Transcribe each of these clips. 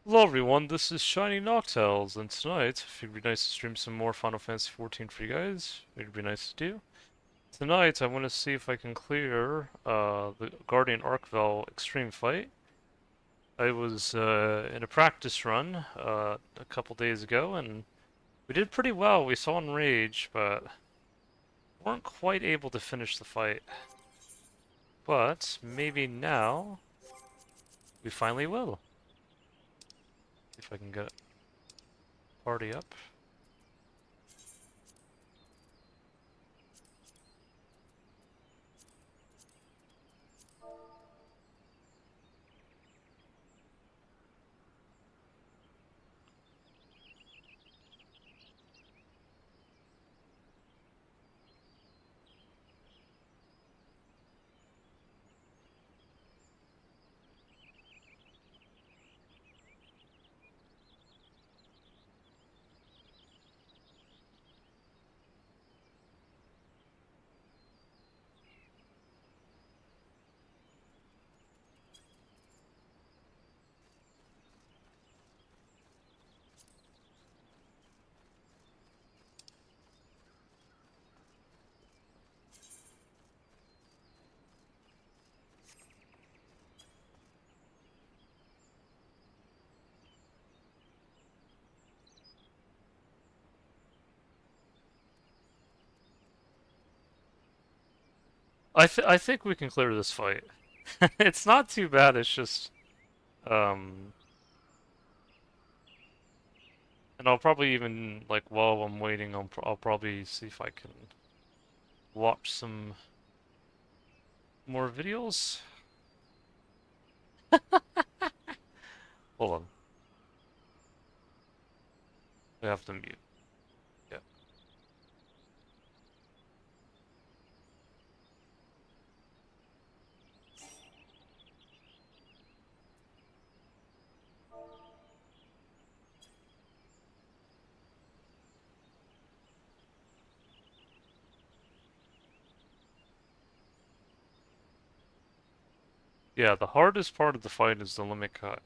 Hello everyone, this is Shiny Noctales, and tonight, I figured it'd be nice to stream some more Final Fantasy XIV for you guys. It'd be nice to do. Tonight, I want to see if I can clear the Guardian Arkveld Extreme Fight. I was in a practice run a couple days ago, and we did pretty well. We saw Enrage, but weren't quite able to finish the fight. But maybe now we finally will. See if I can get party up. I think we can clear this fight. It's not too bad. It's just um, and I'll probably even like while I'm waiting, I'll probably see if I can watch some more videos. Hold on, I have to mute. Yeah. Yeah, the hardest part of the fight is the limit cut.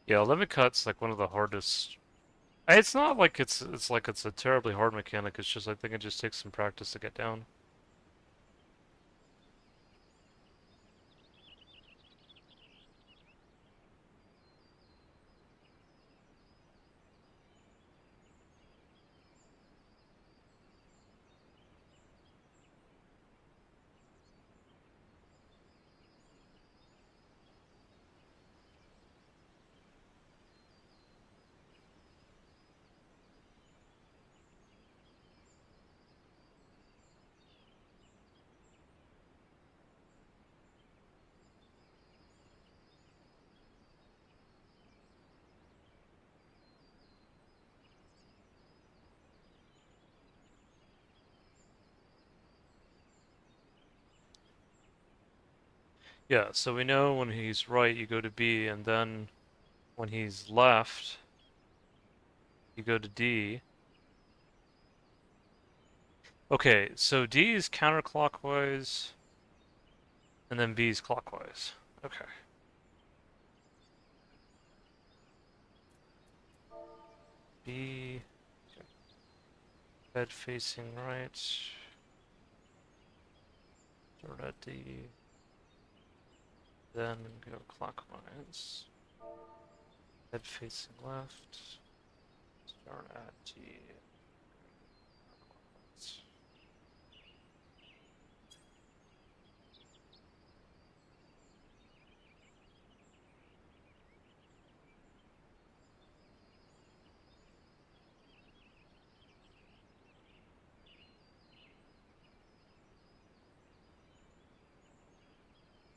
Yeah, limit cut's like one of the hardest. It's not like it's like it's a terribly hard mechanic. It's just I think it just takes some practice to get down. Yeah, so we know when he's right, you go to B, and then when he's left, you go to D. Okay, so D is counterclockwise, and then B is clockwise. Okay. B, bed facing right. Start at D, then go clockwise. Bed facing left. Start at D.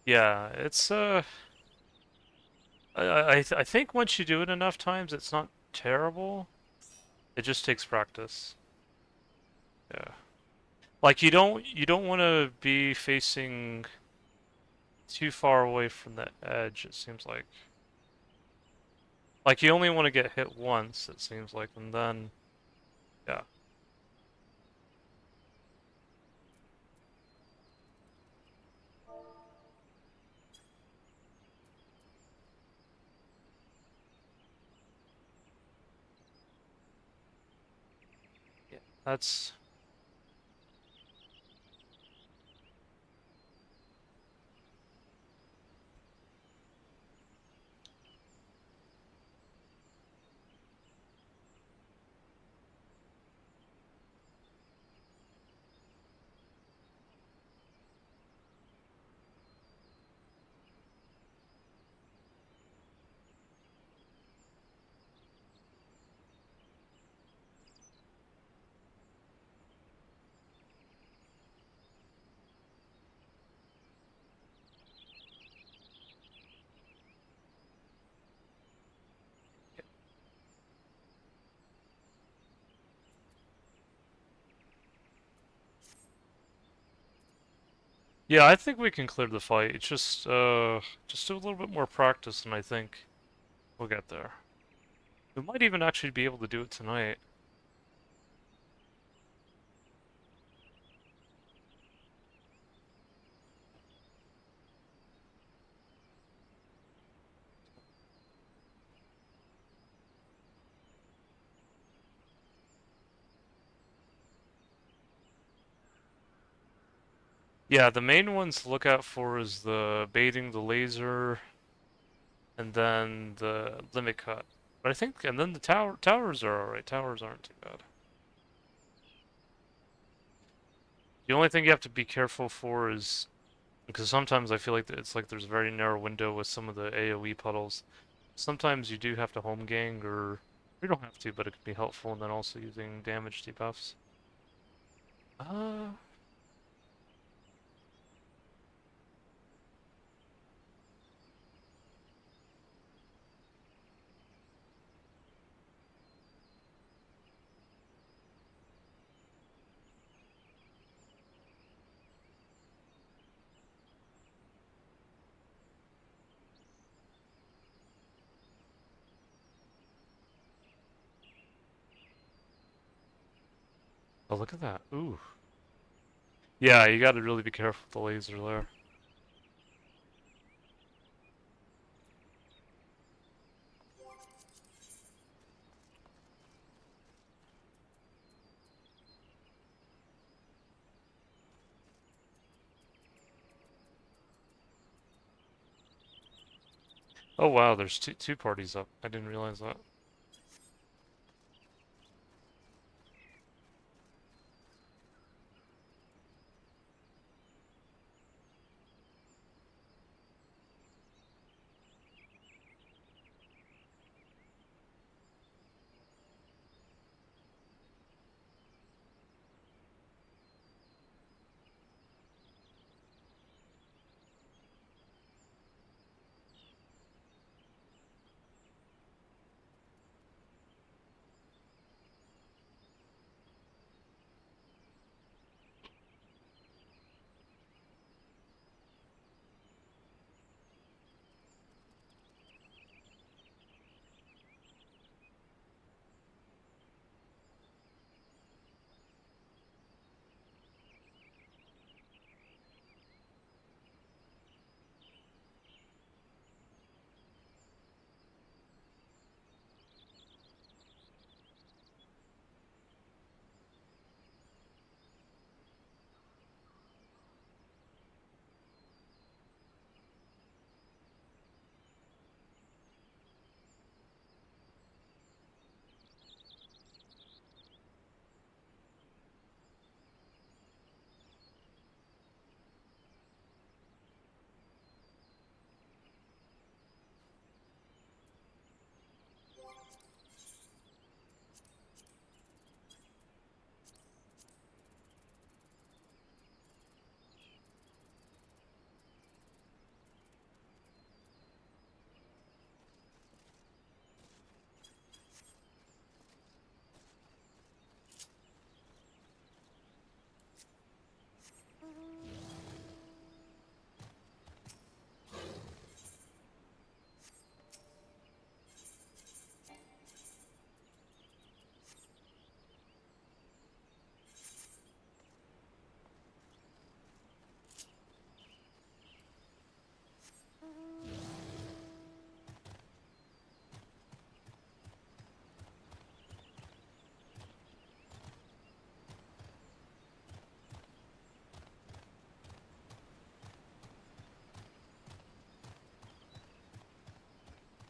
Yeah, it's I think once you do it enough times, it's not terrible. It just takes practice. Yeah. Like you don't want to be facing too far away from the edge, it seems like. Like you only want to get hit once, it seems like, and then yeah. Yeah. That's yeah, I think we can clear the fight. It's just do a little bit more practice and I think we'll get there. We might even actually be able to do it tonight. Yeah, the main ones to look out for is the baiting the laser and then the limit cut. But I think and then the towers are alright. Towers aren't too bad. The only thing you have to be careful for is because sometimes I feel like it's like there's a very narrow window with some of the AoE puddles. Sometimes you do have to home gang, or you don't have to, but it can be helpful, and then also using damage debuffs. Uh, oh, look at that. Ooh. Yeah, you gotta really be careful with the laser there. Oh wow, there's two parties up. I didn't realize that.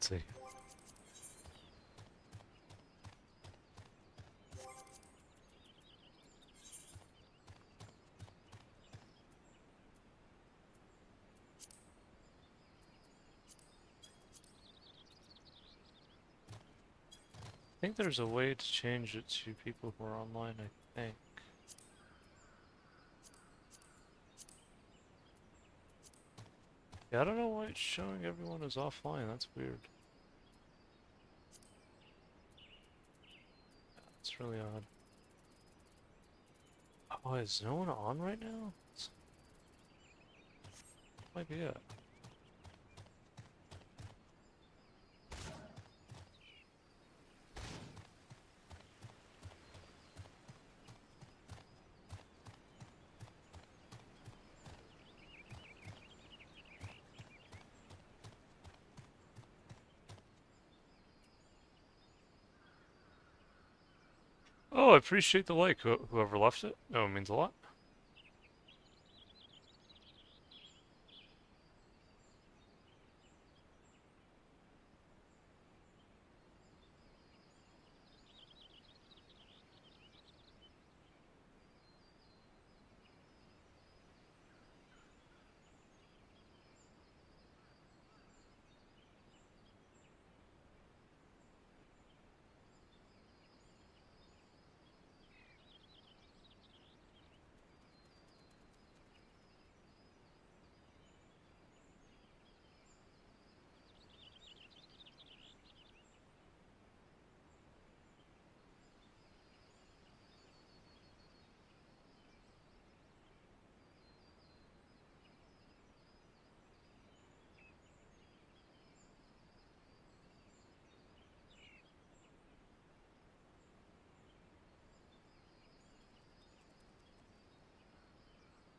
see. I think there's a way to change it to people who are online, I think. Yeah, I don't know why it's showing everyone is offline, that's weird. Yeah, it's really odd. Oh, is no one on right now? Might be it. Oh, I appreciate the like, whoever left it. Oh, it means a lot.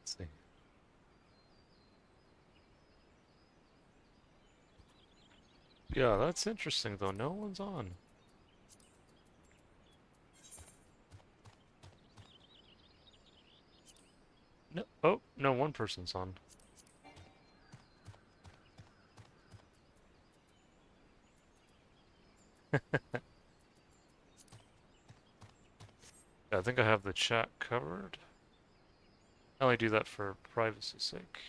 Let's see. Yeah, that's interesting though. No one's on. No. Oh, no, one person's on. Yeah, I think I have the chat covered. I only do that for privacy's sake.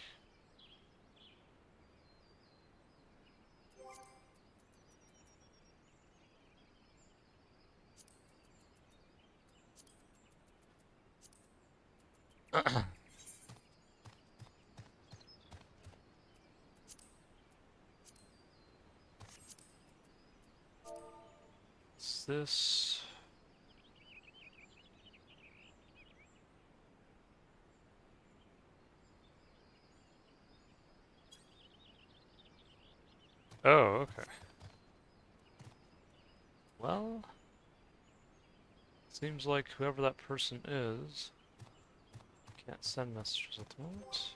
What's this? Oh, okay. Well, seems like whoever that person is can't send messages at the moment.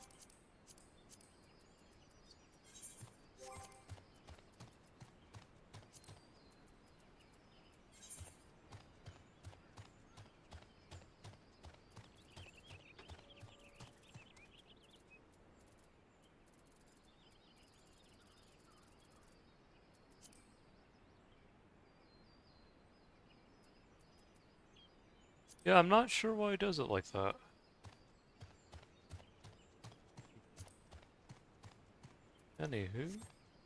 Yeah, I'm not sure why he does it like that. Anywho. Let's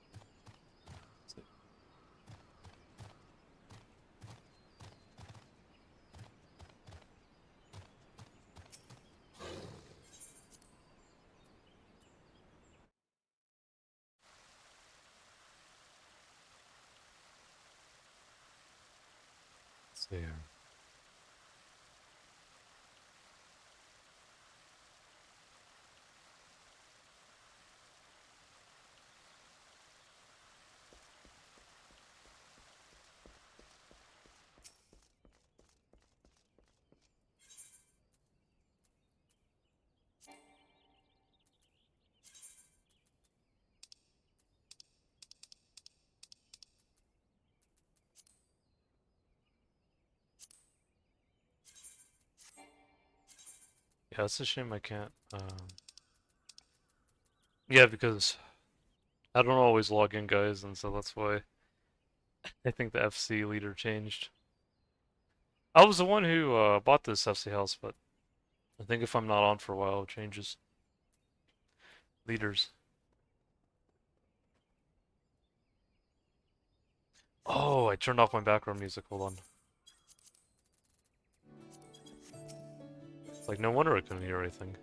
see here. Yeah, it's a shame I can't, yeah, because I don't always log in, guys, and so that's why I think the FC leader changed. I was the one who bought this FC house, but I think if I'm not on for a while, it changes leaders. Oh, I turned off my background music. Hold on. It's like, no wonder I couldn't hear anything.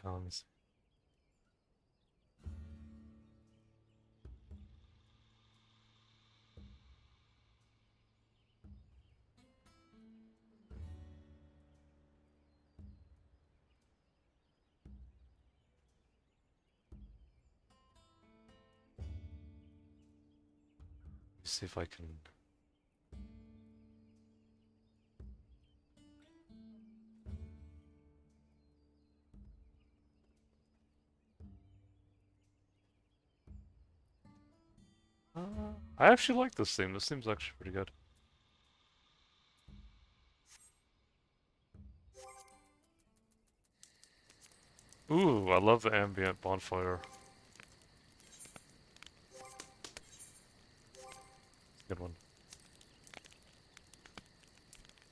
Yeah, let me see. See if I can. I actually like this theme. This theme's actually pretty good. Ooh, I love the ambient bonfire. Good one.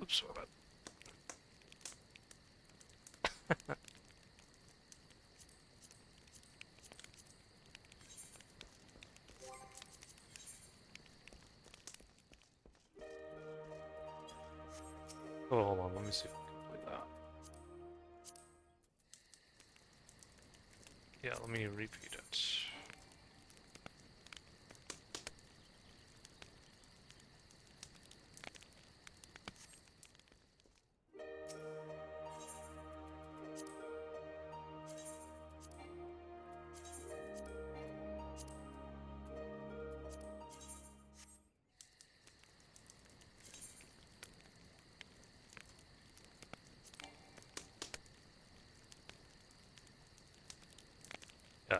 Oops, my bad. Oh, hold on, let me see if I can play that. Yeah, let me repeat it. Yeah.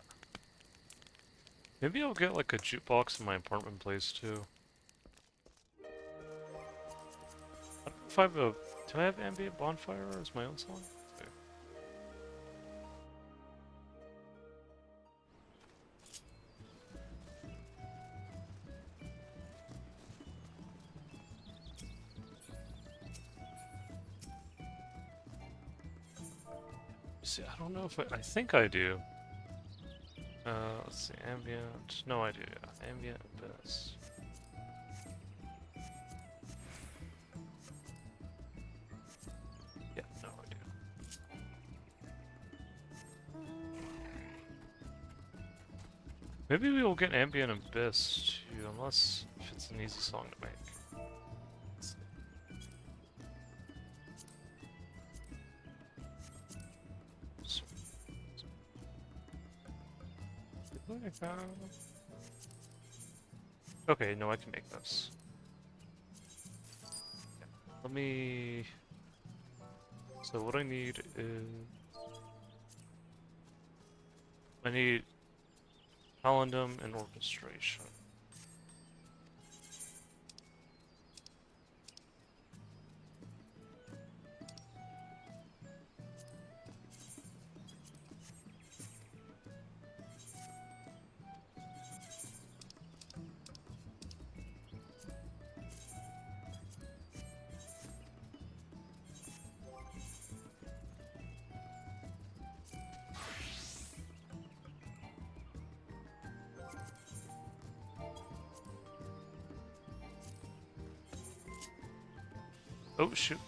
Maybe I'll get like a jukebox in my apartment place too. I don't know if I have a... Do I have ambient bonfire as my own song? Okay. See, I don't know if I think I do. Let's see, ambient. No idea. Ambient abyss. Yeah, no idea. Maybe we will get ambient abyss too, unless if it's an easy song to make. Okay, no, I can make this. Let me... So what I need is... I need Palindum and Orchestration. Oh, shoot.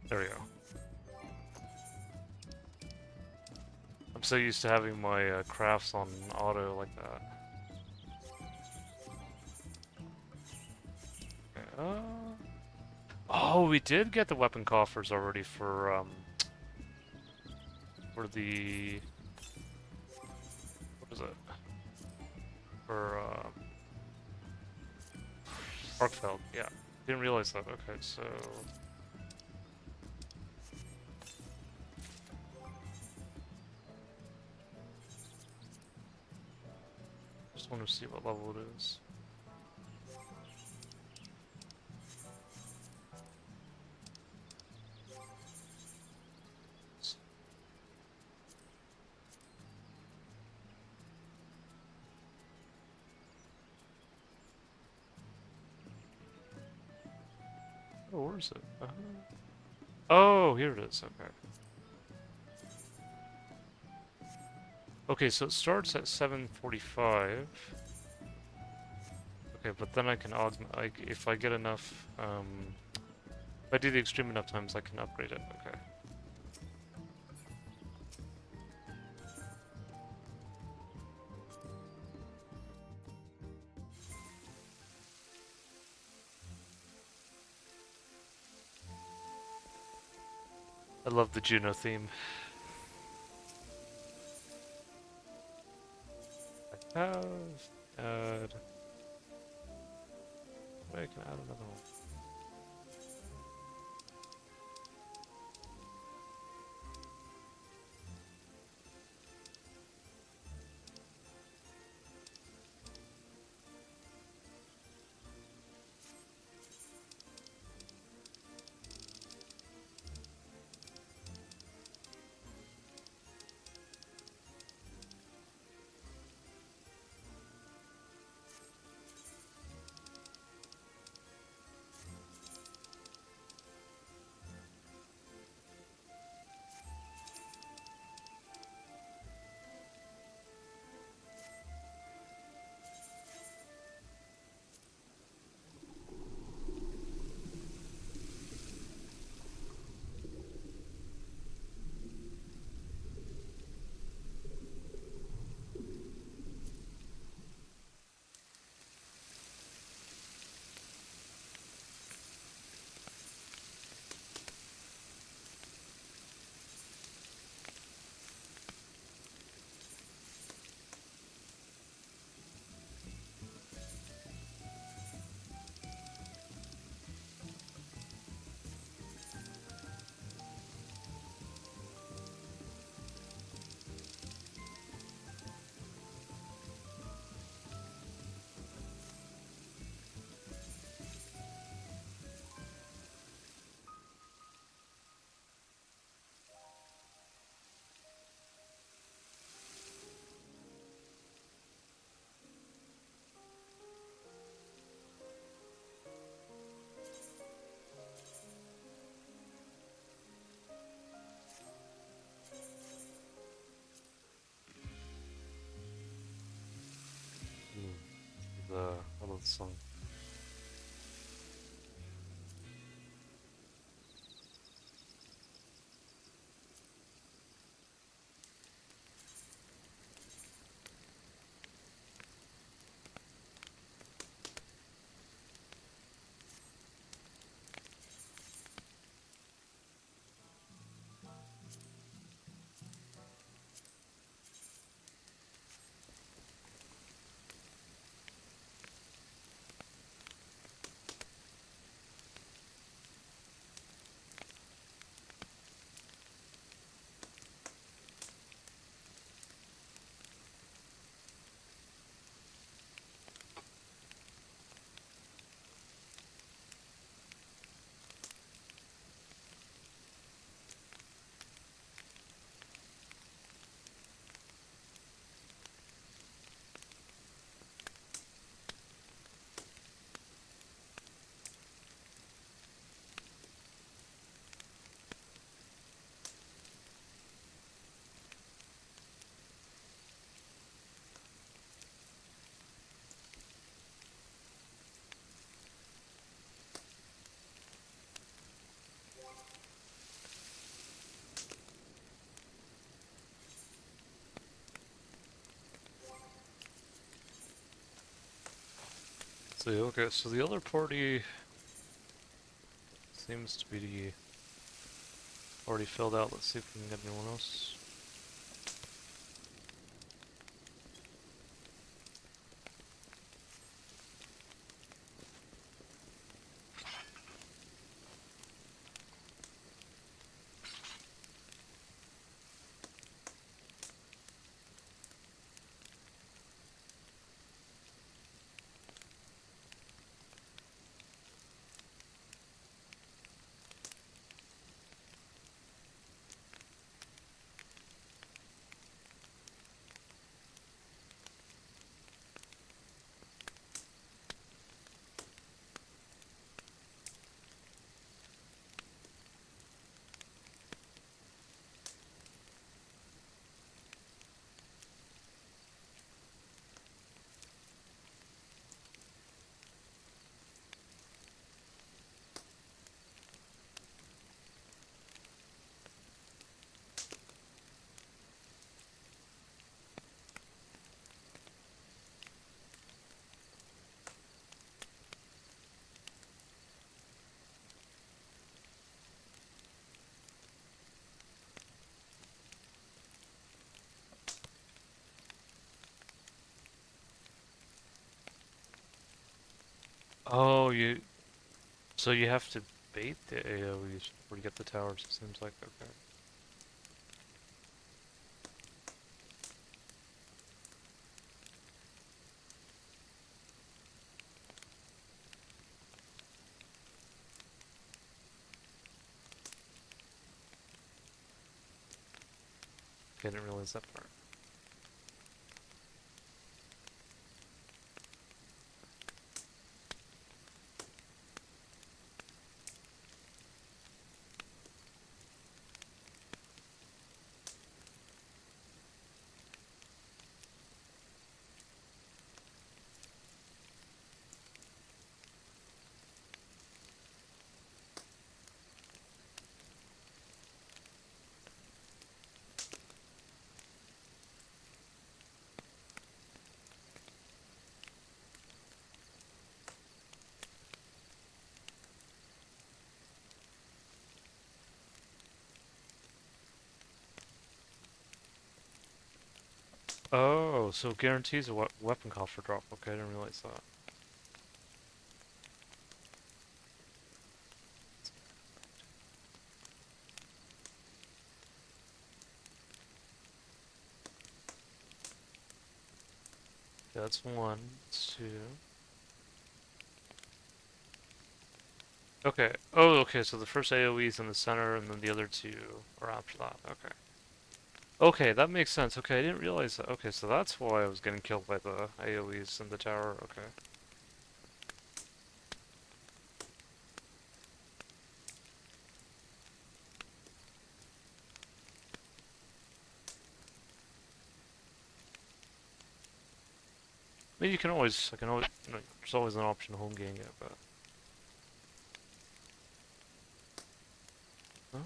There we go. I'm so used to having my crafts on auto like that. Okay, oh, we did get the weapon coffers already for the... What is it? For, Arkveld, yeah. Didn't realize that. Okay, so... Just want to see what level it is. Oh, where is it? Oh, here it is. Okay. Okay, so it starts at 7:45. Okay, but then I can augment. Like, if I get enough, if I do the extreme enough times, I can upgrade it. Okay. I love the Juno theme. I have add. I can add another one. I love the song. So, okay, so the other party seems to be already filled out. Let's see if we can get anyone else. Oh, so you have to bait the AoEs before you get the towers, it seems like. Okay. I didn't realize that part. Oh, so it guarantees a weapon cost for drop. Okay, I didn't realize that. Yeah, that's one, two. Okay. Oh, okay, so the first AoE is in the center, and then the other two are after that. Okay. Okay, that makes sense. Okay, I didn't realize that. Okay, so that's why I was getting killed by the AoEs in the tower. Okay. I mean, I can always, there's always an option to home game it, but. Uh,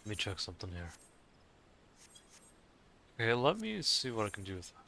Let me check something here. Okay, let me see what I can do with that.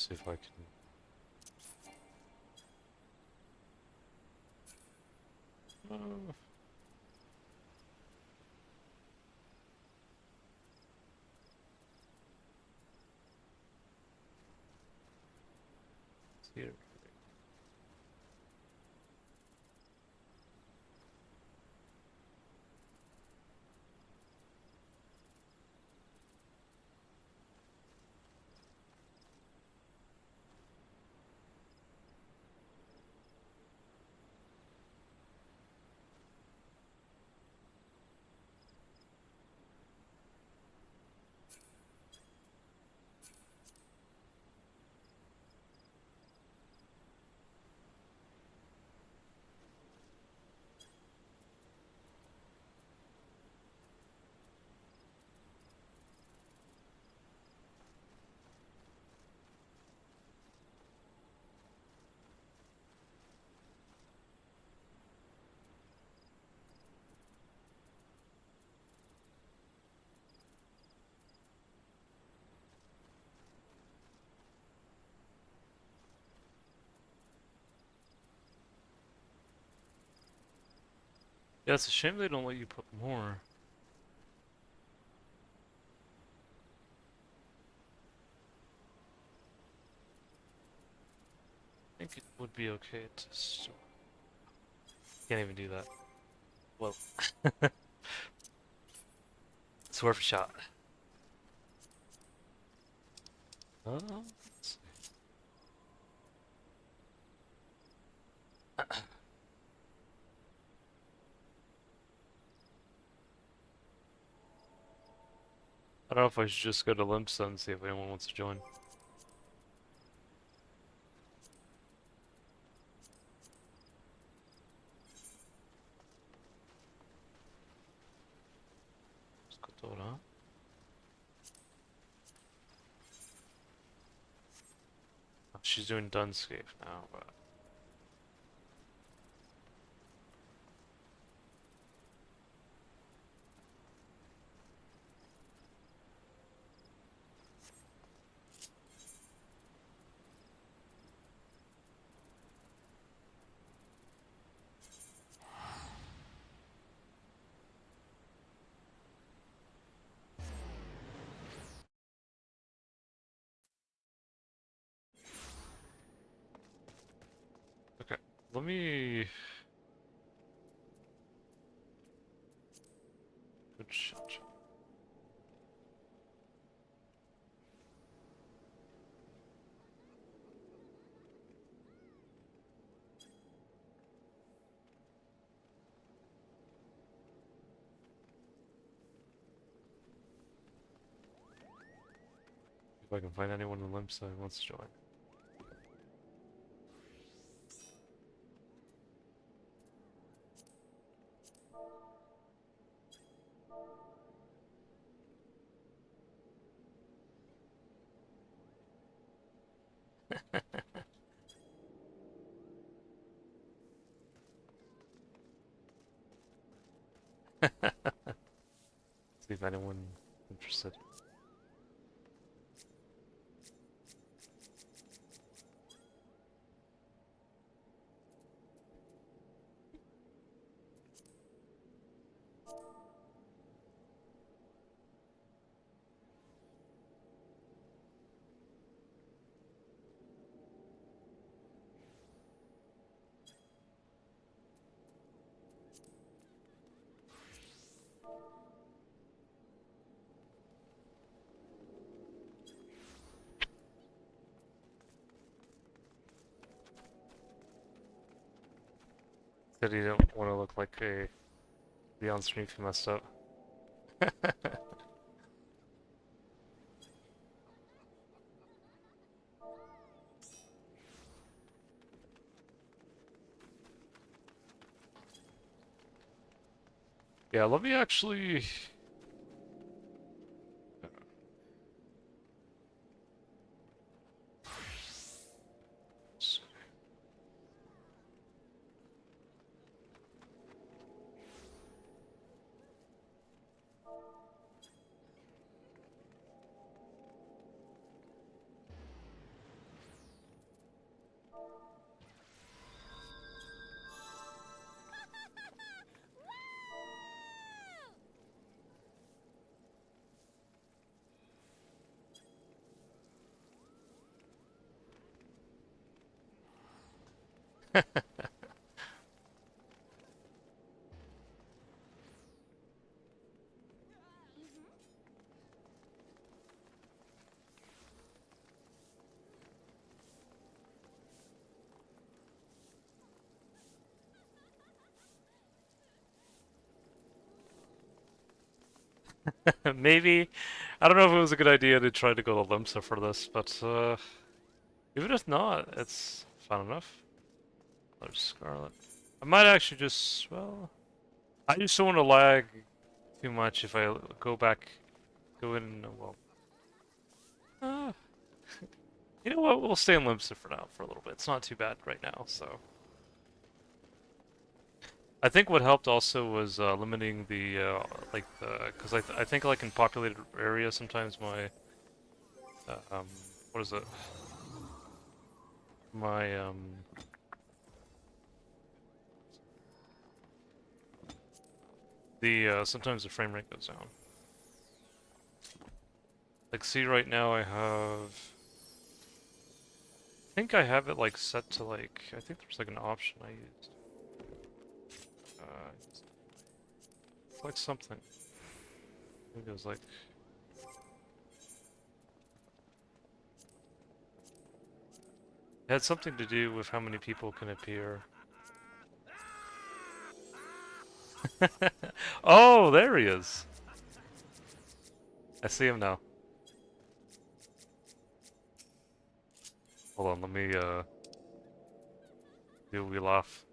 see if I can. Here. Yeah, it's a shame they don't let you put more. I think it would be okay to store. Can't even do that. Well, it's worth a shot. Let's see. I don't know if I should just go to Limpsa and see if anyone wants to join. Scotora. Oh, she's doing Dunscape now, but... Okay, let me... Good shot. If I can find anyone in Limpsa who wants to join. See if anyone interested. Said he didn't want to look like a... be on stream if he messed up. Yeah, let me actually... Maybe, I don't know if it was a good idea to try to go to Limsa for this, but even if not, it's fun enough. There's Scarlet. I might actually just, well, I just don't want to lag too much if I go back, go in, well, uh, you know what, we'll stay in Limsa for now, for a little bit. It's not too bad right now, so. I think what helped also was limiting the, like, because I think, like, in populated areas, sometimes my, what is it? My, sometimes the frame rate goes down. Like, see, right now I think I have it, like, set to, like, I think there's, like, an option I used. It's like something. It goes like... It had something to do with how many people can appear. Oh, there he is! I see him now. Hold on, let me, do we laugh?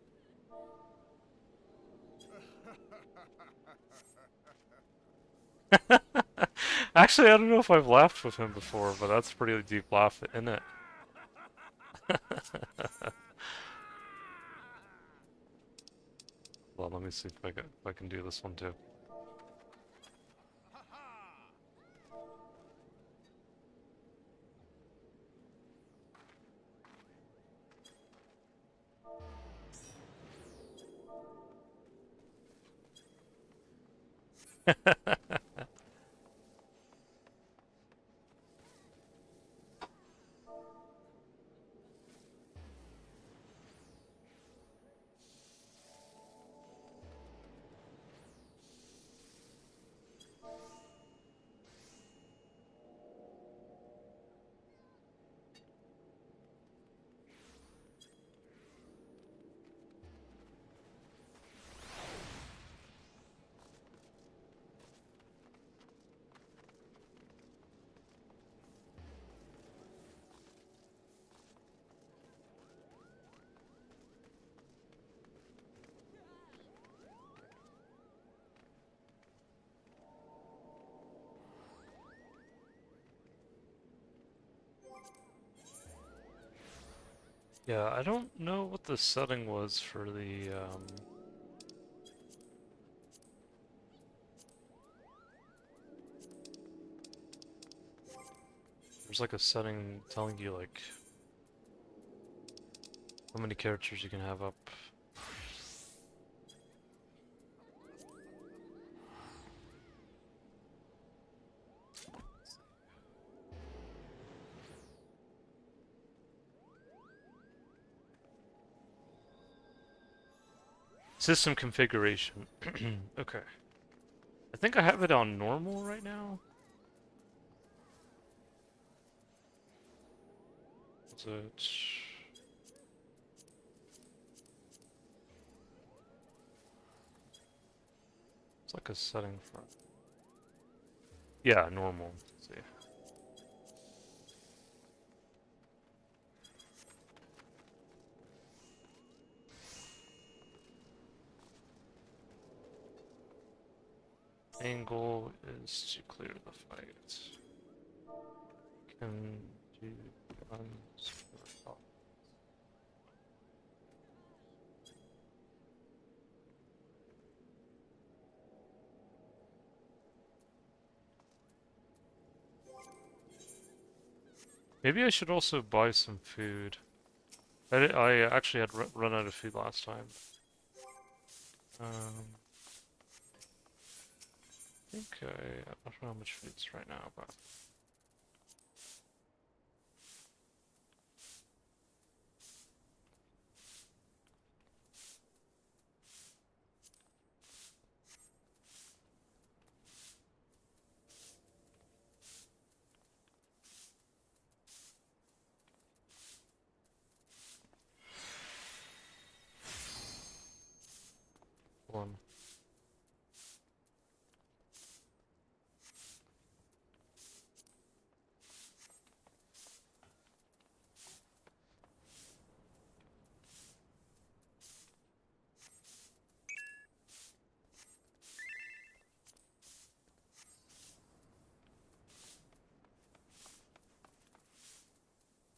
Actually, I don't know if I've laughed with him before, but that's a pretty deep laugh, isn't it? Well, let me see if I can do this one too. Yeah, I don't know what the setting was for the, there's like a setting telling you, like, how many characters you can have up. System configuration. Okay. I think I have it on normal right now. Is it... It's like a setting for... Yeah, normal. Let's see. Angle is to clear the fight. Can do runs for... Maybe I should also buy some food. I actually had run out of food last time. I think I don't know how much food it's right now, but...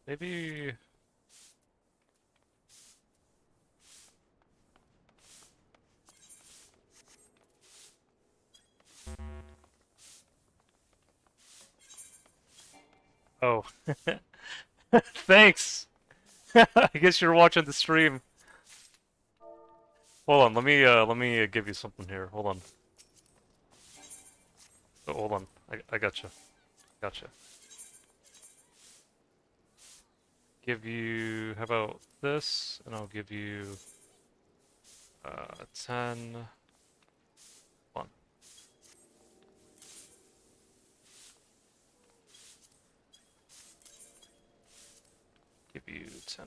Maybe... Oh. Thanks! I guess you're watching the stream. Hold on, let me give you something here. Hold on. Oh, hold on. I gotcha. Gotcha. Give you... How about this? And I'll give you... 10... One. Give you 10.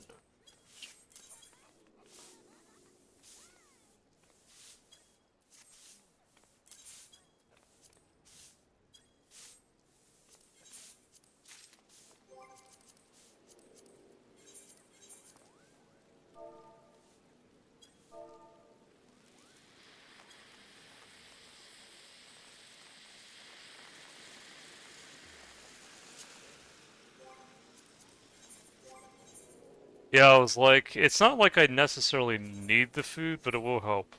Yeah, I was like, it's not like I necessarily need the food, but it will help.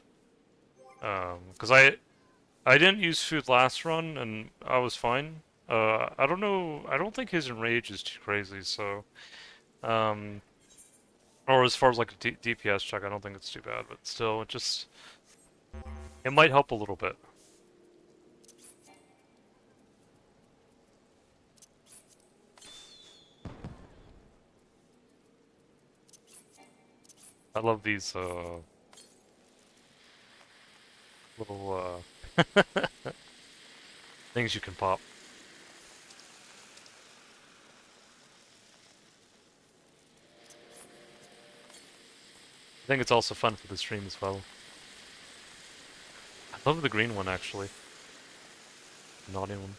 'Cause I didn't use food last run, and I was fine. I don't know, I don't think his enrage is too crazy, so, um, or as far as like a DPS check, I don't think it's too bad, but still, it might help a little bit. I love these, little, things you can pop. I think it's also fun for the stream as well. I love the green one, actually. Naughty one.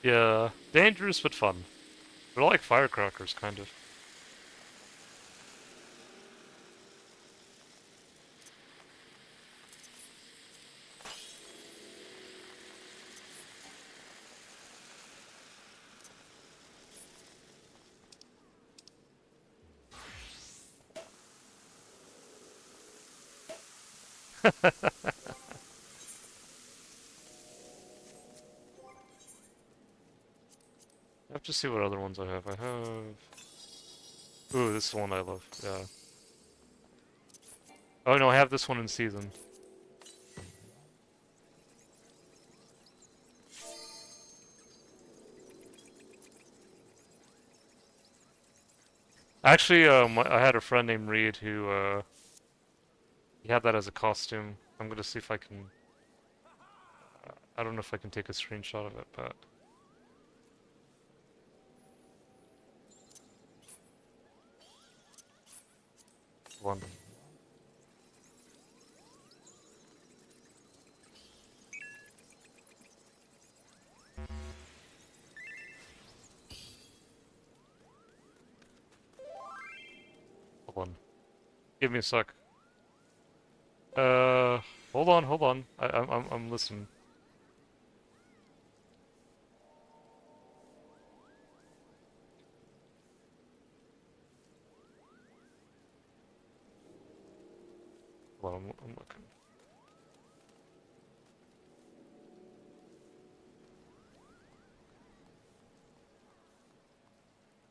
Yeah, dangerous but fun. They're like firecrackers, kind of. I have to see what other ones I have. I have... Ooh, this is the one I love, yeah. Oh no, I have this one in season. Actually, I had a friend named Reed who, he had that as a costume. I'm gonna see if I can... I don't know if I can take a screenshot of it, but... One. Hold on. Give me a sec. Uh, hold on. I'm listening. Hold on, I'm looking.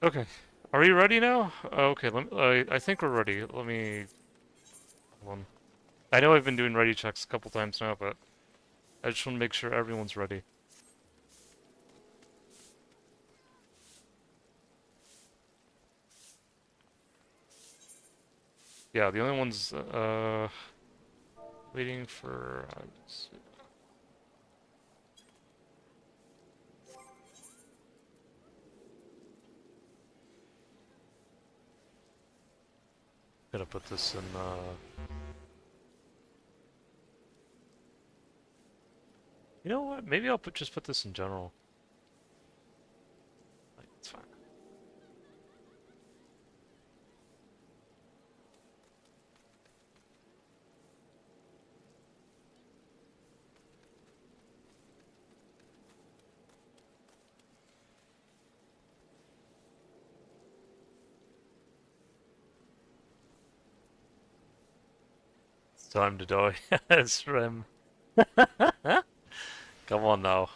Okay. Are we ready now? Okay, I think we're ready. Let me... Hold on. I know I've been doing ready checks a couple times now, but I just want to make sure everyone's ready. Yeah, the only ones, waiting for... Gonna put this in, You know what? Maybe I'll just put this in general. Like, it's fine. Time to die. Shrim. Come on now.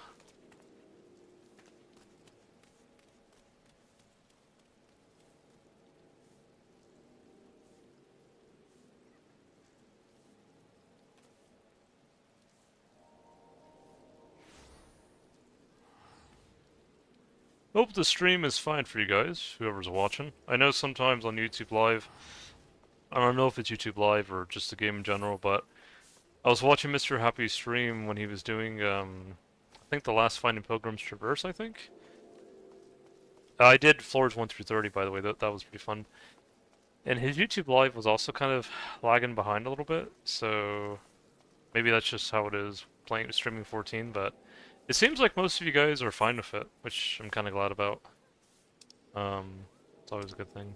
Hope the stream is fine for you guys, whoever's watching. I know sometimes on YouTube Live, I don't know if it's YouTube Live or just the game in general, but I was watching Mr. Happy's stream when he was doing, I think the last Finding Pilgrim's Traverse, I think? I did floors 1 through 30, by the way, that was pretty fun. And his YouTube Live was also kind of lagging behind a little bit, so maybe that's just how it is playing streaming 14, but it seems like most of you guys are fine with it, which I'm kind of glad about. It's always a good thing.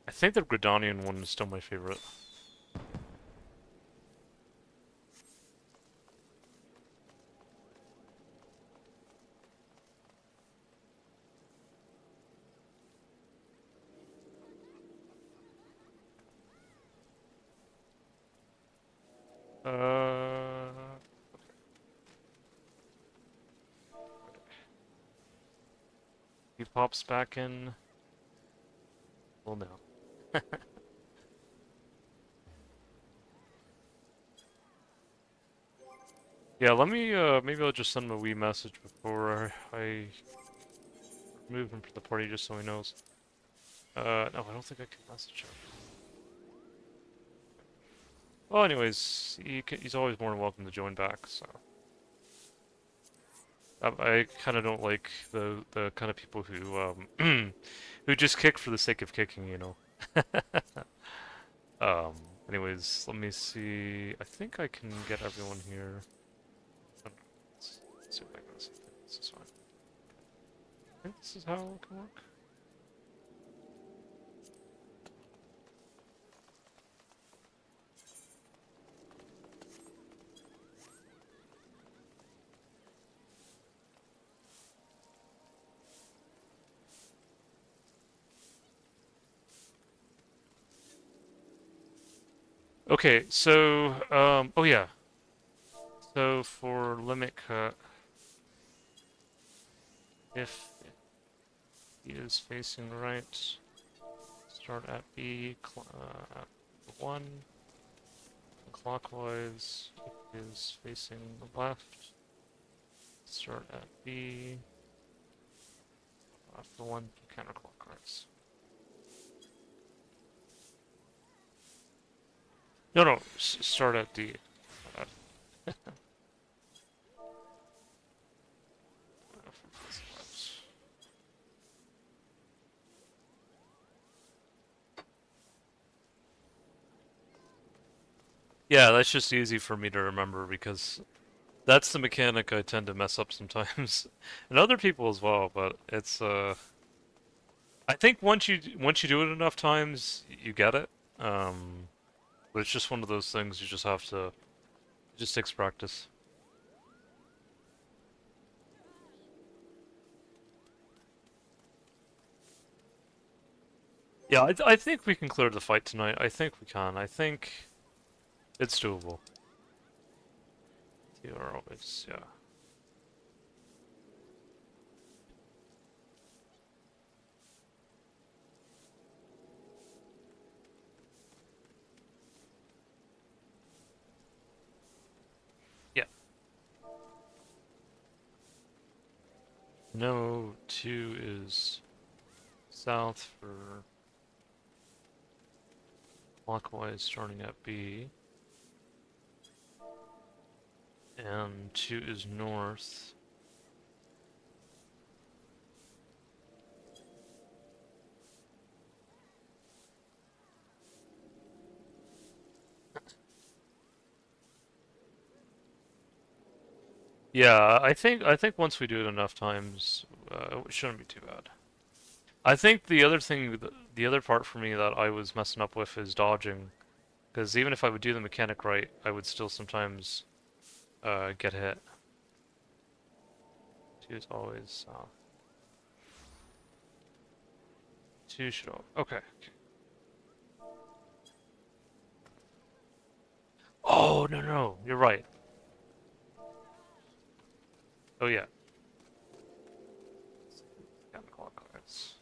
I think the Gridanian one is still my favorite. He pops back in. Well, no. Yeah, let me, maybe I'll just send him a wee message before I move him to the party just so he knows. No, I don't think I can message him. Well, anyways, he's always more than welcome to join back, so. I kind of don't like the kind of people who, who just kick for the sake of kicking, you know. Anyways, let me see. I think I can get everyone here. Let's see if I can see this is fine. I think this is how it can work. Okay, so, oh yeah. So for limit cut, if he is facing right, start at B, at 1, clockwise. If he is facing the left, start at B, after 1, counterclockwise. No, start at D. Yeah, that's just easy for me to remember because that's the mechanic I tend to mess up sometimes, and other people as well. But it's I think once you do it enough times, you get it. But it's just one of those things you just have to. It just takes practice. Yeah, I think we can clear the fight tonight. I think we can. I think it's doable. You are always, yeah. Yeah. No, 2 is south for clockwise starting at B. And 2 is north. Yeah, I think once we do it enough times, it shouldn't be too bad. I think the other thing the other part for me that I was messing up with is dodging. Because even if I would do the mechanic right, I would still sometimes get hit. Two is always two should okay. Oh no no, you're right. Oh yeah. Counterclockwise.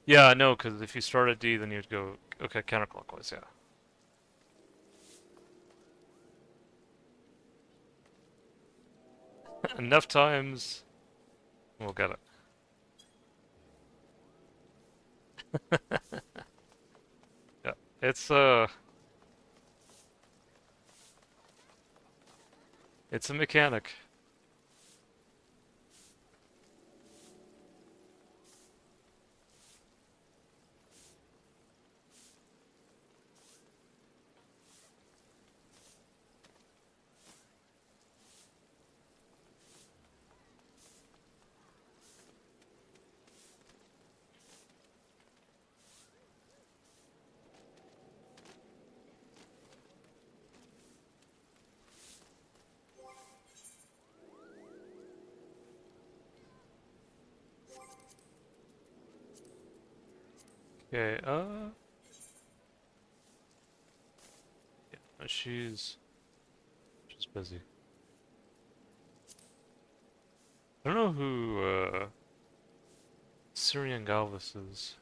Yeah, no, because if you start at D, then you'd go okay counterclockwise. Yeah. Enough times, we'll get it. Yeah, it's a mechanic. Okay, yeah, she's busy. I don't know who Syrian Galvis is.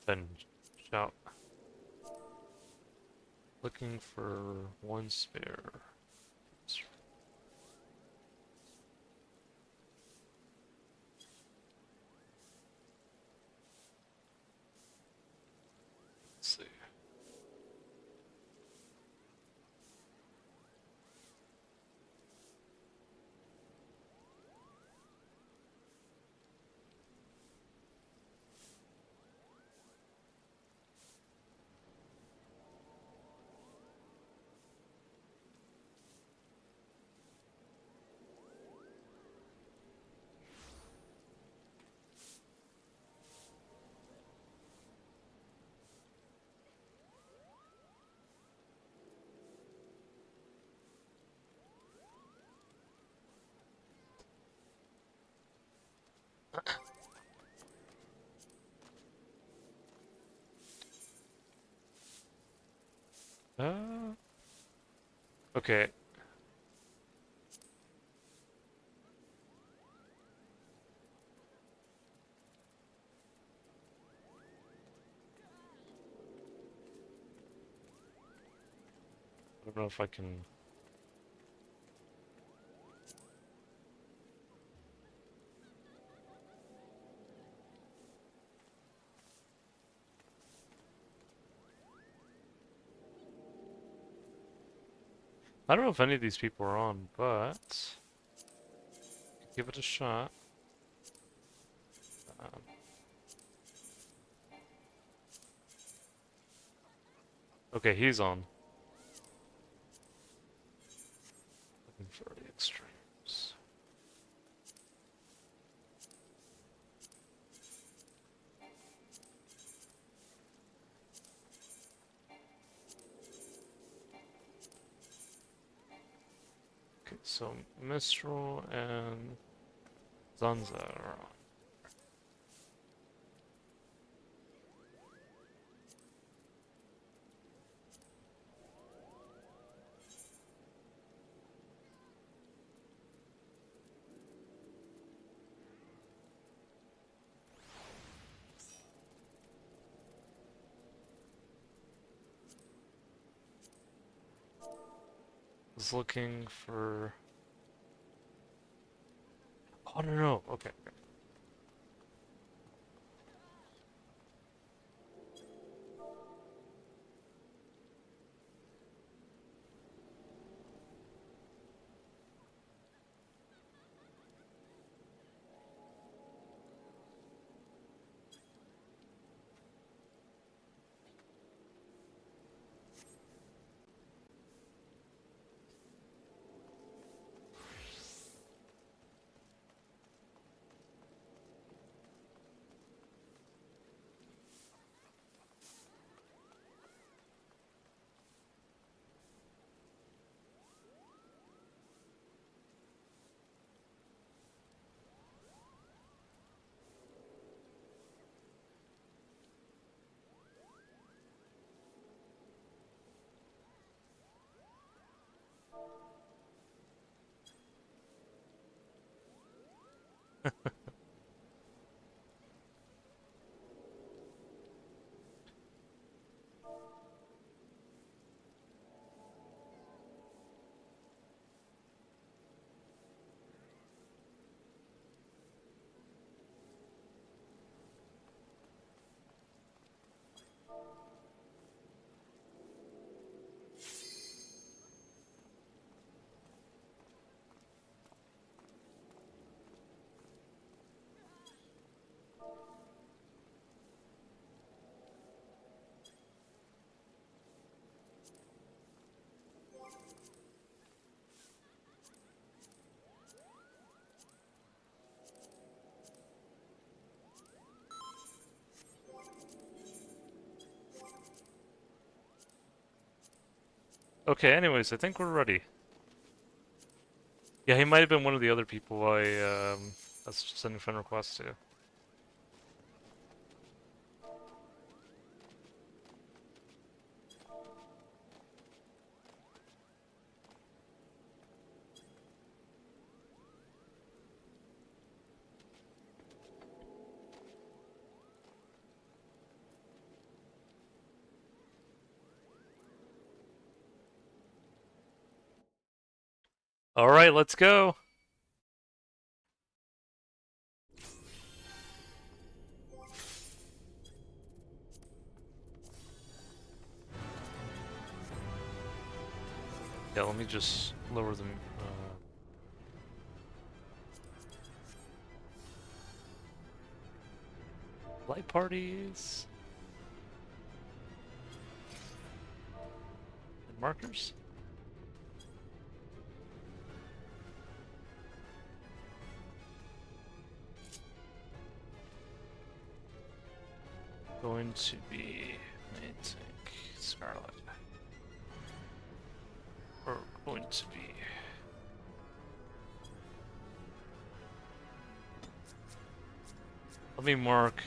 Then shout. Looking for one spare. Let's see. Uh, okay. I don't know if I can. I don't know if any of these people are on, but give it a shot. Um, okay, he's on. Looking for the extremes. Okay, so Mistral and Zanza are on. Was looking for. Oh no no. Okay. Okay, anyways, I think we're ready. Yeah, he might have been one of the other people I was sending friend requests to. Alright, let's go! Yeah, let me just lower them. Light parties. And markers. Going to be, I think, Scarlet. Or going to be. Let me mark,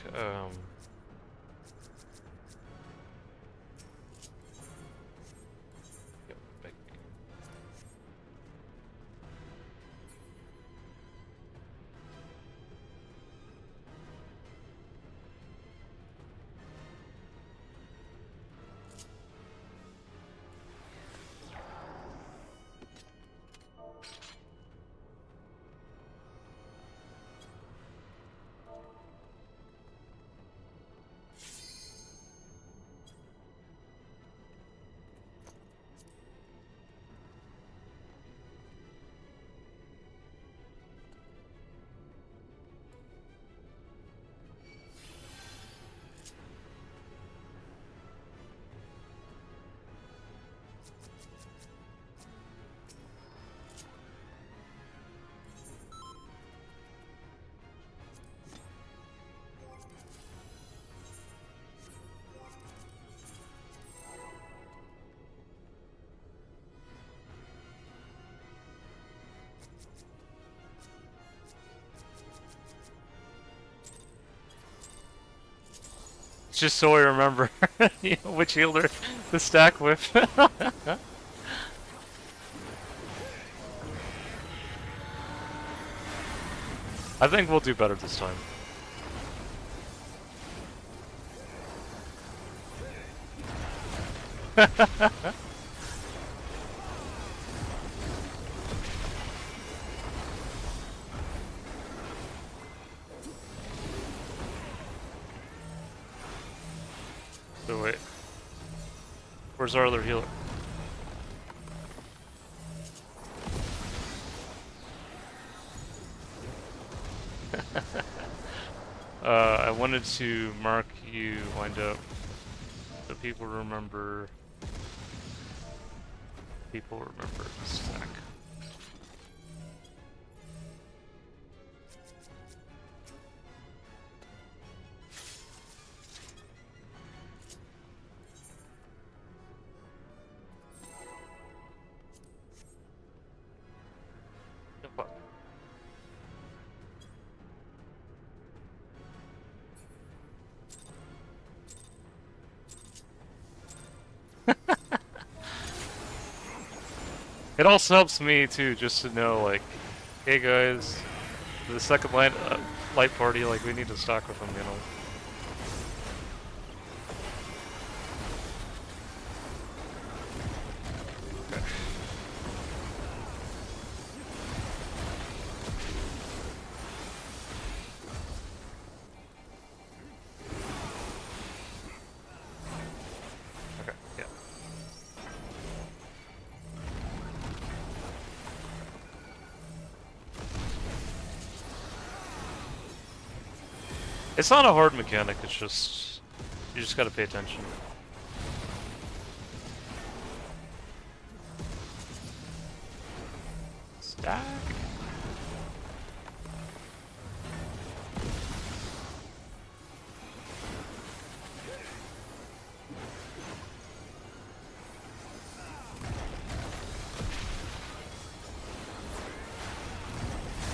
just so I remember which healer to stack with. I think we'll do better this time. So wait. Where's our other healer? I wanted to mark you wind up so people remember the stack. It also helps me too, just to know, like, hey guys, The second line, light party, like, we need to stack with them, you know. Okay. Okay, yeah. It's not a hard mechanic, it's just... You just gotta pay attention. Stack?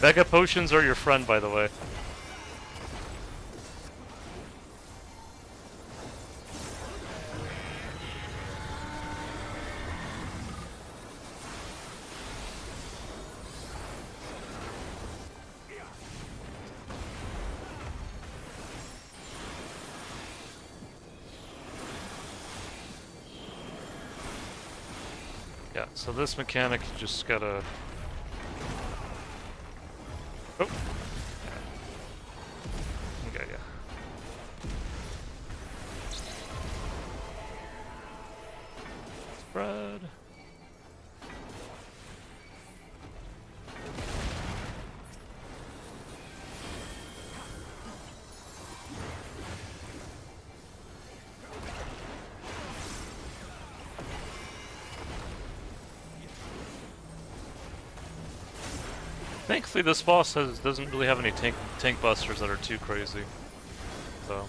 Mega potions are your friend, by the way. Yeah, so this mechanic, you just gotta... Oh! Okay, yeah. Spread. Thankfully, this boss doesn't really have any tank busters that are too crazy. So.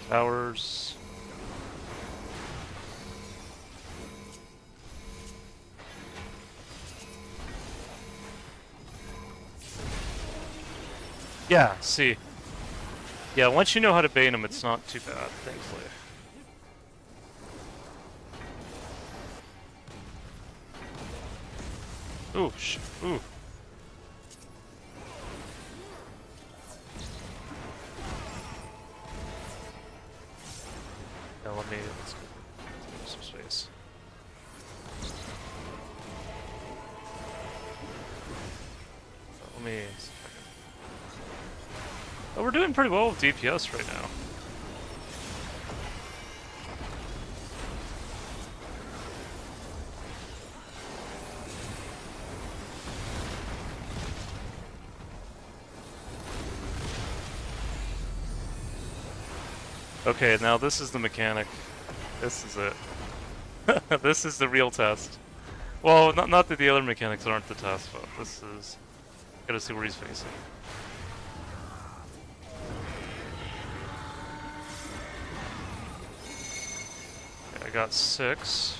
Towers. Yeah, see. Yeah, once you know how to bait them, it's not too bad, thankfully. Ooh, ooh. Yeah, let's go some space. Let me... Oh, we're doing pretty well with DPS right now. Okay, now this is the mechanic. This is it. This is the real test. Well, not that the other mechanics aren't the test, but this is... Gotta see where he's facing. Okay, I got 6.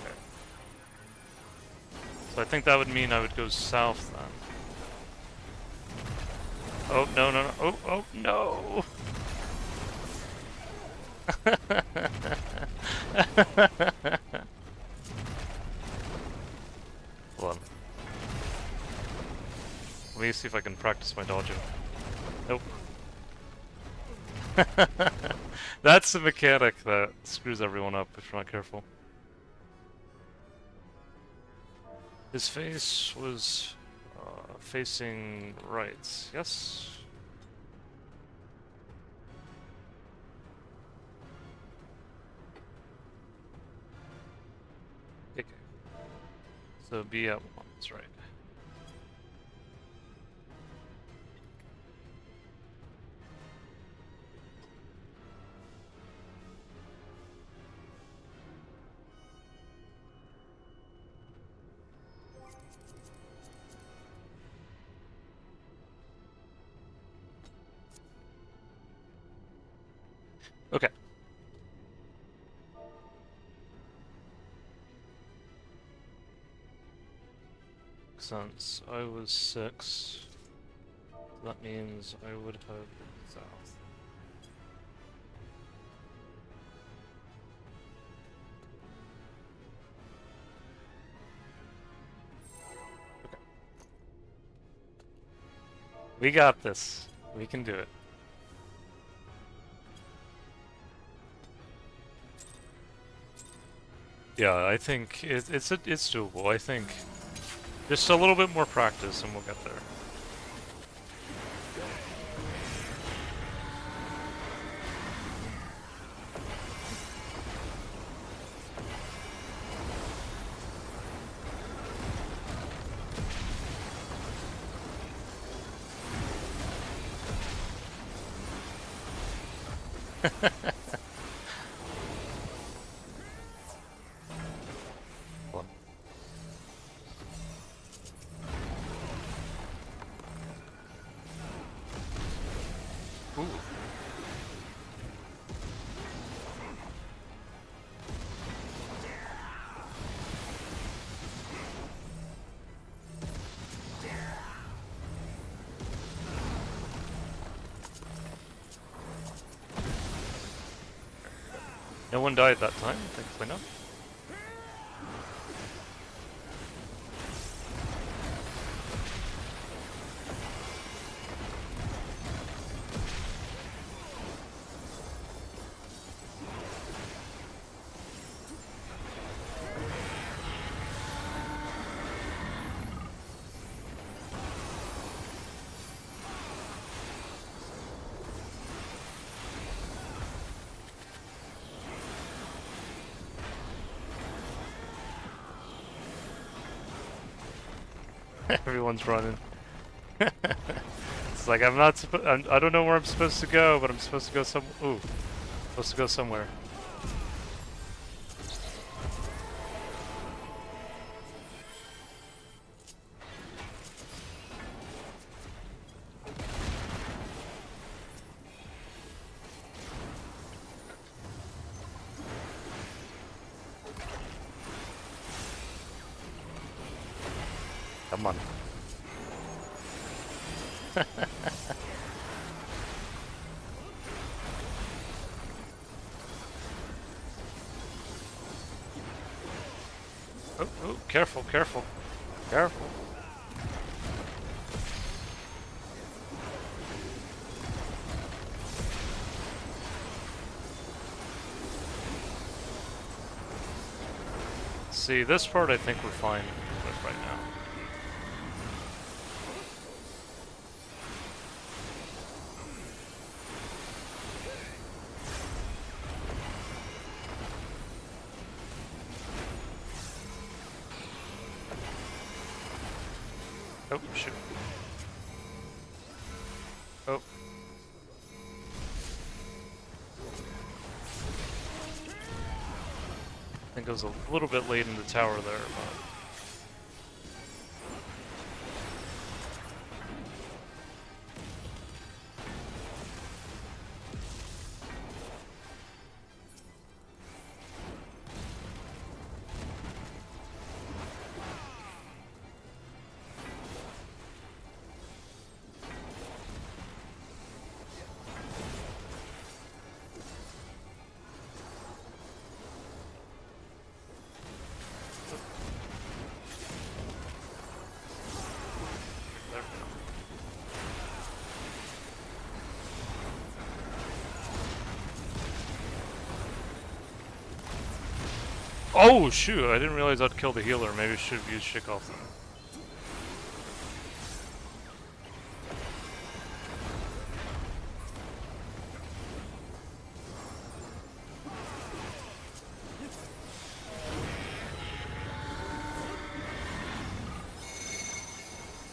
Okay. So I think that would mean I would go south then. Oh, no, no, no. Oh, oh, no! Hold on. Let me see if I can practice my dodging. Nope. That's the mechanic that screws everyone up if you're not careful. His face was facing right, yes? Okay. So be at 1, that's right. makes sense. I was 6. That means I would have been south. Okay. We got this. We can do it. Yeah, I think it's doable. I think just a little bit more practice and we'll get there. Ooh. No one died that time, thankfully not. Everyone's running. It's like I'm not I don't know where I'm supposed to go, but I'm supposed to go supposed to go somewhere. Come on. Oh, careful, careful. Careful. See, this part I think we're fine with right now. Oh, shoot. Oh. I think I was a little bit late in the tower there, but... Oh shoot, I didn't realize I'd kill the healer. Maybe I should have used Shikoff then.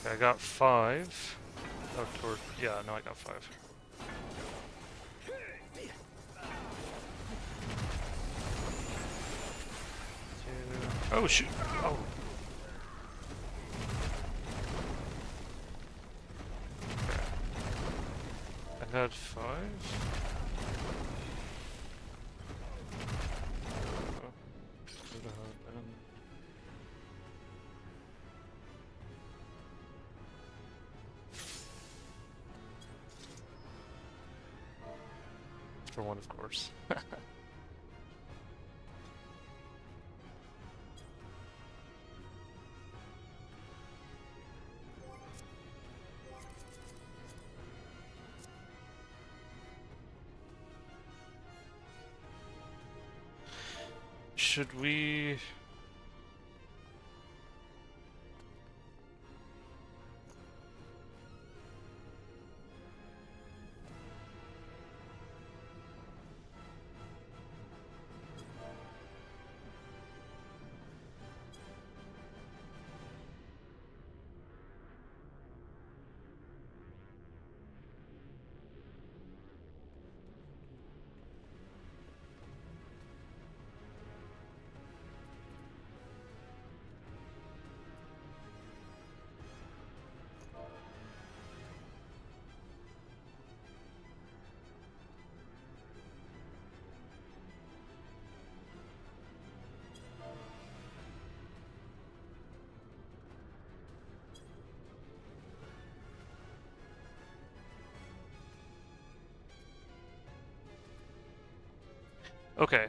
Okay, I got 5. Oh, yeah, no, I got 5. Oh shoot! Oh. Okay. I had 5. for one, of course. Should we... Okay.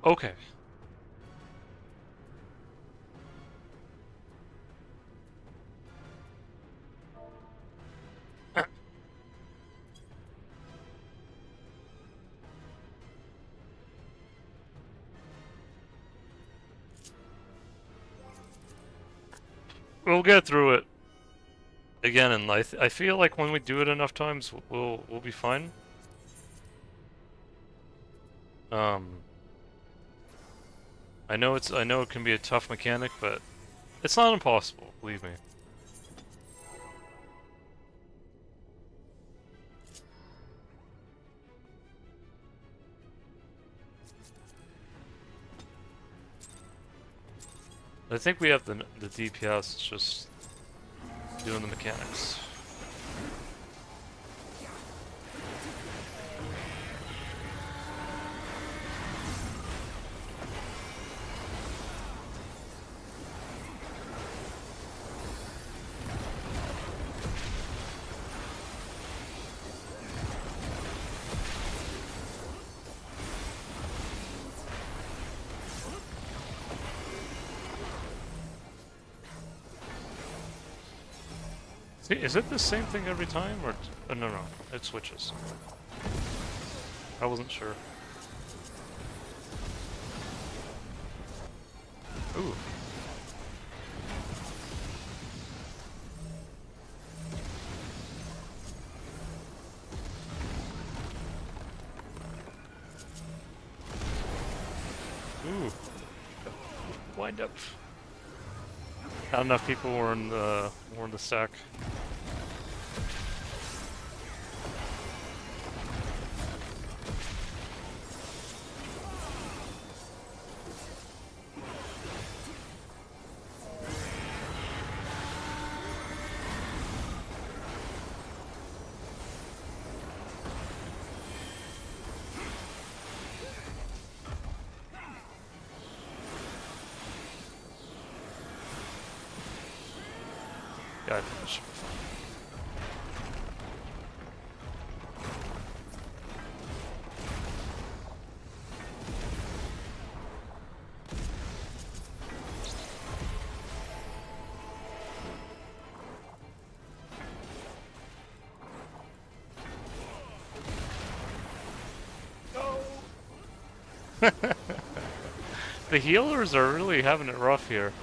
Okay. We'll get through it. Again, and I feel like when we do it enough times, we'll be fine. I know it can be a tough mechanic, but it's not impossible, believe me. I think we have the DPS, it's just doing the mechanics. See, is it the same thing every time, or no, it switches. I wasn't sure. Ooh. Ooh. Wind up. Not enough people were in the stack. Yeah, I think this should be fine. The healers are really having it rough here.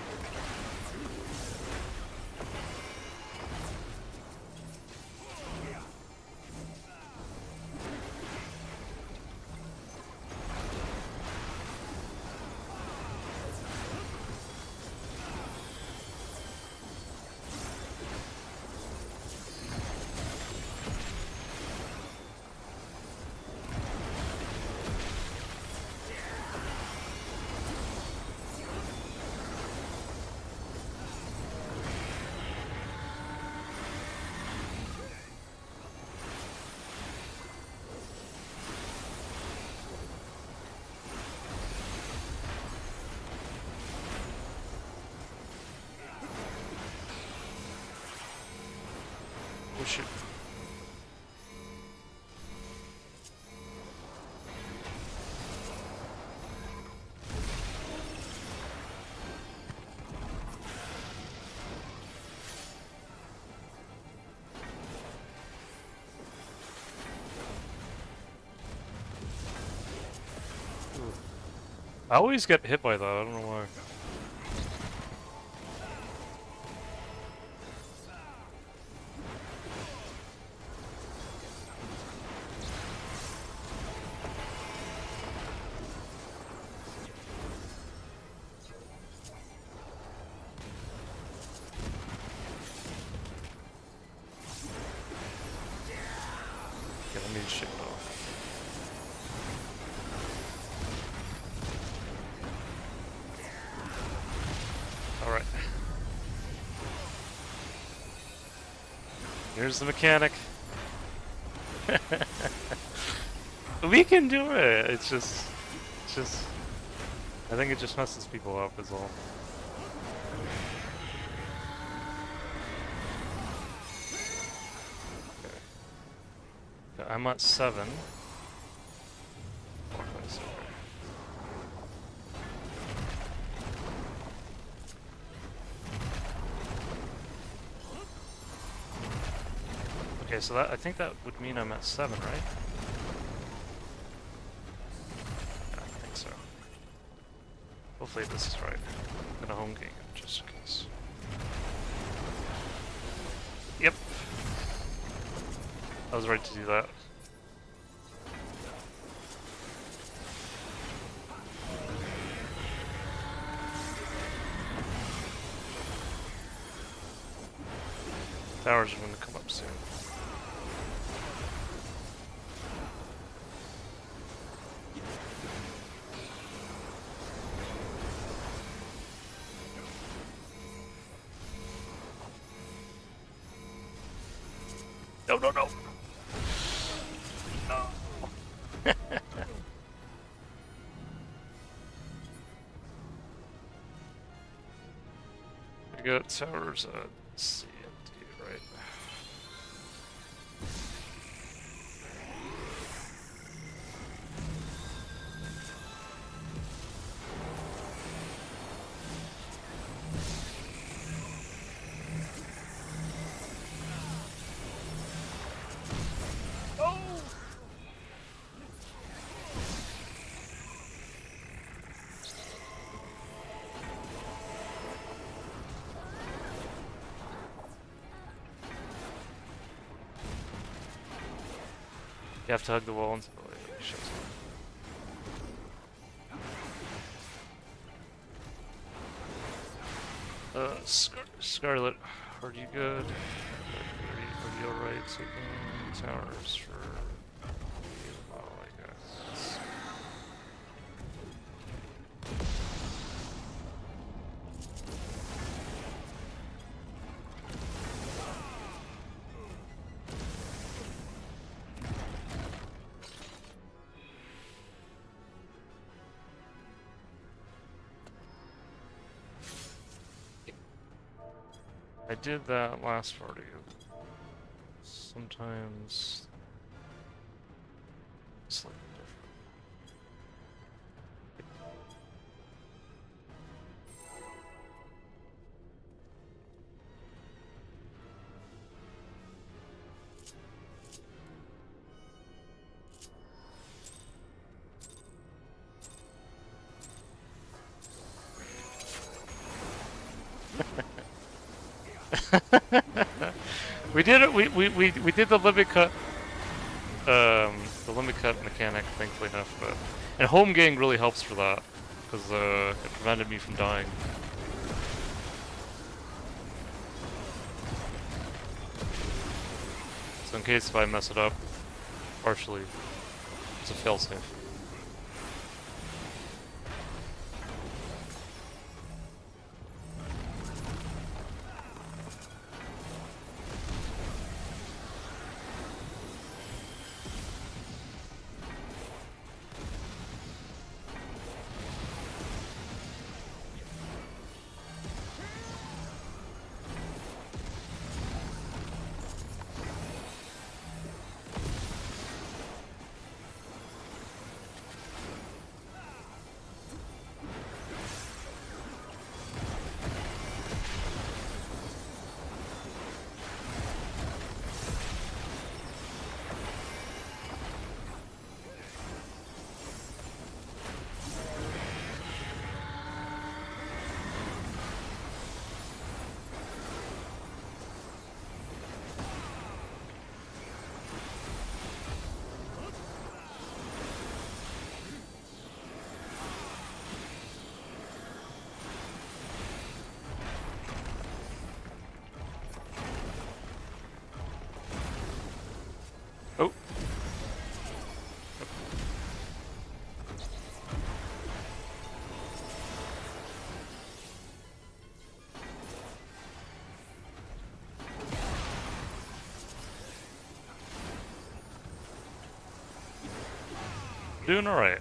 Oh shit. I always get hit by that, I don't know why. Yeah, let me shake it off. Alright. Here's the mechanic. We can do it! It's just... I think it just messes people up is all. Okay. I'm at 7. Okay, so that I think that would mean I'm at 7, right? Yeah, I think so. Hopefully this is right. I'm gonna home game just in case. Yep. I was right to do that. Towers are gonna come up soon. No, no, no! No! I got towers at C and D, right? You have to hug the wall until it shows up. Scarlet, are you good? Are you alright taking towers for you? Oh, I guess. I did that last party. Sometimes slightly different. We did it. We did the limit cut. The limit cut mechanic, thankfully enough, but and home game really helps for that because it prevented me from dying. So in case if I mess it up, partially, it's a failsafe. doing alright.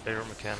Favorite mechanic.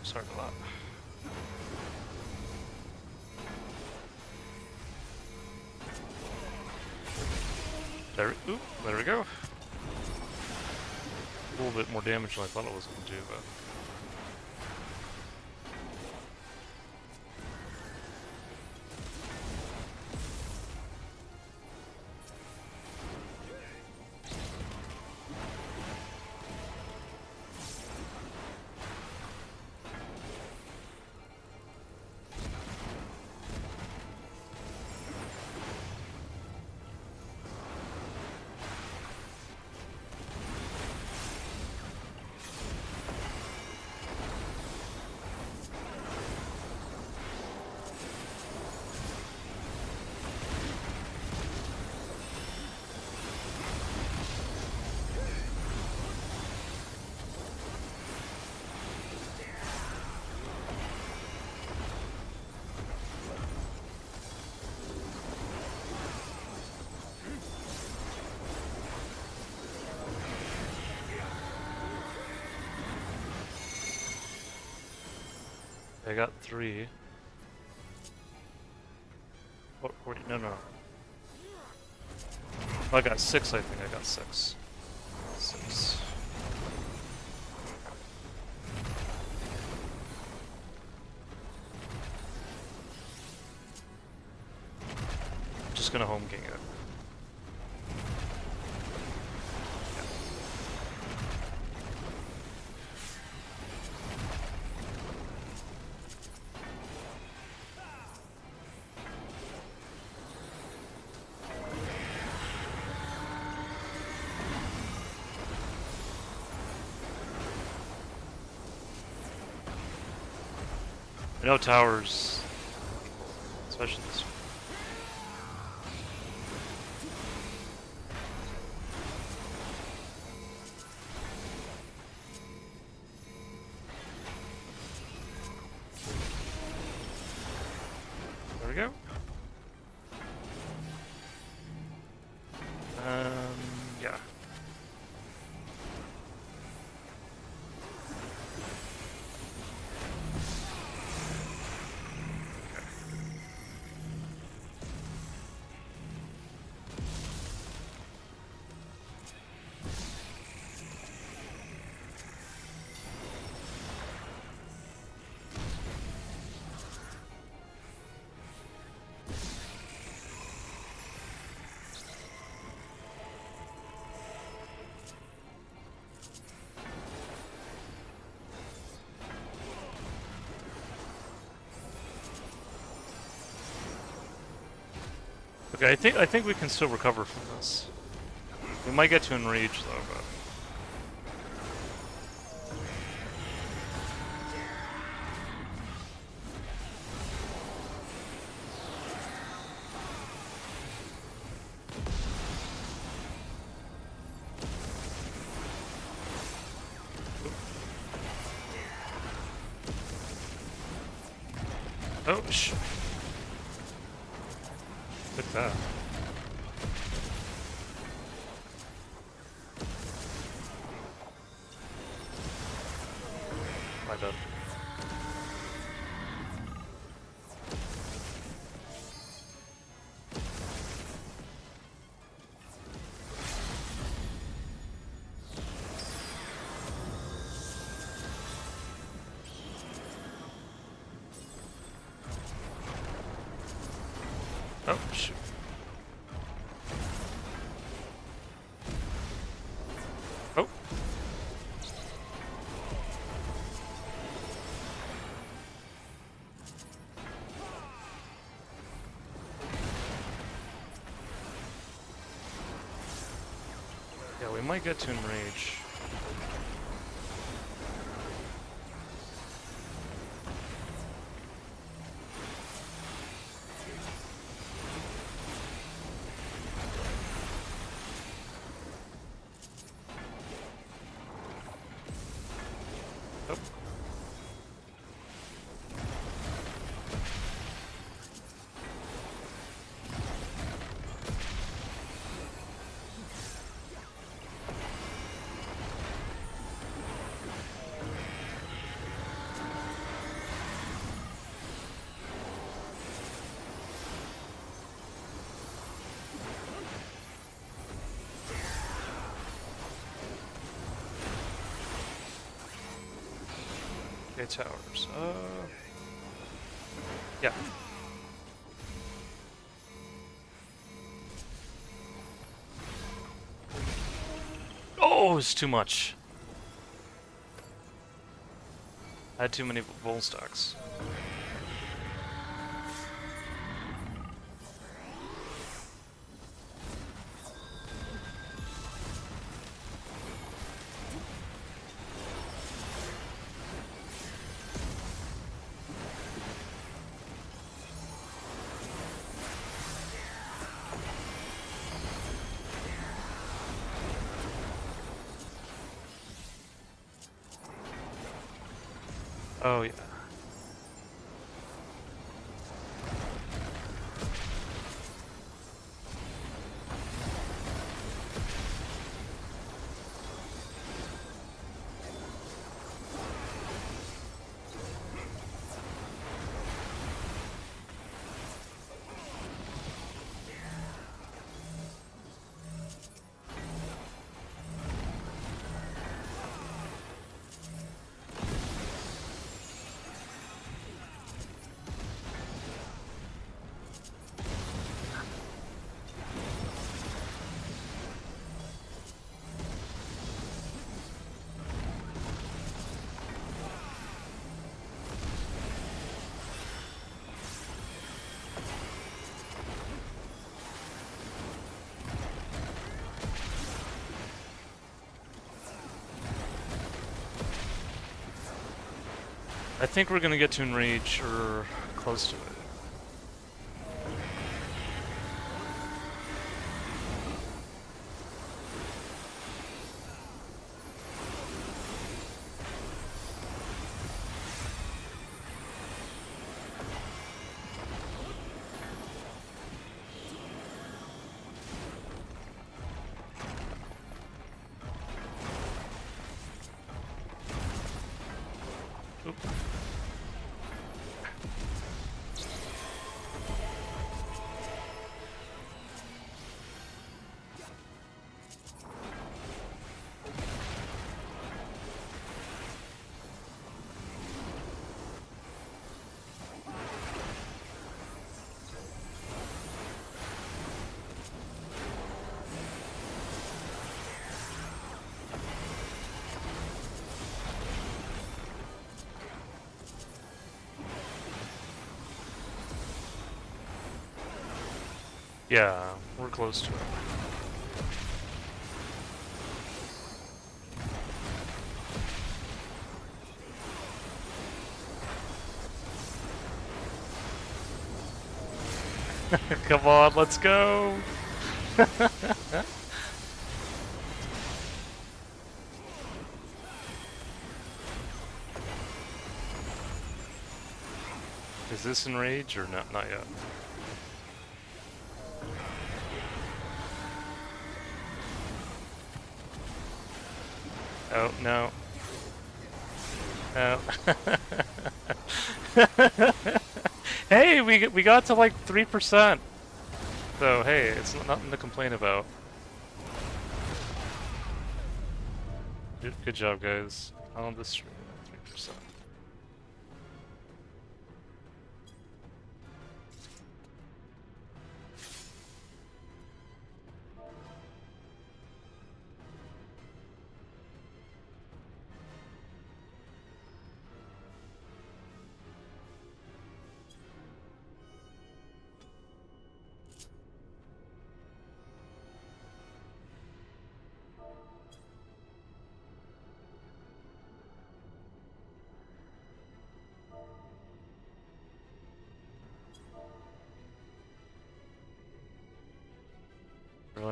Sorry for that. There we go. A little bit more damage than I thought it was going to do, but... I got 3. Oh, wait, no. I got 6, I think. I got 6. 6. Just gonna home king it. I know towers, especially this one. There we go. Yeah. Okay, I think we can still recover from this. We might get to enrage though, but oh shit. Look at that. My bad. Oh shoot. might get to enrage. Okay, towers. Yeah. Oh, it's too much. I had too many bull stacks. Oh, yeah. I think we're gonna get to enrage or close to it. Oop. Yeah, we're close to it. Come on, let's go! Is this enrage or not? Not yet. Oh, no. No. Hey, we got to like 3%. So, hey, it's nothing to complain about. Good job, guys. On the stream, 3%.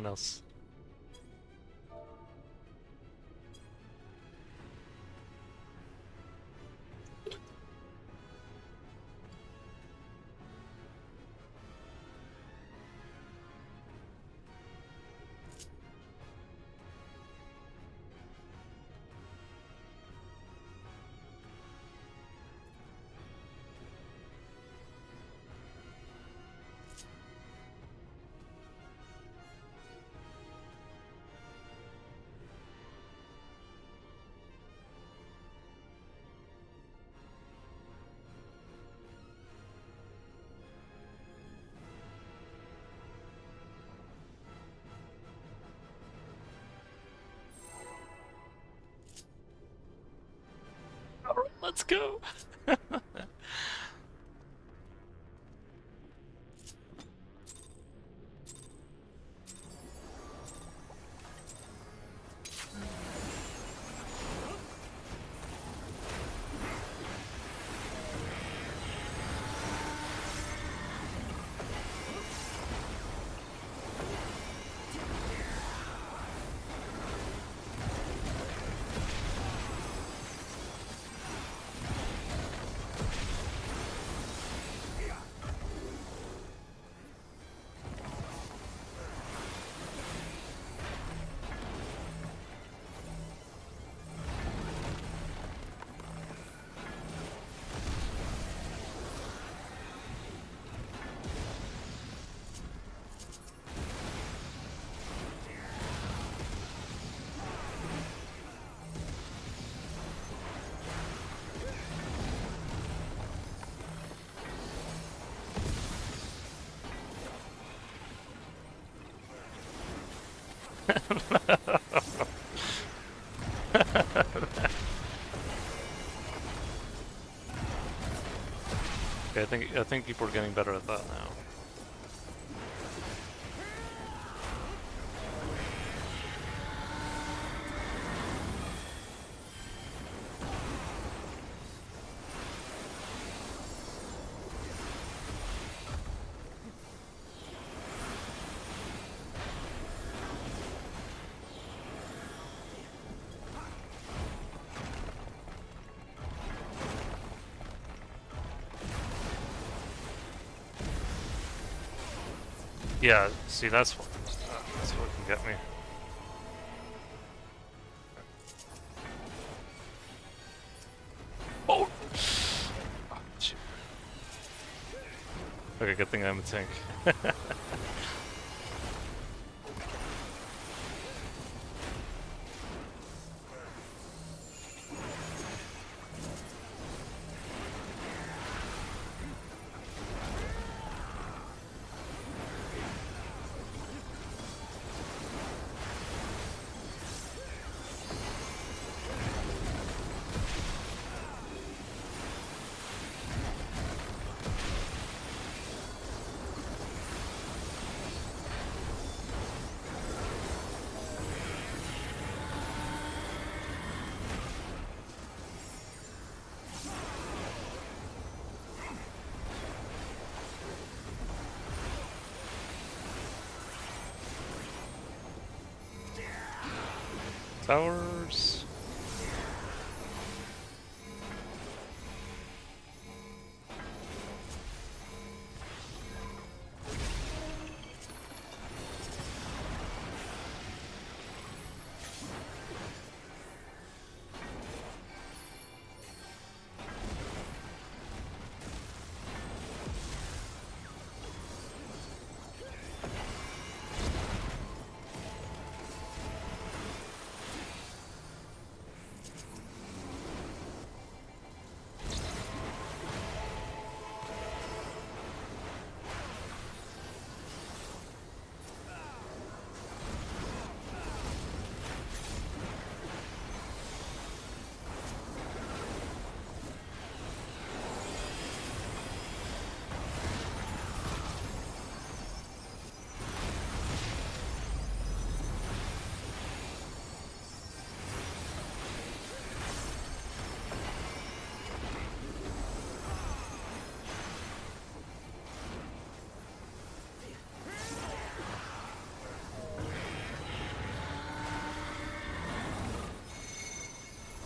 anyone else. Alright, let's go! Okay, I think people are getting better at that now. Yeah, see, that's what can get me. Oh! Oh, shoot. Okay, good thing I'm a tank. Towers.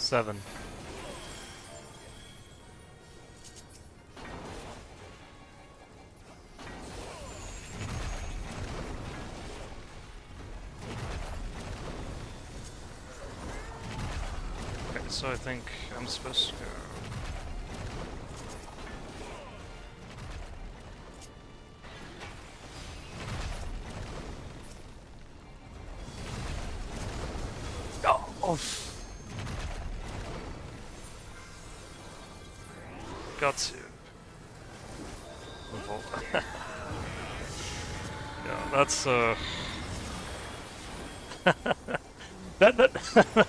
7. Okay, so I think I'm supposed to go. Oh! Got to. Yeah, that's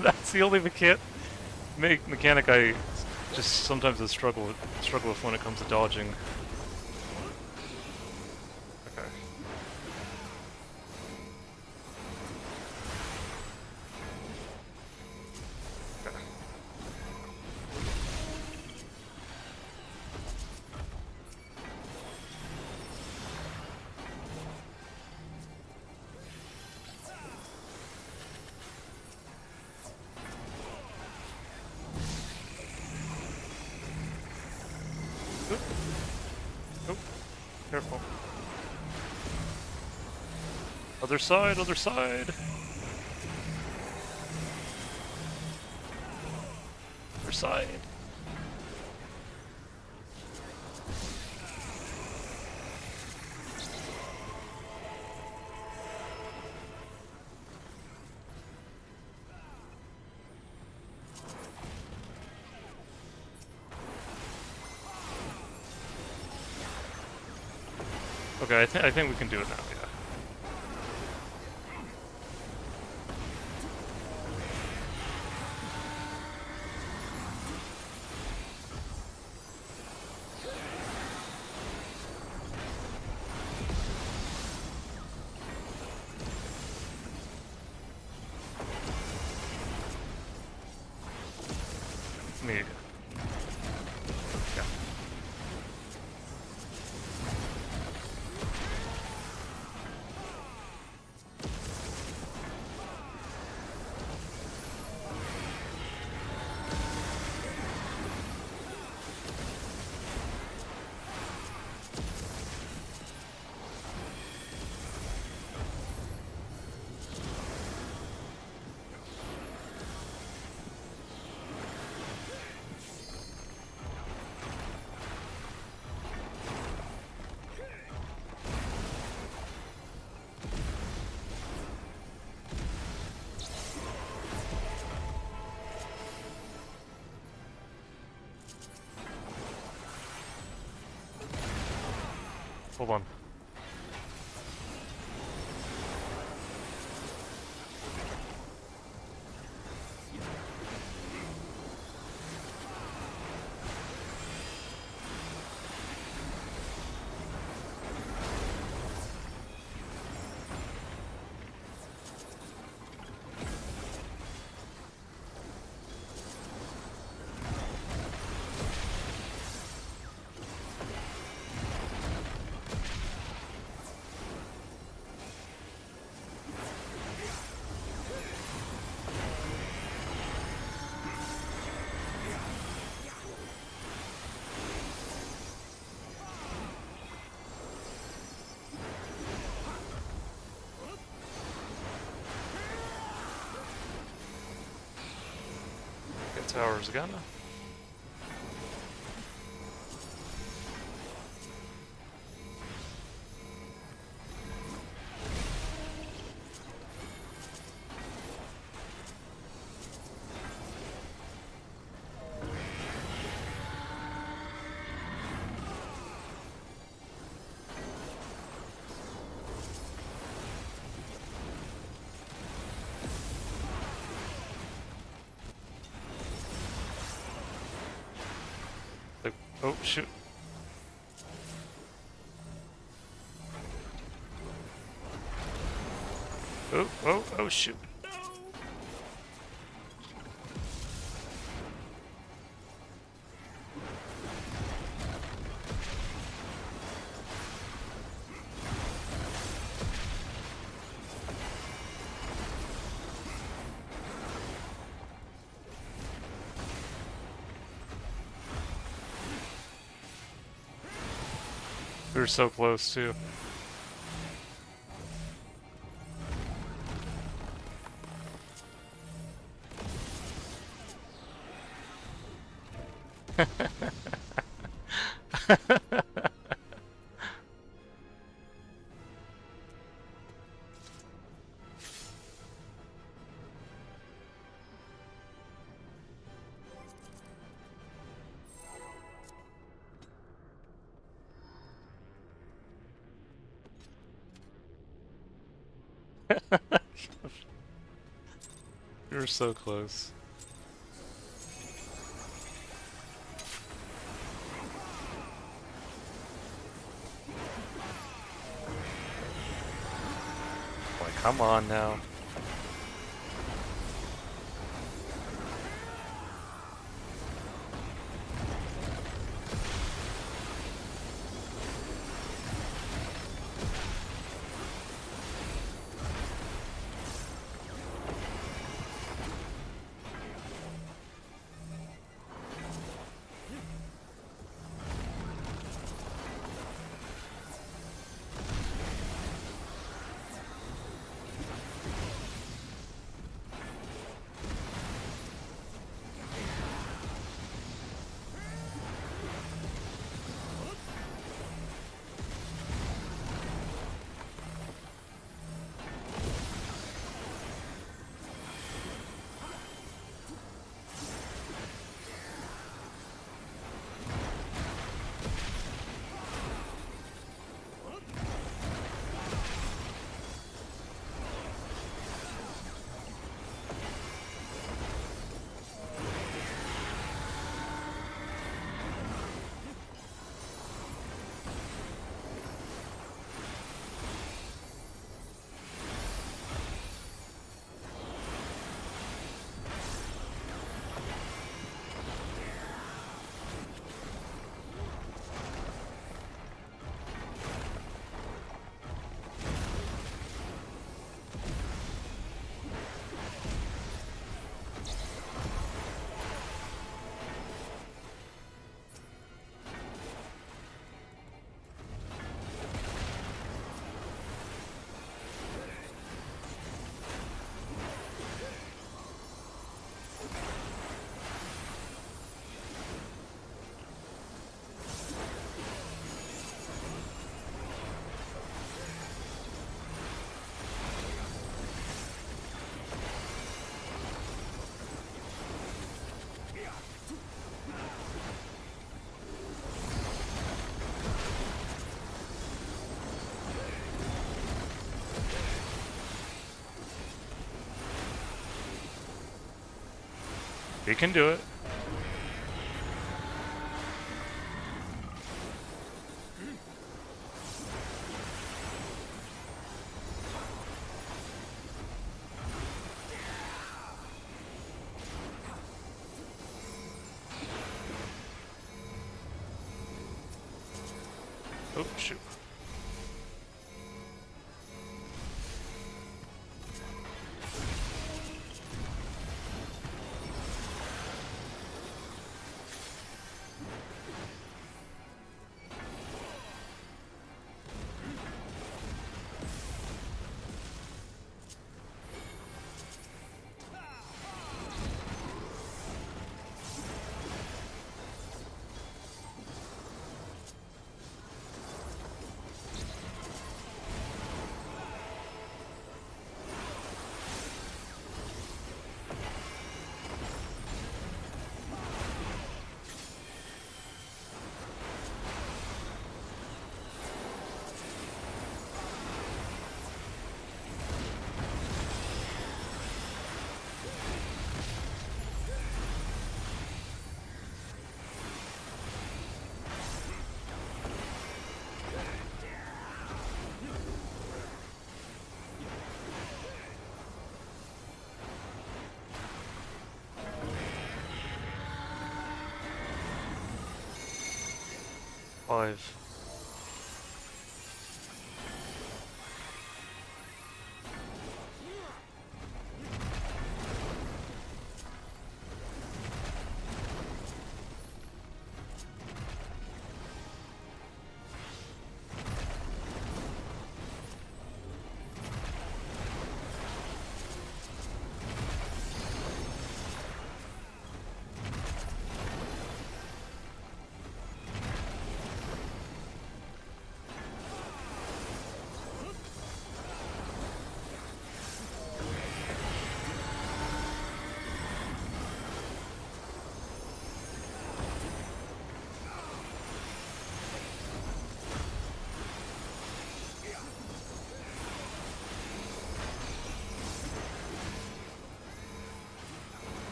that's the only mechanic I just sometimes struggle with when it comes to dodging. Okay. Oop. Oop. Careful. Other side, other side. Other side. Okay, I think we can do it now, yeah. Me. Yeah. Hold on. Get towers again. Oh, shoot. Oh, shoot. No. We were so close too. We were so close. Like, come on now. We can do it. Oh, shoot. Five.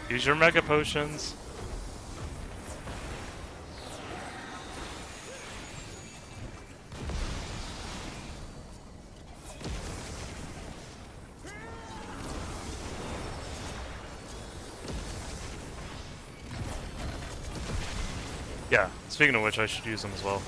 Use your mega potions. Yeah, speaking of which, I should use them as well.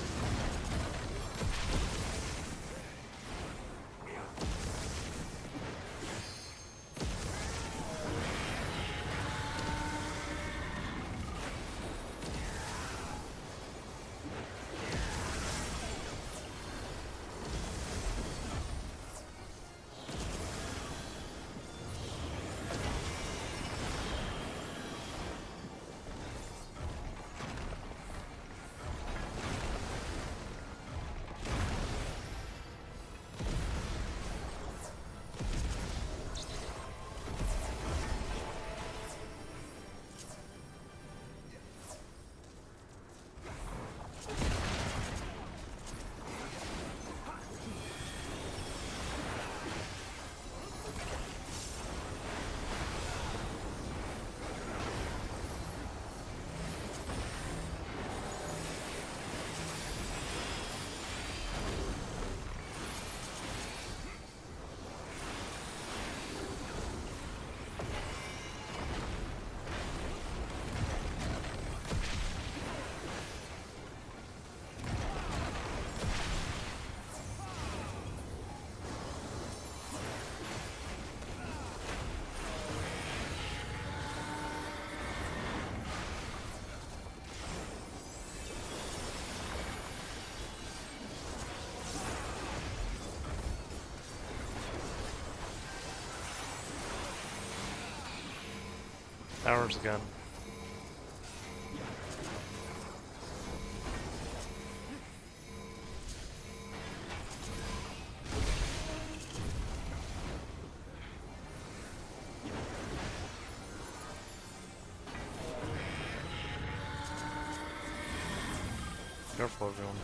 Hours again. Careful, everyone.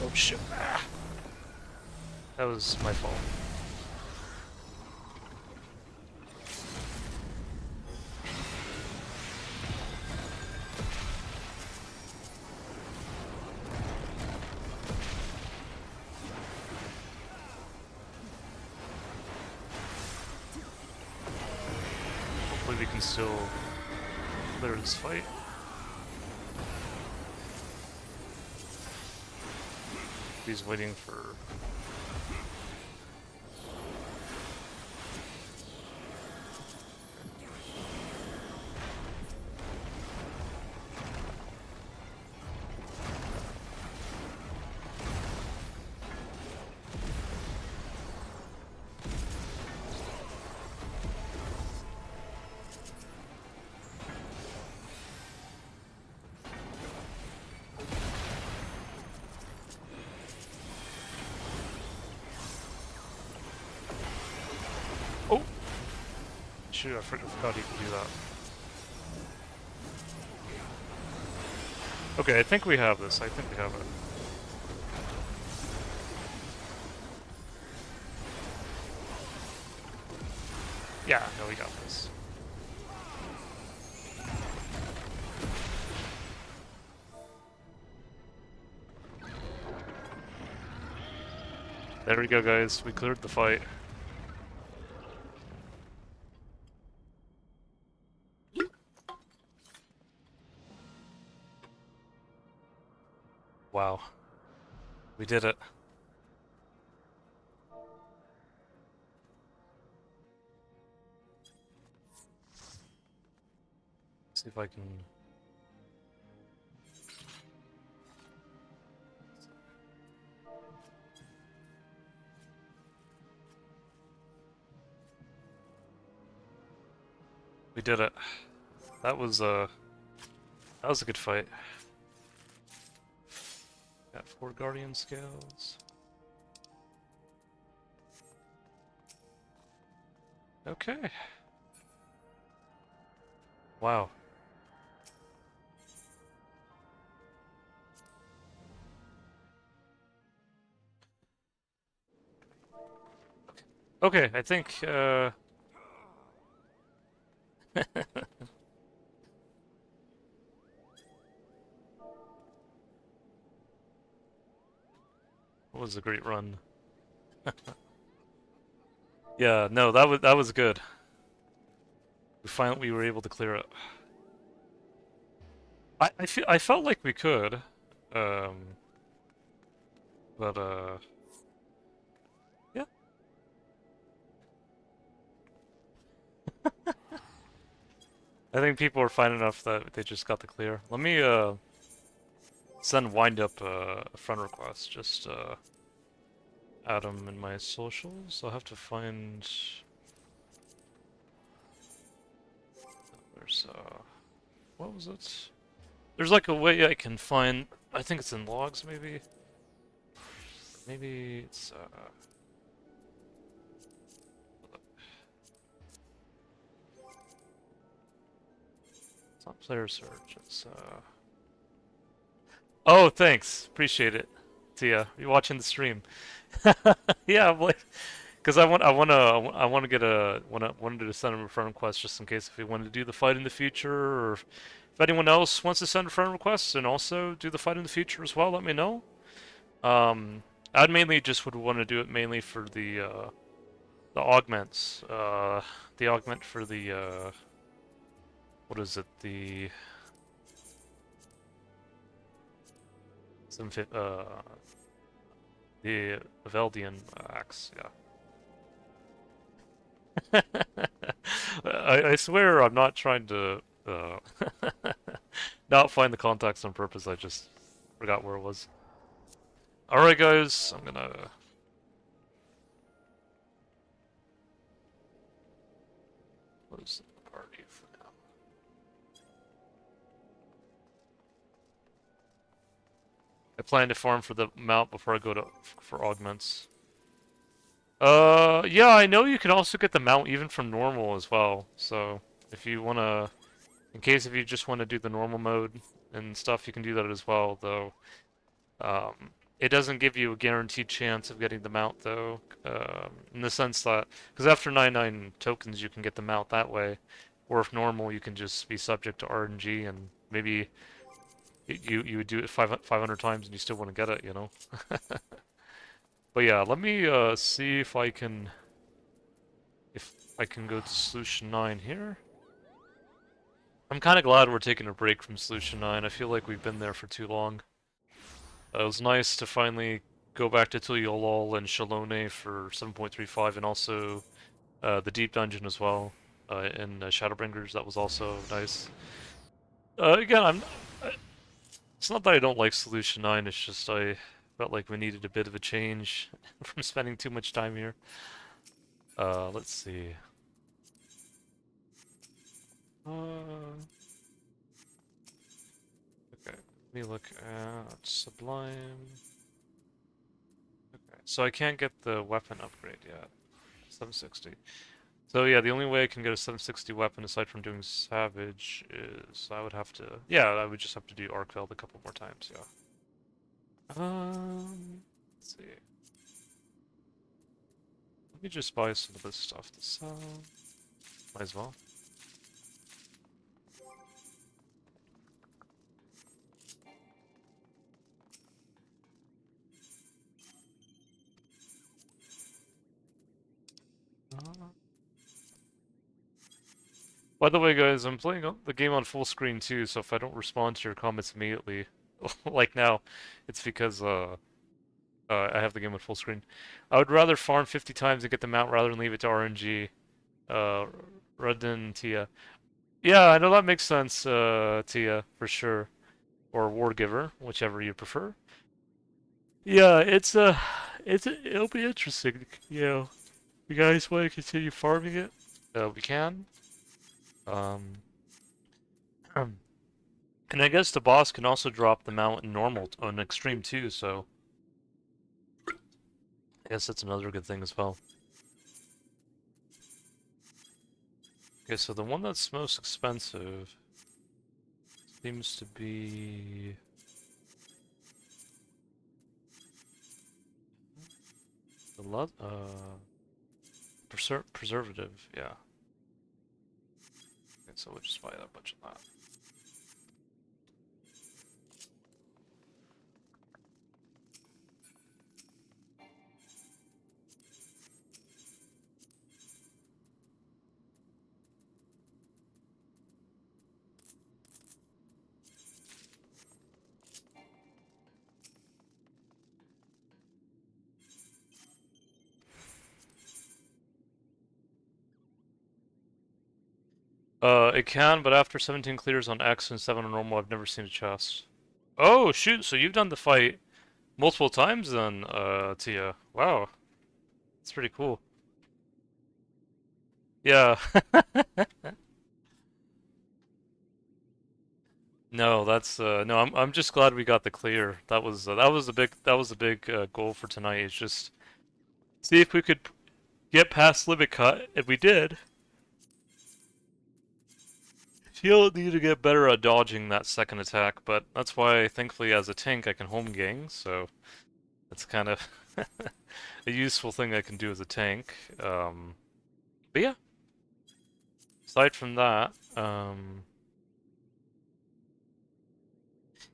Oh shit. Ah. That was my fault. Hopefully we can still clear this fight. He's waiting for... Oh! Shoot, I forgot he could do that. Okay, I think we have this. I think we have it. Yeah, no, we got this. There we go, guys. We cleared the fight. Wow. We did it. See if I can... We did it. That was a good fight. Got 4 Guardian Scales. Okay. Wow. Okay, I think, It was a great run. Yeah, no, that was good. We were able to clear it. I felt like we could, um, but yeah. I think people are fine enough that they just got the clear. Let me send wind up a friend request. Just add them in my socials. I'll have to find. There's what was it? There's like a way I can find. I think it's in logs, maybe. Maybe it's It's not player search. It's Oh, thanks. Appreciate it. Tia, you watching the stream? Yeah, I'm like, because I want to get a wanted to send him a friend request just in case if he wanted to do the fight in the future, or if anyone else wants to send a friend request and also do the fight in the future as well. Let me know. I'd mainly just would want to do it mainly for the augments. The augment for the what is it? The some the Veldian axe. Yeah. I swear I'm not trying to not find the contacts on purpose. I just forgot where it was. All right, guys. I'm gonna. Close the party for now. I plan to farm for the mount before I go to for augments. Yeah, I know you can also get the mount even from normal as well. So if you wanna, in case if you just want to do the normal mode and stuff, you can do that as well. Though, it doesn't give you a guaranteed chance of getting the mount though, in the sense that because after 99 tokens you can get the mount that way, or if normal you can just be subject to RNG and maybe you would do it 500 times and you still wouldn't get it, you know. But yeah, let me see if I can go to solution 9 here. I'm kind of glad we're taking a break from solution 9. I feel like we've been there for too long. It was nice to finally go back to Tuliolol and Shalone for 7.35 and also the deep dungeon as well in Shadowbringers. That was also nice. Again, it's not that I don't like Solution 9, it's just I felt like we needed a bit of a change from spending too much time here. Let's see. Okay, let me look at Sublime. Okay, so I can't get the weapon upgrade yet. 760. So yeah, the only way I can get a 760 weapon aside from doing Savage is I would have to... Yeah, I would just have to do Arkveld a couple more times, yeah. Let's see. Let me just buy some of this stuff to sell. Might as well. By the way, guys, I'm playing the game on full screen too, so if I don't respond to your comments immediately, like now, it's because I have the game on full screen. I would rather farm 50 times to get the mount rather than leave it to RNG. Uh, Rudden Tia. Yeah, I know that makes sense, Tia, for sure. Or Wargiver, whichever you prefer. Yeah, it'll be interesting. You guys want to continue farming it? We can. Um, and I guess the boss can also drop the mount in normal on extreme too, so I guess that's another good thing as well. Okay, so the one that's most expensive seems to be the preservative, yeah. Okay, so we'll just buy that bunch of that. It can, but after 17 clears on X and 7 on normal, I've never seen a chest. Oh, shoot, so you've done the fight multiple times then, Tia. Wow, that's pretty cool. Yeah. No, no, I'm just glad we got the clear. That was a big goal for tonight. Is just see if we could get past limit cut, and we did. He'll need to get better at dodging that second attack, but that's why, thankfully, as a tank, I can home gang, so that's kind of a useful thing I can do as a tank. But yeah, aside from that,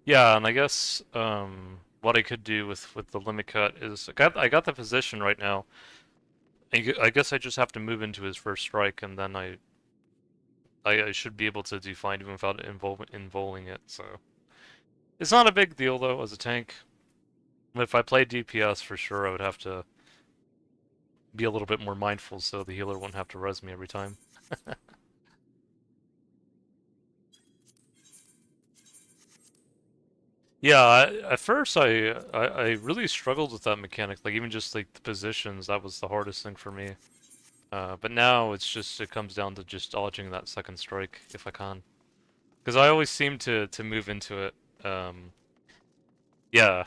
yeah, and I guess what I could do with the limit cut is I got the position right now. I guess I just have to move into his first strike, and then I should be able to define him without involving it. So it's not a big deal though as a tank. If I play DPS for sure, I would have to be a little bit more mindful so the healer wouldn't have to res me every time. Yeah, at first I really struggled with that mechanic. Like even just like the positions, that was the hardest thing for me. But now it comes down to just dodging that second strike if I can. Because I always seem to move into it. Yeah.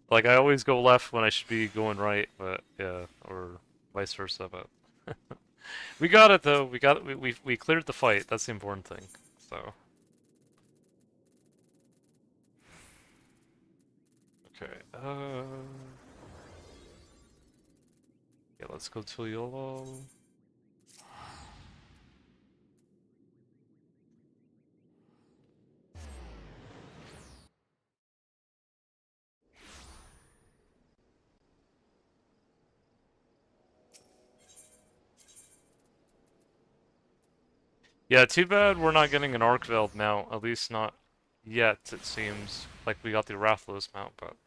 Like I always go left when I should be going right, but yeah, or vice versa. But we got it though. We cleared the fight. That's the important thing. So okay. Yeah, let's go to YOLO. Yeah, too bad we're not getting an Arkveld mount. At least not yet. It seems like we got the Rathlos mount, but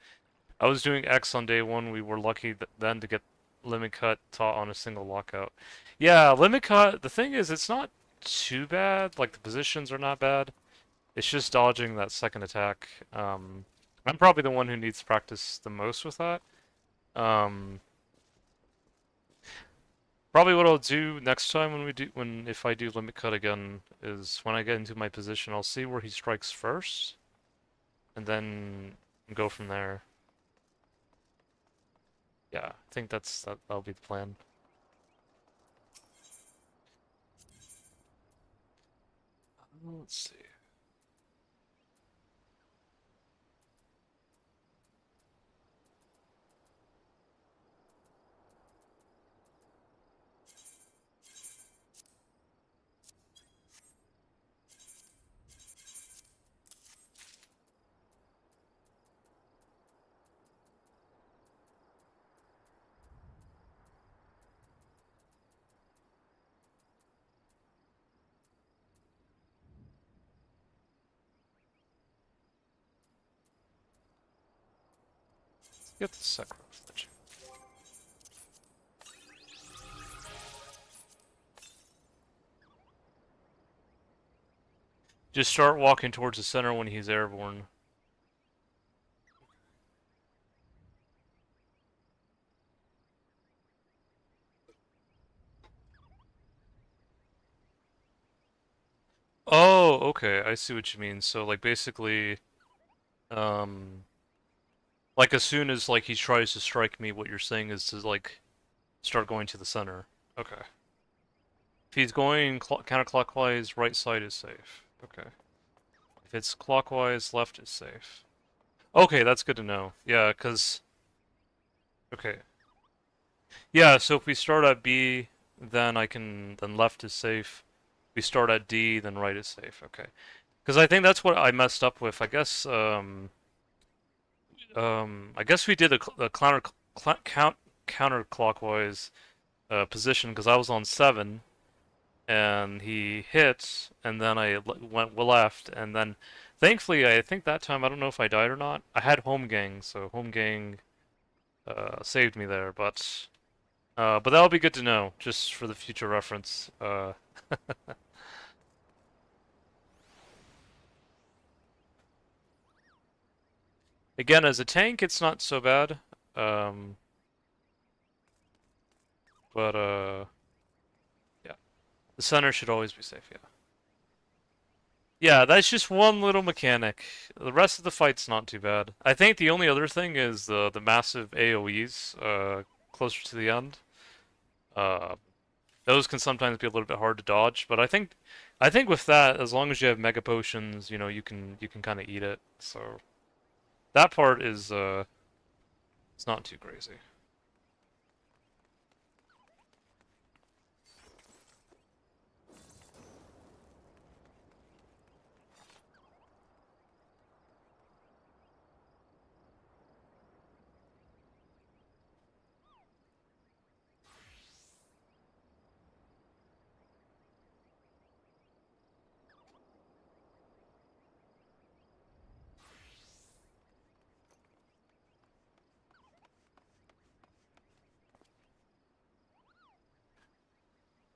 I was doing X on day one. We were lucky then to get limit cut taught on a single lockout. Yeah, limit cut. The thing is, it's not too bad. Like the positions are not bad. It's just dodging that second attack. I'm probably the one who needs practice the most with that. Um, Probably what I'll do next time if I do limit cut again is when I get into my position, I'll see where he strikes first, and then go from there. Yeah, I think that'll be the plan. Let's see. Get the second. Just start walking towards the center when he's airborne. Oh, okay, I see what you mean. So, like, basically, um, like, as soon as, like, he tries to strike me, what you're saying is to, like, start going to the center. Okay. If he's going counterclockwise, right side is safe. Okay. If it's clockwise, left is safe. Okay, that's good to know. Yeah, because... Okay. Yeah, so if we start at B, then then left is safe. If we start at D, then right is safe. Okay. Because I think that's what I messed up with. I guess we did a counterclockwise position because I was on 7, and he hit, and then I went left, and then thankfully I think that time I don't know if I died or not. I had home gang, so home gang saved me there, but that'll be good to know just for the future reference. Again, as a tank, it's not so bad, um, but yeah, the center should always be safe. Yeah. Yeah, that's just one little mechanic. The rest of the fight's not too bad. I think the only other thing is the massive AoEs closer to the end. Uh, those can sometimes be a little bit hard to dodge, but I think with that, as long as you have mega potions, you can kind of eat it. So that part is it's not too crazy.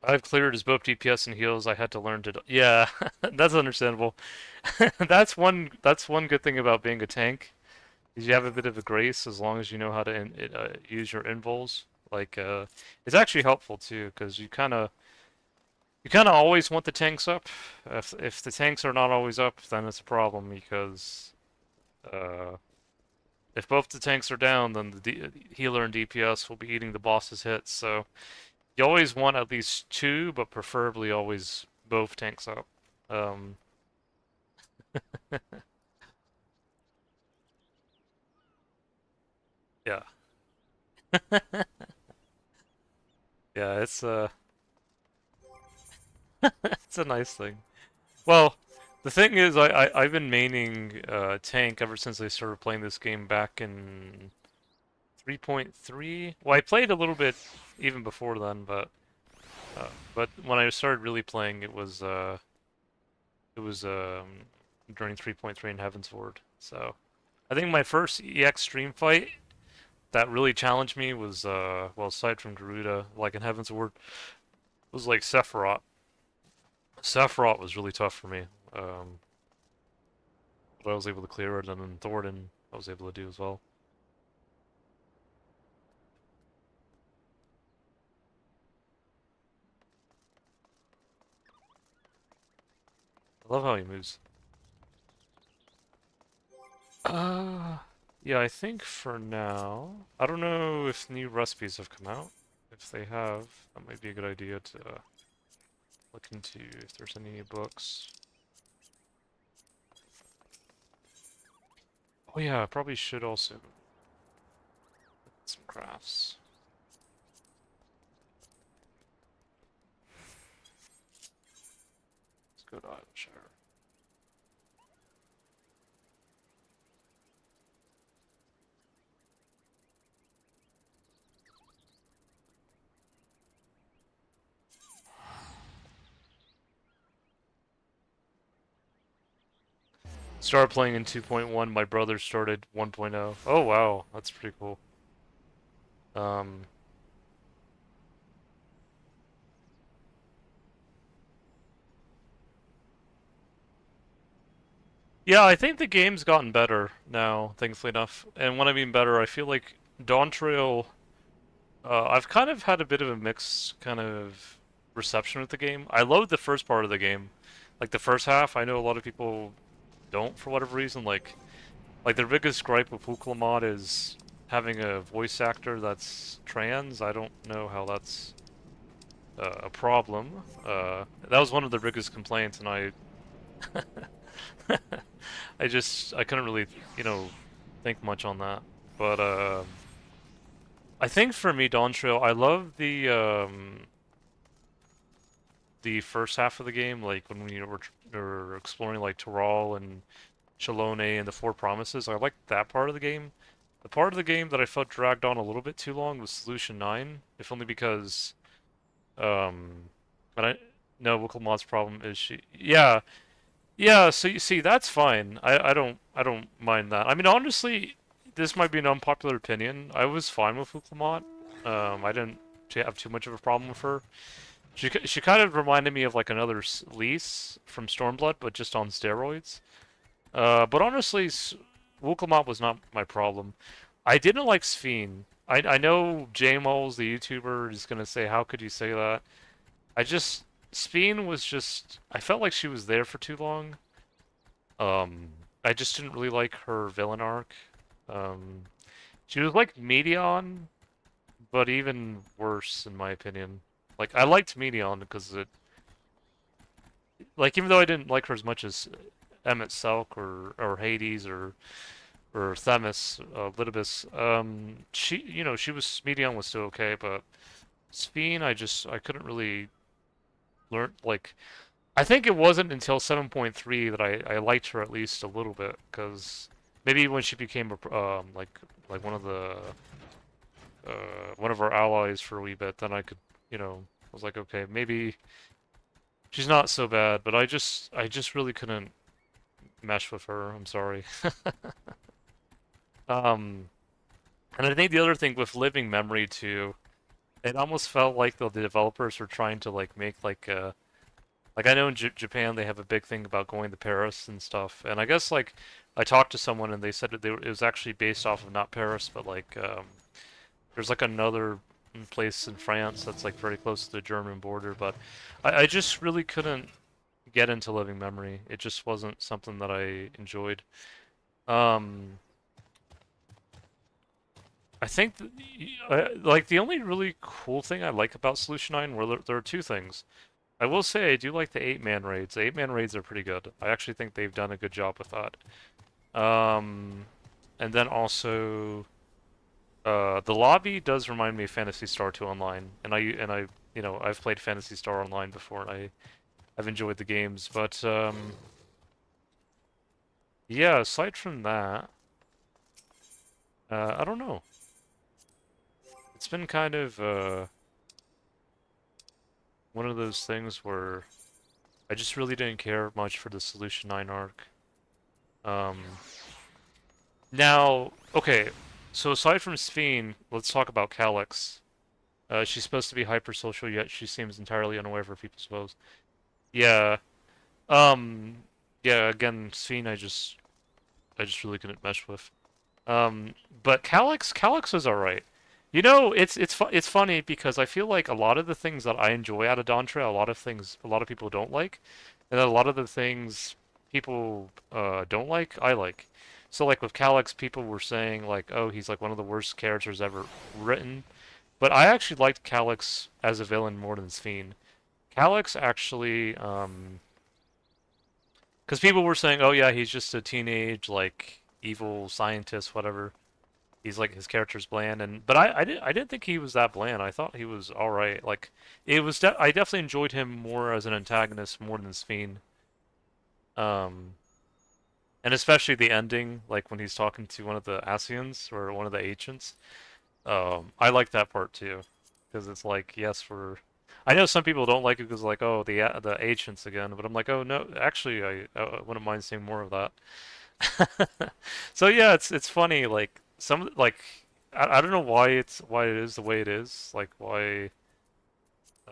I've cleared as both DPS and heals. I had to learn to. Yeah, that's understandable. That's one good thing about being a tank. Is you have a bit of a grace as long as you know how to use your invols. Like, it's actually helpful too, because you kind of always want the tanks up. If the tanks are not always up, then it's a problem because uh, if both the tanks are down, then the healer and DPS will be eating the boss's hits. So you always want at least two, but preferably always both tanks up. Um, yeah, yeah, it's a nice thing. Well, the thing is, I've been maining tank ever since I started playing this game back in 3.3. Well, I played a little bit even before then, but when I started really playing, it was during 3.3 in Heaven's Ward. So I think my first EX stream fight that really challenged me was well, aside from Garuda, like in Heaven's Ward, was like Sephiroth. Sephiroth was really tough for me. But I was able to clear it, and then Thornton I was able to do as well. I love how he moves. Uh, yeah, I think for now, I don't know if new recipes have come out. If they have, that might be a good idea to look into if there's any new books. Oh yeah, I probably should also some crafts. Let's go to Ironshire. started playing in 2.1. My brother started 1.0. Oh wow, that's pretty cool. Um, yeah, I think the game's gotten better now, thankfully enough. And when I mean better, I feel like Dawntrail. I've kind of had a bit of a mixed kind of reception with the game. I love the first part of the game, like the first half. I know a lot of people don't for whatever reason. Like their biggest gripe with Huklamat is having a voice actor that's trans. I don't know how that's a problem. That was one of their biggest complaints, and I couldn't really, think much on that. But I think for me, Dawntrail, I love the first half of the game, like when were exploring like Toral and Chalone and the Four Promises. I liked that part of the game. The part of the game that I felt dragged on a little bit too long was Solution 9, if only because but I no Wicklemot's problem is she yeah, so you see that's fine. I don't mind that. I mean honestly, this might be an unpopular opinion. I was fine with Wicklemot. I didn't have too much of a problem with her. She kind of reminded me of like another Lise from Stormblood, but just on steroids. But honestly, Wookelmot was not my problem. I didn't like Sphene. I know JMoles, the YouTuber, is gonna say, "How could you say that?" I just Sphene was just. I felt like she was there for too long. I just didn't really like her villain arc. Um, she was like Medion, but even worse in my opinion. Like I liked Medion because like even though I didn't like her as much as Emmett Selk or Hades or Themis, Litibus, she she was Medion was still okay, but Sphene I couldn't really learn like I think it wasn't until 7.3 that I liked her at least a little bit because maybe when she became a like one of our allies for a wee bit, then I could I was like okay maybe she's not so bad, but I just really couldn't mesh with her. I'm sorry. Um, and I think the other thing with living memory too, it almost felt like the developers were trying to like make like I know in Japan they have a big thing about going to Paris and stuff, and I guess like I talked to someone and they said that it was actually based off of not Paris, but like there's like another place in France that's like very close to the German border, but I just really couldn't get into living memory. It just wasn't something that I enjoyed. Um, I think like the only really cool thing I like about Solution 9 were there are two things. I will say I do like the 8-man raids. The 8-man raids are pretty good. I actually think they've done a good job with that. Um, and then also the lobby does remind me of Phantasy Star 2 Online, and I I've played Phantasy Star Online before, and I've enjoyed the games, but yeah, aside from that, I don't know. It's been kind of one of those things where I just really didn't care much for the Solution 9 arc. Um, Now, okay, so aside from Sphene, let's talk about Calyx. She's supposed to be hypersocial, yet she seems entirely unaware of her people's woes. Yeah, um, yeah, again, Sphene I just really couldn't mesh with. Um, but Calyx is alright. It's funny because I feel like a lot of the things that I enjoy out of Dawntrail, a lot of people don't like, and then a lot of the things people don't like, I like. So like with Calyx, people were saying like, oh, he's like one of the worst characters ever written, but I actually liked Calyx as a villain more than Sphene. Calyx actually, because people were saying, oh yeah, he's just a teenage like evil scientist, whatever. He's like his character's bland, and but I didn't think he was that bland. I thought he was all right. Like I definitely enjoyed him more as an antagonist more than Sphene. Um, and especially the ending, like when he's talking to one of the Asians or one of the ancients. I like that part too, because it's like yes, I know some people don't like it because like, oh, the ancients again, but I'm like, oh no, actually, I wouldn't mind seeing more of that. So yeah, it's funny. Like some like I don't know why it is the way it is. Like why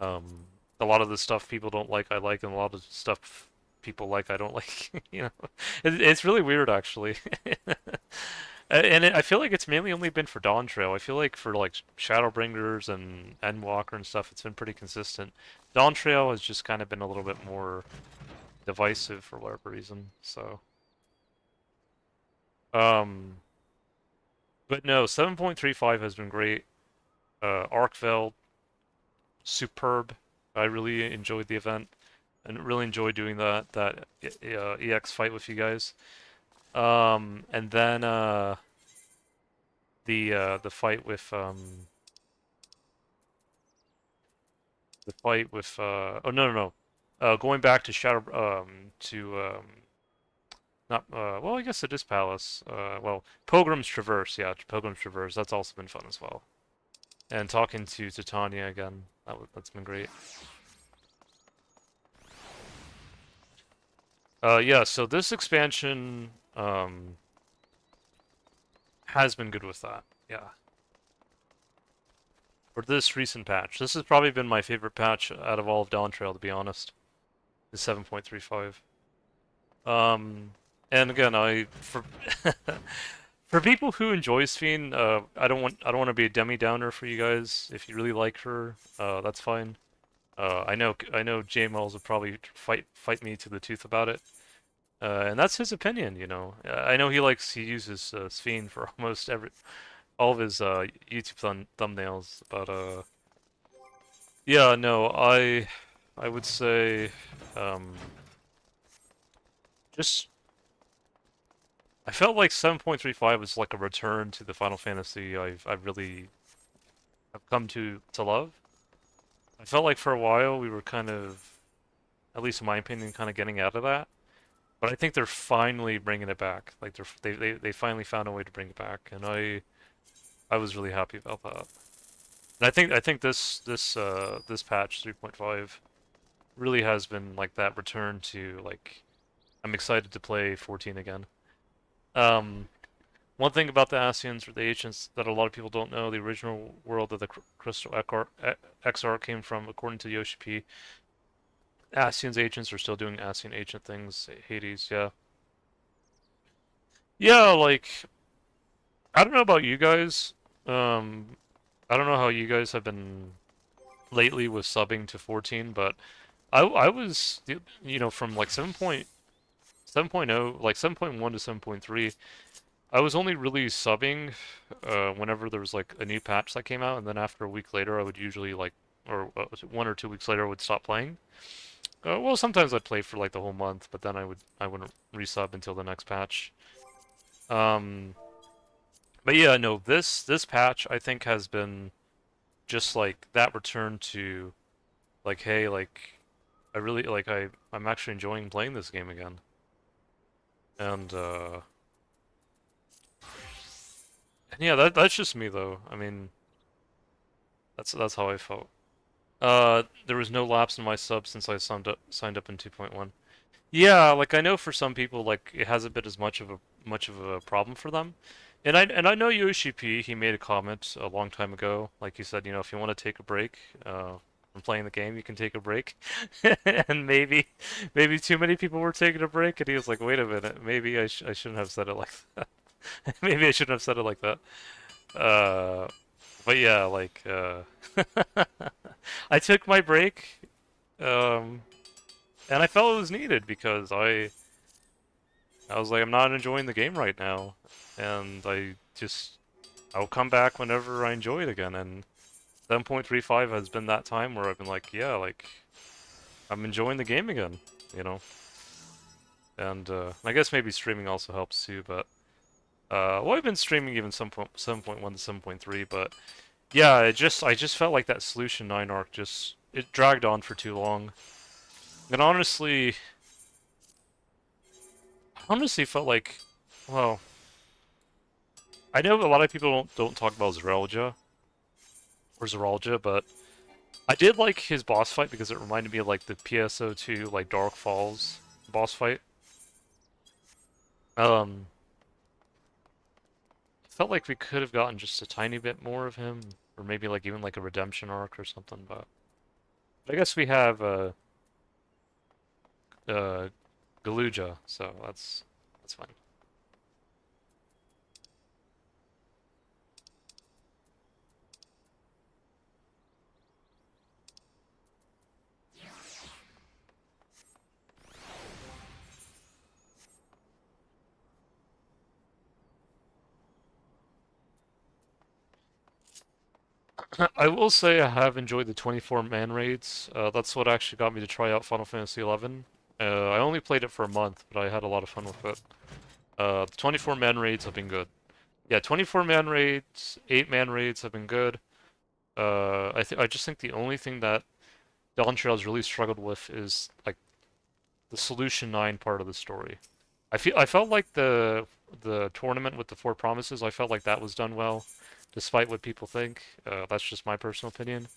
um a lot of the stuff people don't like I like, and a lot of stuff people like I don't like. You know, it's really weird actually. And I feel like it's mainly only been for Dawntrail. I feel like for like Shadowbringers and Endwalker and stuff, it's been pretty consistent. Dawntrail has just kind of been a little bit more divisive for whatever reason. So, um, but no, 7.35 has been great. Arkveld, superb. I really enjoyed the event and really enjoyed doing that EX fight with you guys. And then the fight with oh no, going back to Shadow to not well, I guess it is Palace. Well, Pilgrim's Traverse, yeah, Pilgrim's Traverse. That's also been fun as well. And talking to Titania again, that's been great. Yeah, so this expansion has been good with that. Yeah. Or this recent patch. This has probably been my favorite patch out of all of Dawntrail, to be honest. Is 7.35. And again, for for people who enjoy Sphene, I don't want to be a Demi Downer for you guys. If you really like her, that's fine. I know JMLs would probably fight me to the tooth about it. And that's his opinion, you know. I know he uses Sphene for almost all of his YouTube thumbnails, but yeah, no, I would say um, just I felt like 7.35 was like a return to the Final Fantasy I've really have come to love. I felt like for a while we were kind of, at least in my opinion, kind of getting out of that. But I think they're finally bringing it back. Like they finally found a way to bring it back, and I was really happy about that. And I think this patch 3.5 really has been like that return to like I'm excited to play 14 again. Um, One thing about the Ascians or the Ancients that a lot of people don't know, the original world that the Crystal XR came from, according to Yoshi P, Ascians Ancients are still doing Ascian Ancient things. Hades, yeah. Yeah, like, I don't know about you guys. Um, I don't know how you guys have been lately with subbing to 14, but I was, you know, from like 7.0, like 7.1 to 7.3, I was only really subbing whenever there was like a new patch that came out, and then after a week later, I would usually like, or 1 or 2 weeks later, I would stop playing. Well, sometimes I'd play for like the whole month, but then I wouldn't resub until the next patch. Um, but yeah, no, this patch I think has been just like that return to like, hey, like I really like I'm actually enjoying playing this game again, and yeah, that's just me though. I mean, that's how I felt. There was no lapse in my sub since I signed up in 2.1. Yeah, like I know for some people like it hasn't been as much of a problem for them. And I know Yoshi P, he made a comment a long time ago. Like he said, you know, if you want to take a break from playing the game, you can take a break. And maybe too many people were taking a break, and he was like, "Wait a minute, maybe I shouldn't have said it like that. Maybe I shouldn't have said it like that." Uh, but yeah, like I took my break, um, and I felt it was needed because I was like, I'm not enjoying the game right now, and I'll come back whenever I enjoy it again. And 7.35 has been that time where I've been like, yeah, like I'm enjoying the game again, you know. And I guess maybe streaming also helps too, but well, I've been streaming even 7.1 to 7.3, but yeah, I just felt like that Solution 9 arc just it dragged on for too long. And honestly felt like, well, I know a lot of people don't talk about Zeralja or Zeralja, but I did like his boss fight because it reminded me of like the PSO2 like Dark Falls boss fight. Um, felt like we could have gotten just a tiny bit more of him, or maybe like even like a redemption arc or something. But I guess we have uh Galuja, so that's fine. I will say I have enjoyed the 24 man raids. That's what actually got me to try out Final Fantasy 11. I only played it for a month, but I had a lot of fun with it. The 24 man raids have been good. Yeah, 24 man raids, 8 man raids have been good. I just think the only thing that Dawntrail has really struggled with is like the Solution 9 part of the story. I felt like the tournament with the four promises, I felt like that was done well, despite what people think. That's just my personal opinion.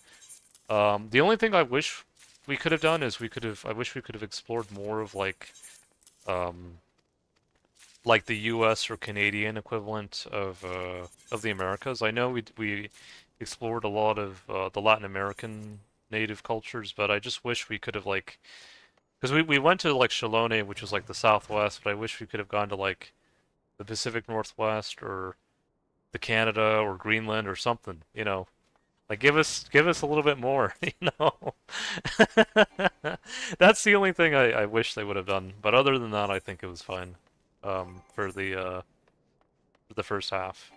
The only thing I wish we could have done is I wish we could have explored more of um, like the U.S. or Canadian equivalent of the Americas. I know we explored a lot of the Latin American native cultures, but I just wish we could have like because we went to like Shalone, which was like the Southwest, but I wish we could have gone to like the Pacific Northwest or the Canada or Greenland or something, you know. Like give us a little bit more, you know. That's the only thing I wish they would have done. But other than that, I think it was fine. For the first half.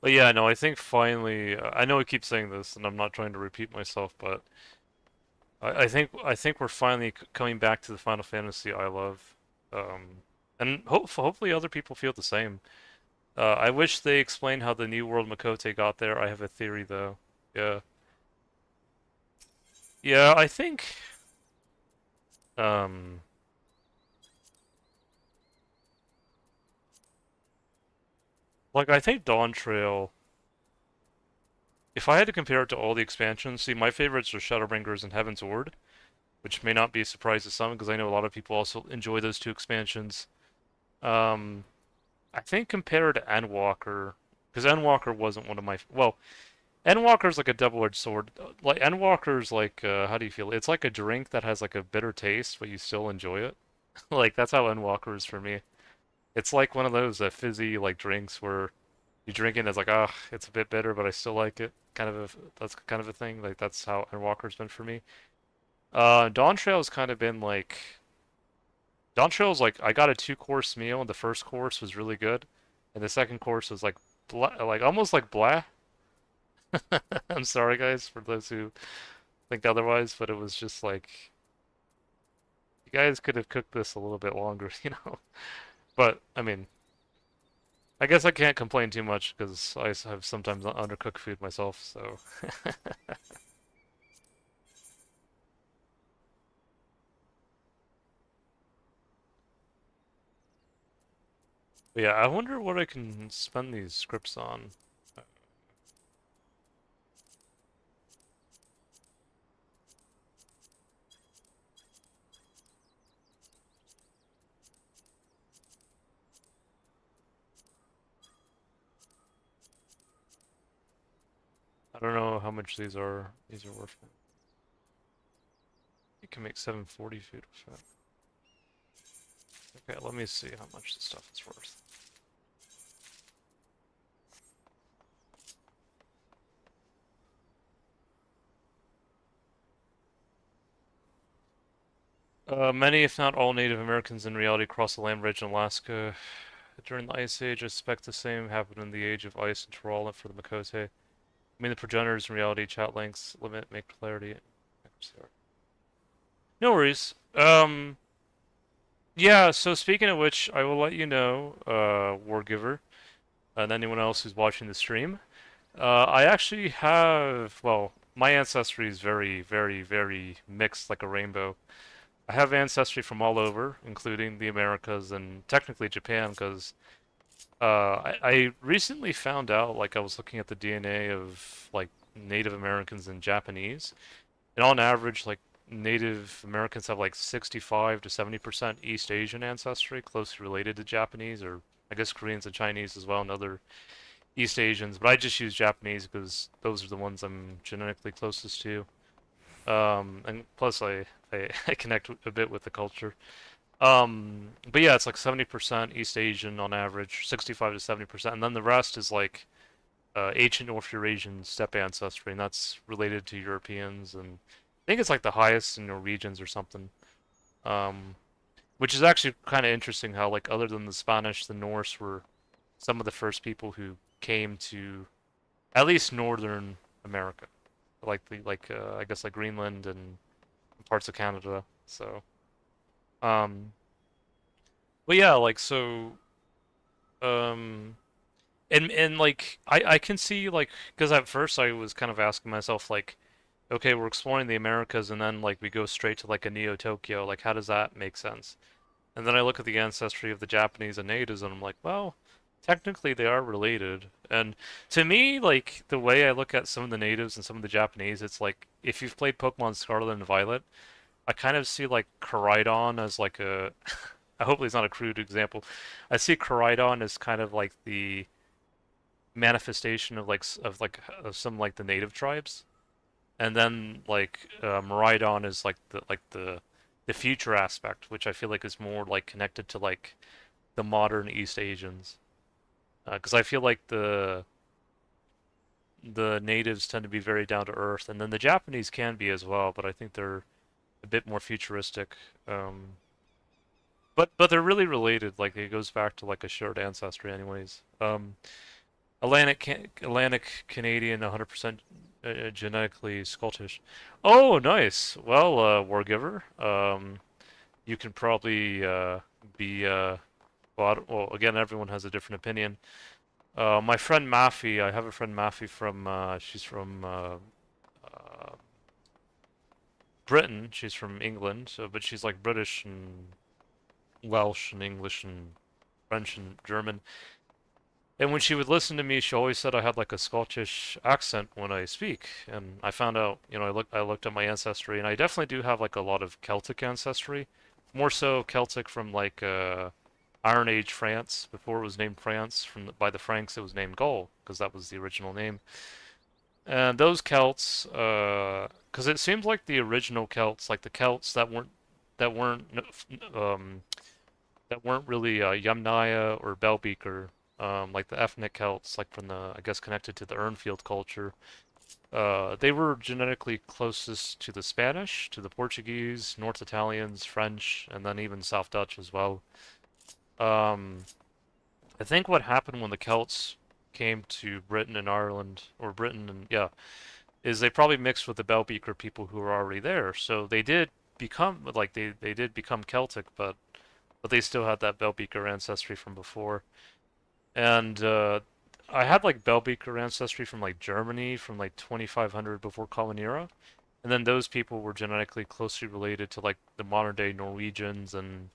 But yeah, no, I think finally, I know I keep saying this, and I'm not trying to repeat myself, but I think we're finally coming back to the Final Fantasy I love, and hopefully other people feel the same. I wish they explained how the New World Makote got there. I have a theory though. Yeah, yeah, I think, um, like I think Dawntrail. If I had to compare it to all the expansions, see, my favorites are Shadowbringers and Heaven's Ward, which may not be a surprise to some because I know a lot of people also enjoy those two expansions. Um, I think compared to Endwalker, because Endwalker wasn't one of my well, Endwalker's like a double-edged sword. Like Endwalker's like how do you feel? It's like a drink that has like a bitter taste, but you still enjoy it. Like that's how Endwalker is for me. It's like one of those fizzy like drinks where you drink it and it's like, ah, it's a bit bitter, but I still like it. That's kind of a thing. Like that's how Endwalker's been for me. Dawntrail's kind of been like Dawntrail's like I got a two-course meal and the first course was really good, and the second course was like like almost like blah. I'm sorry guys for those who think otherwise, but it was just like you guys could have cooked this a little bit longer, you know. But I mean, I guess I can't complain too much because I have sometimes undercooked food myself, so. But yeah, I wonder what I can spend these scripts on. I don't know how much these are. These are worth it. You can make 740 food with that. Okay, let me see how much this stuff is worth. Many, if not all, Native Americans in reality crossed the land bridge in Alaska during the Ice Age. I suspect the same happened in the Age of Ice and Terral for the Makote. I mean, the progenitors in reality, chat lengths, limit, make clarity. No worries. Yeah, so speaking of which, I will let you know, Wargiver, and anyone else who's watching the stream. I actually have, well, my ancestry is very, very, very mixed, like a rainbow. I have ancestry from all over, including the Americas and technically Japan, because I recently found out, like, I was looking at the DNA of, like, Native Americans and Japanese, and on average, like, Native Americans have, like, 65 to 70% East Asian ancestry, closely related to Japanese, or I guess Koreans and Chinese as well, and other East Asians, but I just use Japanese because those are the ones I'm genetically closest to. And plus I connect a bit with the culture. But yeah, it's like 70% East Asian on average, 65 to 70%, and then the rest is like ancient North Eurasian steppe ancestry, and that's related to Europeans, and I think it's like the highest in Norwegians or something. Um, which is actually kind of interesting how like other than the Spanish, the Norse were some of the first people who came to at least northern America, like the I guess like Greenland and parts of Canada. So, um, but yeah, like so, um, and like I can see like because at first I was kind of asking myself like, okay, we're exploring the Americas and then like we go straight to like a Neo Tokyo, like how does that make sense? And then I look at the ancestry of the Japanese and natives, and I'm like, well, technically they are related. And to me, like the way I look at some of the natives and some of the Japanese, it's like if you've played Pokemon Scarlet and Violet, I kind of see like Koraidon as like a. I hope it's not a crude example. I see Koraidon as kind of like the manifestation of of some like the native tribes, and then like Miraidon is like the future aspect, which I feel like is more like connected to like the modern East Asians. Because I feel like the natives tend to be very down to earth, and then the Japanese can be as well, but I think they're a bit more futuristic. But they're really related. Like it goes back to like a shared ancestry, anyways. Atlantic Canadian, 100% genetically Scottish. Oh, nice. Well, Wargiver, you can probably be well, well, again, everyone has a different opinion. My friend Maffy, I have a friend Maffy from she's from Britain. She's from England, so but she's like British and Welsh and English and French and German. And when she would listen to me, she always said I had like a Scottish accent when I speak. And I found out, I looked at my ancestry, and I definitely do have like a lot of Celtic ancestry, more so Celtic from like Iron Age France. Before it was named France, by the Franks, it was named Gaul because that was the original name. And those Celts, because it seems like the original Celts, like the Celts that weren't um, that weren't really Yamnaya or Belbeaker, like the ethnic Celts, like from the I guess connected to the Urnfield culture. They were genetically closest to the Spanish, to the Portuguese, North Italians, French, and then even South Dutch as well. Um, I think what happened when the Celts came to Britain and Ireland, or Britain and yeah, is they probably mixed with the Belbeaker people who were already there. So they did become like they did become Celtic, but they still had that Belbeaker ancestry from before. And I had like Belbeaker ancestry from like Germany from like 2500 before Common Era. And then those people were genetically closely related to like the modern day Norwegians and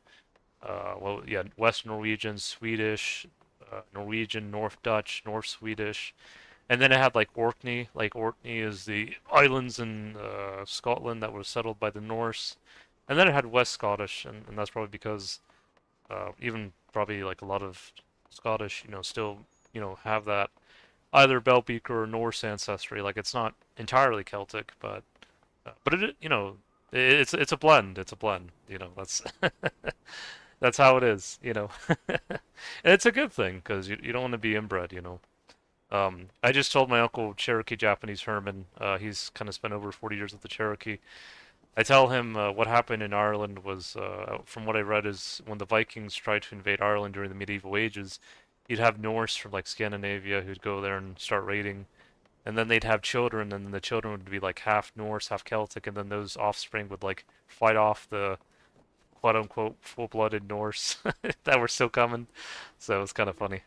well, yeah, West Norwegian, Swedish, Norwegian, North Dutch, North Swedish, and then it had like Orkney. Like Orkney is the islands in Scotland that were settled by the Norse, and then it had West Scottish, and that's probably because even probably like a lot of Scottish, still have that either Belbeaker or Norse ancestry. Like it's not entirely Celtic, but it's a blend. It's a blend. That's that's how it is. And it's a good thing because you don't want to be inbred. I just told my uncle Cherokee Japanese Herman. He's kind of spent over 40 years with the Cherokee. I tell him what happened in Ireland was, from what I read, is when the Vikings tried to invade Ireland during the medieval ages, you'd have Norse from like Scandinavia who'd go there and start raiding, and then they'd have children, and then the children would be like half Norse, half Celtic, and then those offspring would like fight off the quote unquote full-blooded Norse that were still coming. So it was kind of funny.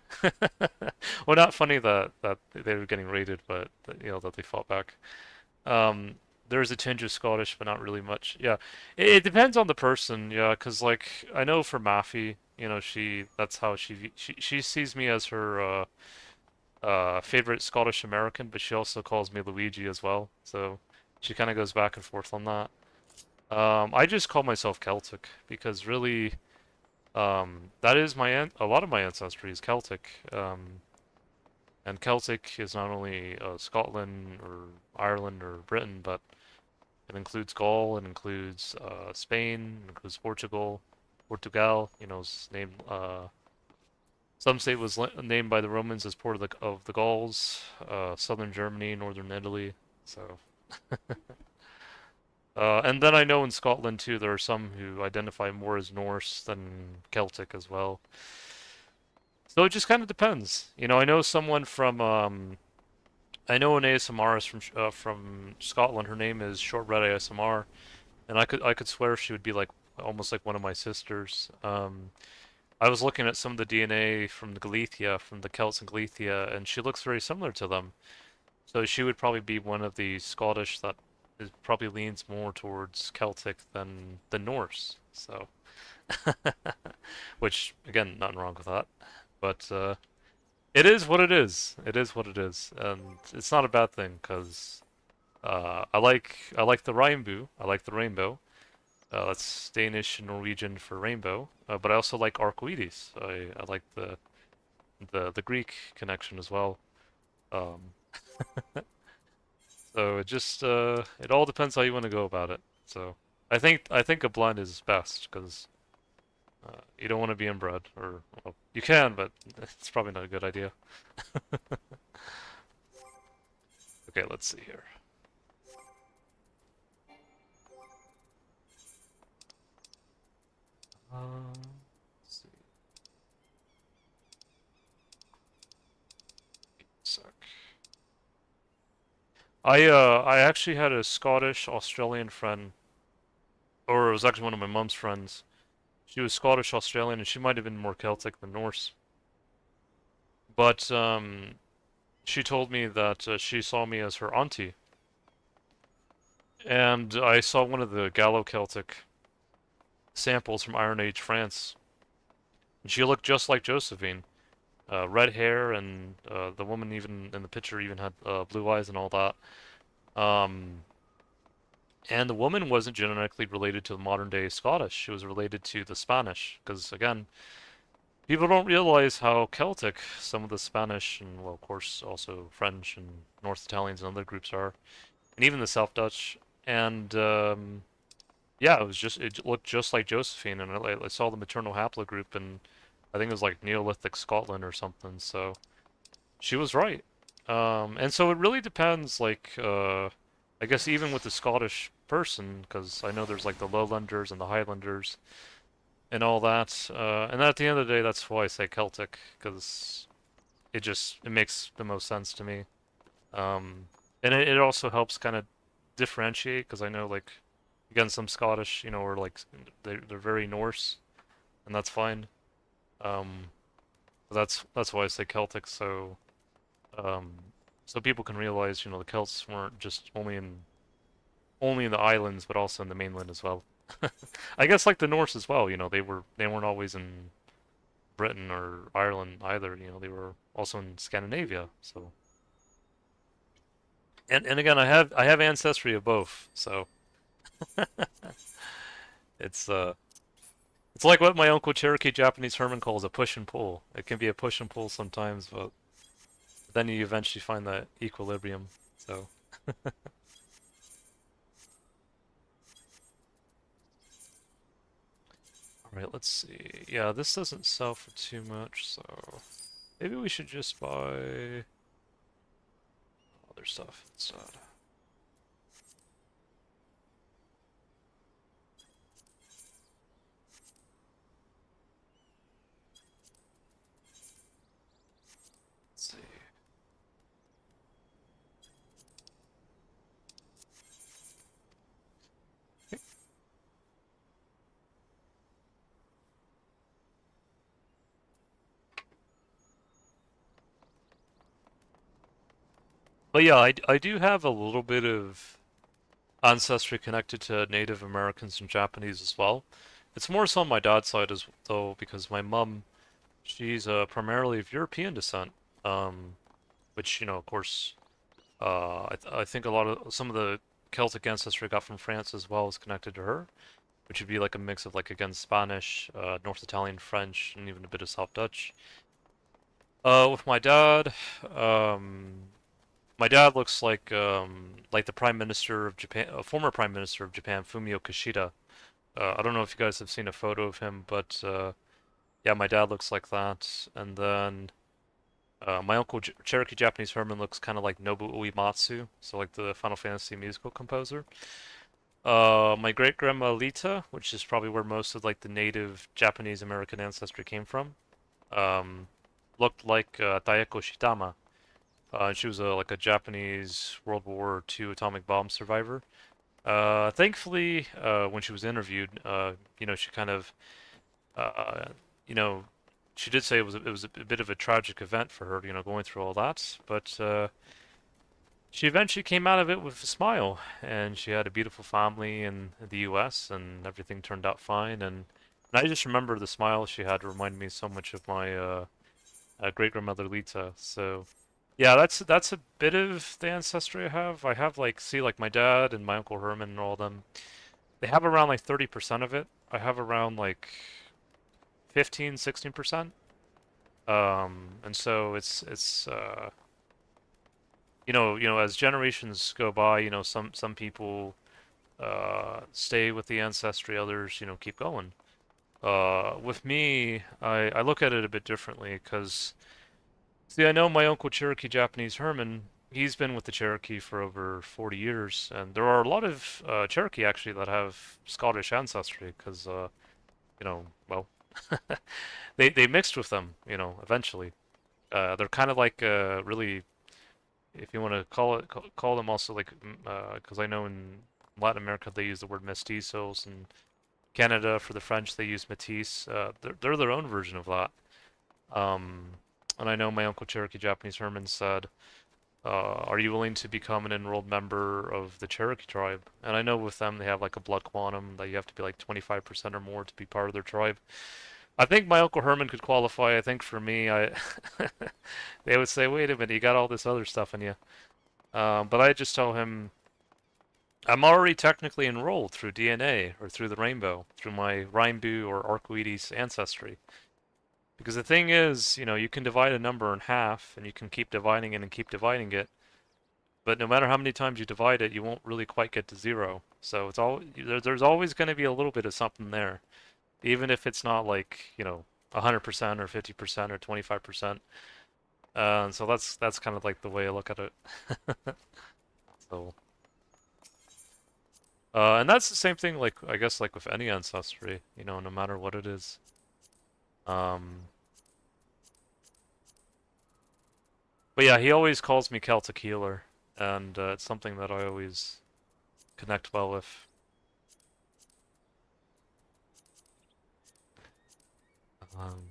Well, not funny that they were getting raided, but you know that they fought back. Um, there's a tinge of Scottish, but not really much. Yeah, it depends on the person. Yeah, because like I know for Maffy, you know, that's how she sees me as her favorite Scottish American, but she also calls me Luigi as well. So she kind of goes back and forth on that. I just call myself Celtic because really, that is a lot of my ancestry is Celtic. And Celtic is not only Scotland or Ireland or Britain, but it includes Gaul, it includes Spain, it includes Portugal. Portugal, you know, is named. Some say it was named by the Romans as part of the Gauls. Southern Germany, northern Italy. So, and then I know in Scotland too, there are some who identify more as Norse than Celtic as well. So it just kind of depends. You know, I know someone from I know an ASMRist from Scotland. Her name is Short Red ASMR, and I could swear she would be like almost like one of my sisters. I was looking at some of the DNA from the Galicia, from the Celts in Galicia, and she looks very similar to them. So she would probably be one of the Scottish that probably leans more towards Celtic than the Norse. So, which again, nothing wrong with that, but it is what it is. It is what it is, and it's not a bad thing because I like the rainbow. I like the rainbow. That's Danish and Norwegian for rainbow. But I also like arcoiris. I like the Greek connection as well. Um, so it all depends how you want to go about it. So I think a blend is best because you don't want to be inbred, or well, you can, but it's probably not a good idea. Okay, let's see here. Let's see. Sec. I actually had a Scottish Australian friend, or it was actually one of my mom's friends. She was Scottish Australian, and she might have been more Celtic than Norse. But she told me that she saw me as her auntie, and I saw one of the Gallo-Celtic samples from Iron Age France, and she looked just like Josephine. Red hair, and the woman even in the picture even had blue eyes and all that. Um, and the woman wasn't genetically related to the modern day Scottish. She was related to the Spanish, because again, people don't realize how Celtic some of the Spanish and, well, of course, also French and North Italians and other groups are, and even the South Dutch. And yeah, it looked just like Josephine, and I saw the maternal haplogroup, and I think it was like Neolithic Scotland or something. So she was right. And so it really depends, like, I guess even with the Scottish person, because I know there's like the Lowlanders and the Highlanders and all that. And at the end of the day, that's why I say Celtic, because it makes the most sense to me. And it also helps kind of differentiate, because I know, like, again, some Scottish, you know, are like they're very Norse, and that's fine. Um, but that's why I say Celtic, um, so people can realize, you know, the Celts weren't just only in the islands, but also in the mainland as well. I guess like the Norse as well, you know, they weren't always in Britain or Ireland either, you know, they were also in Scandinavia. So and again, I have ancestry of both, so it's it's like what my uncle Cherokee Japanese Herman calls a push and pull. It can be a push and pull sometimes, but then you eventually find that equilibrium. So all right, let's see. Yeah, this doesn't sell for too much, so maybe we should just buy other stuff instead. Let's see. But yeah, I do have a little bit of ancestry connected to Native Americans and Japanese as well. It's more so on my dad's side as though because my mom, she's primarily of European descent, um, which of course, I think a lot of some of the Celtic ancestry I got from France as well is connected to her, which would be like a mix of like again Spanish, North Italian, French, and even a bit of South Dutch. With um, my dad looks like the Prime Minister of Japan, a former Prime Minister of Japan, Fumio Kishida. I don't know if you guys have seen a photo of him, but yeah, my dad looks like that. And then my uncle Cherokee Japanese Herman looks kind of like Nobu Uematsu, so like the Final Fantasy musical composer. My great grandma Lita, which is probably where most of like the native Japanese American ancestry came from, um, looked like Taeko Shitama. She was like a Japanese World War II atomic bomb survivor. Thankfully, when she was interviewed, she kind of, uh, you know, she did say it was a bit of a tragic event for her, going through all that. But she eventually came out of it with a smile, and she had a beautiful family in the U.S. and everything turned out fine. And I just remember the smile she had reminded me so much of my great grandmother Lita. So. Yeah, that's a bit of the ancestry I have. I have like see like my dad and my uncle Herman and all of them. They have around like 30% of it. I have around like 15, 16%. And so it's as generations go by, some people stay with the ancestry, others, keep going. With me, I look at it a bit differently because see, I know my uncle Cherokee Japanese Herman. He's been with the Cherokee for over 40 years, and there are a lot of Cherokee actually that have Scottish ancestry because, well, they mixed with them, eventually. They're kind of like really, if you want to call them also like, because I know in Latin America they use the word mestizos, and Canada for the French they use métis. They're their own version of that. Um, and I know my uncle Cherokee Japanese Herman said, "Are you willing to become an enrolled member of the Cherokee tribe?" And I know with them they have like a blood quantum that you have to be like 25% or more to be part of their tribe. I think my uncle Herman could qualify. I think for me, they would say, "Wait a minute, you got all this other stuff in you." But I just tell him, I'm already technically enrolled through DNA or through the rainbow, through my Rainbow or Arcoides ancestry. Because the thing is, you can divide a number in half, and you can keep dividing it and keep dividing it, but no matter how many times you divide it, you won't really quite get to zero. So there's always going to be a little bit of something there, even if it's not like 100% or 50% or 25%. So that's kind of like the way I look at it. So, and that's the same thing, like I guess, like with any ancestry, no matter what it is. Um, But yeah, he always calls me Celtic Healer, and it's something that I always connect well with. Um,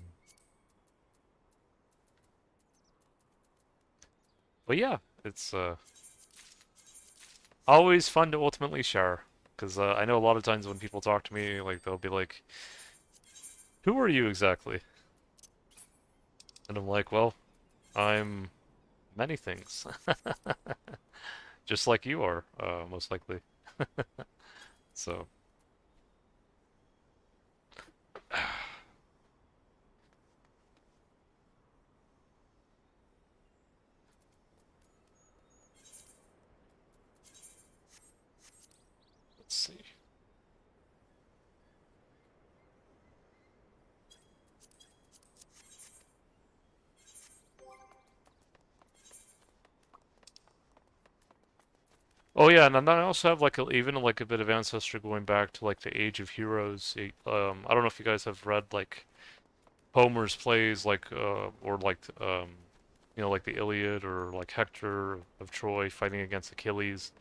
but yeah, it's always fun to ultimately share, because I know a lot of times when people talk to me, like they'll be like, "Who are you exactly?" And I'm like, "Well, I'm many things, just like you are, most likely." So, let's see. Oh yeah, and then I also have like even like a bit of ancestry going back to like the Age of Heroes. I don't know if you guys have read like Homer's plays, like or like like the Iliad or like Hector of Troy fighting against Achilles.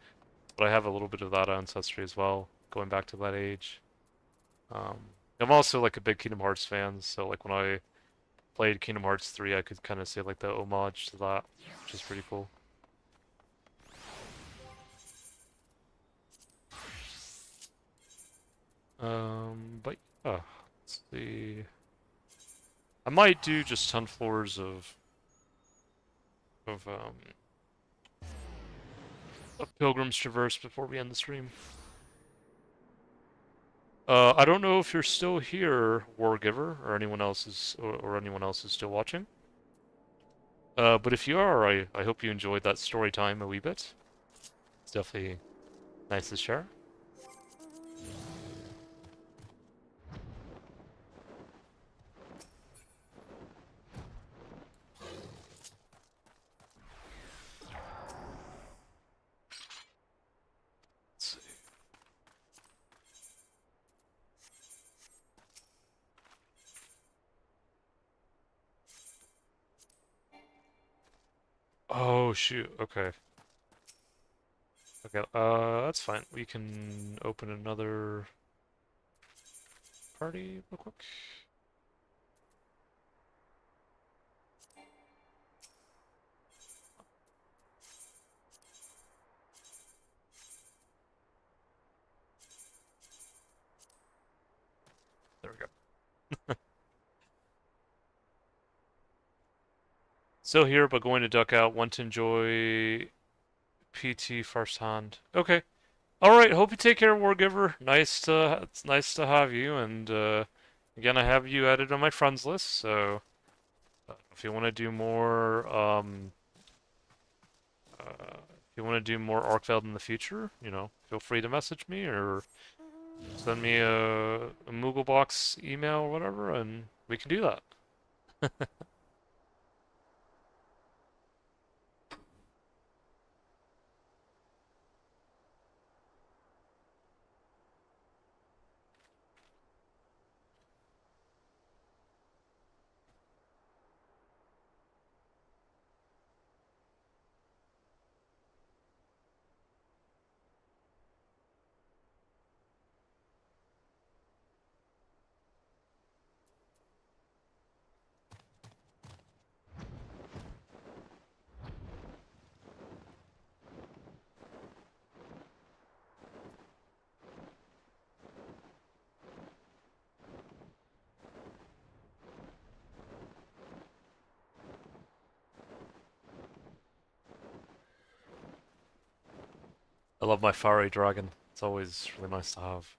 But I have a little bit of that ancestry as well, going back to that age. Um, I'm also like a big Kingdom Hearts fan, so like when I played Kingdom Hearts 3, I could kind of say like the homage to that, which is pretty cool. But yeah, let's see. I might do just 10 floors of um of Pilgrim's Traverse before we end the stream. I don't know if you're still here, Wargiver, or anyone else is, or anyone else is still watching. But if you are, I hope you enjoyed that story time a wee bit. It's definitely nice to share. Let's see. Oh shoot. Okay. Okay. That's fine. We can open another party real quick. There we go. Still here, but going to duck out. Want to enjoy PT firsthand. Okay. All right. Hope you take care, Wargiver. It's nice to have you. And again, I have you added on my friends list. So if you want to do more, if you want to do more Arkveld in the future, feel free to message me or send me a Moogle Box email or whatever, and we can do that. I love my fiery dragon. It's always really nice to have.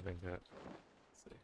I think that. Let's see.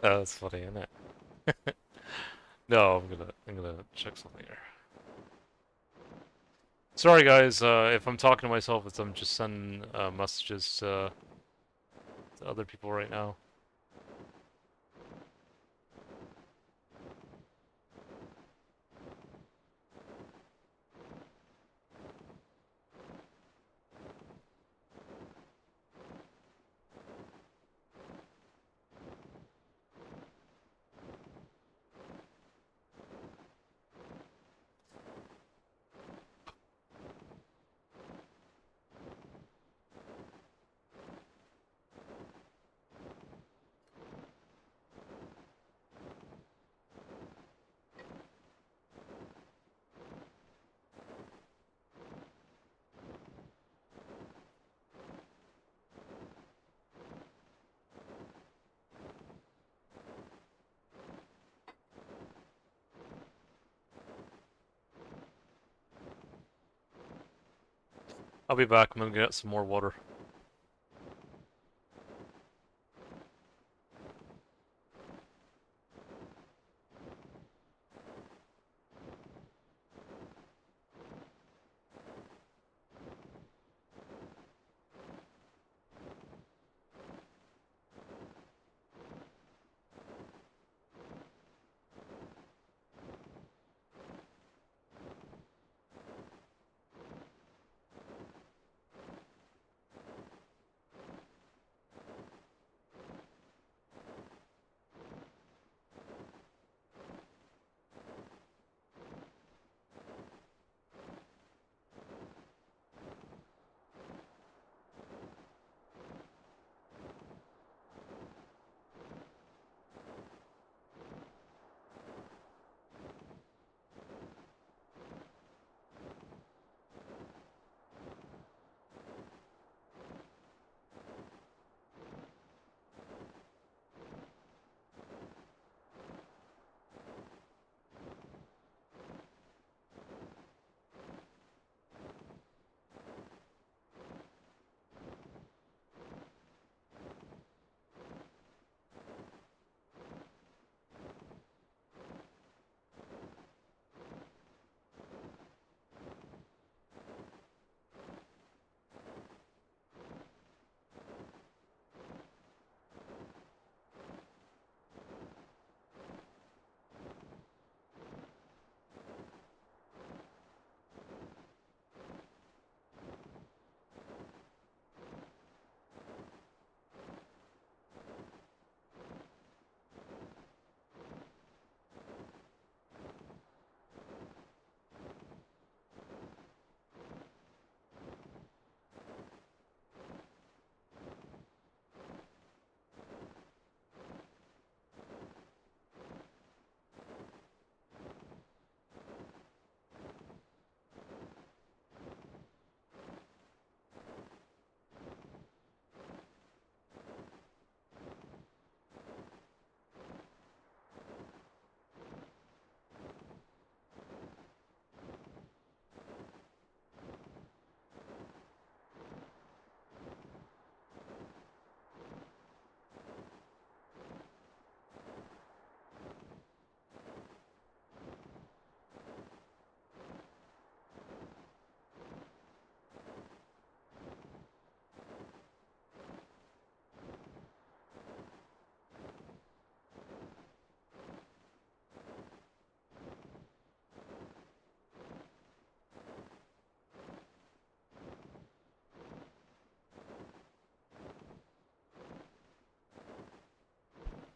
That's funny, isn't it? No, I'm gonna check something here. Sorry guys, if I'm talking to myself, it's I'm just sending messages to other people right now. I'll be back. I'm gonna get some more water.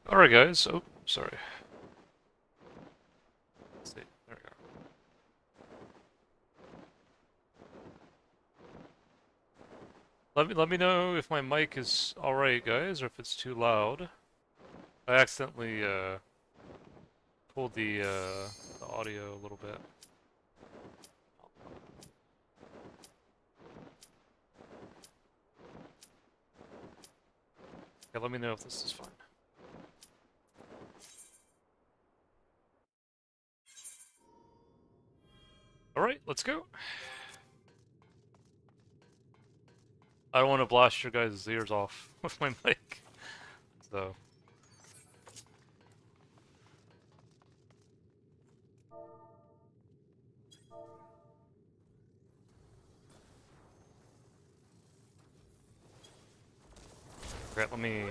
Alright guys, oh, sorry. Let's see, there we go. Let me know if my mic is alright guys, or if it's too loud. I accidentally pulled the audio a little bit. Yeah, let me know if this is fine. Alright, let's go. I don't want to blast your guys' ears off with my mic, so... Okay, let me...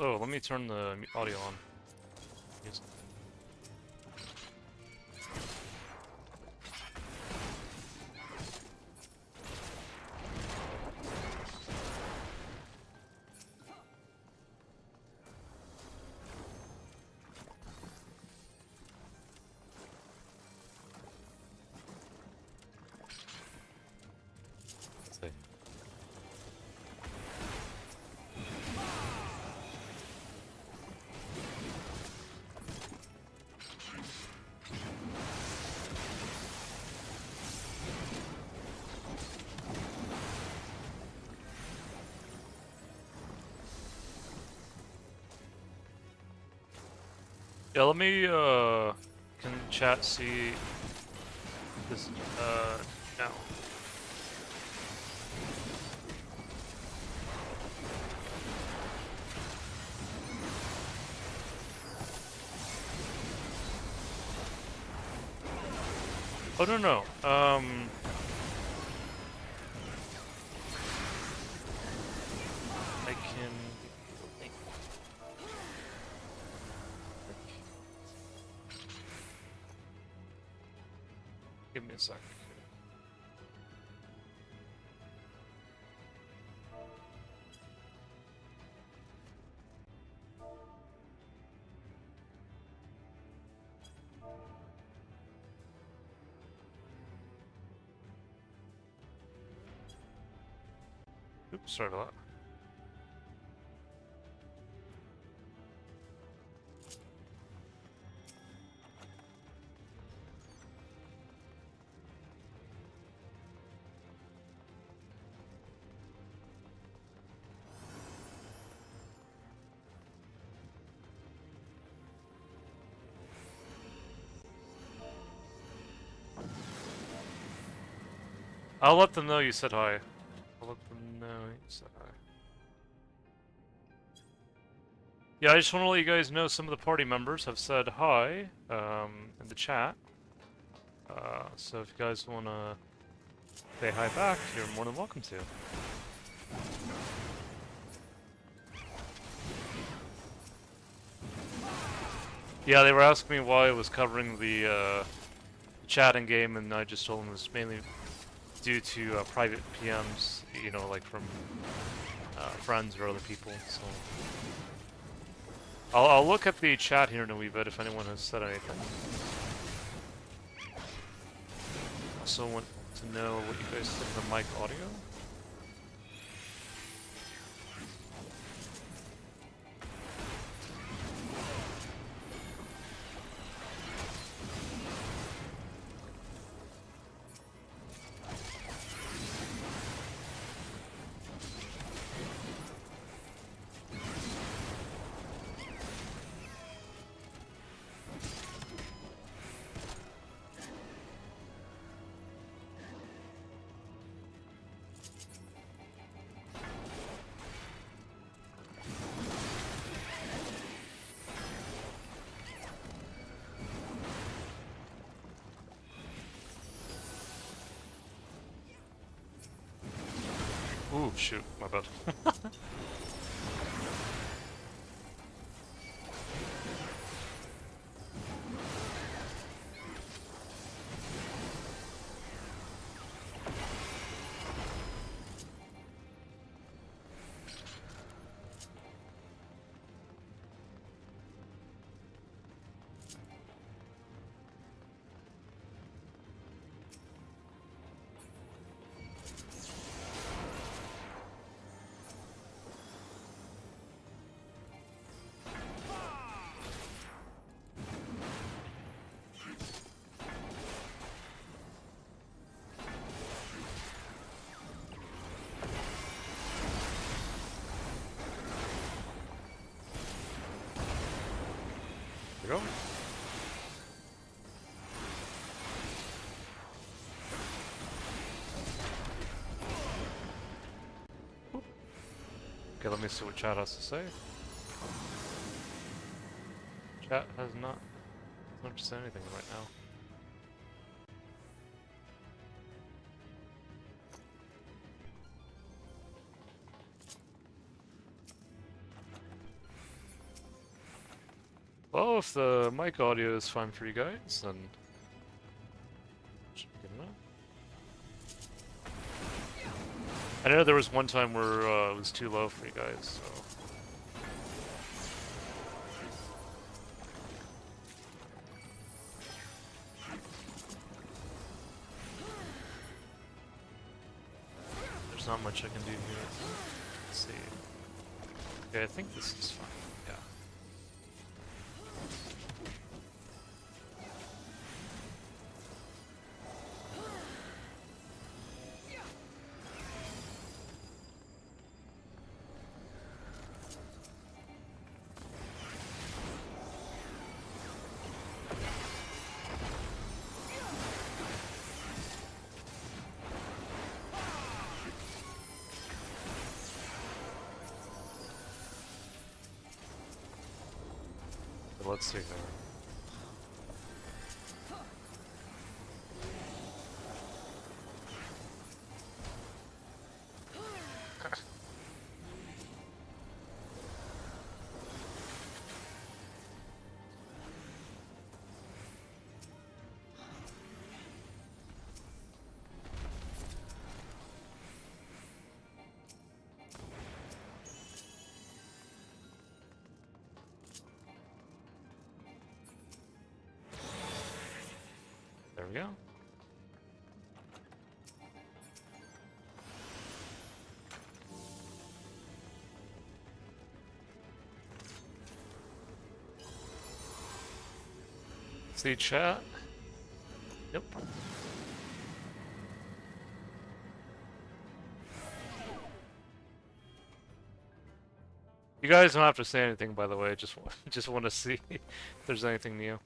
Oh, let me turn the audio on. Yes. Let's see. Yeah, let me, can chat see this, now? Oh, no. I can... Give me a sec. Oops, sorry about that. I'll let them know you said hi. I'll let them know you said hi. Yeah, I just want to let you guys know some of the party members have said hi in the chat. So if you guys want to say hi back, you're more than welcome to. Yeah, they were asking me why I was covering the chatting game, and I just told them it was mainly due to private PMs, you know, like from friends or other people. So I'll look at the chat here in a wee bit if anyone has said anything. Also want to know what you guys think of the mic audio. Ooh, shoot, my bad. we go. Okay, let me see what chat has to say. Chat has not said anything right now. Well, if the mic audio is fine for you guys, then should be good enough. I know there was one time where it was too low for you guys, so. There's not much I can do here. Let's see. Okay, I think this is fine. Yeah. Let's see here. There we go. See chat? Yep. You guys don't have to say anything, by the way. Just want to see if there's anything new.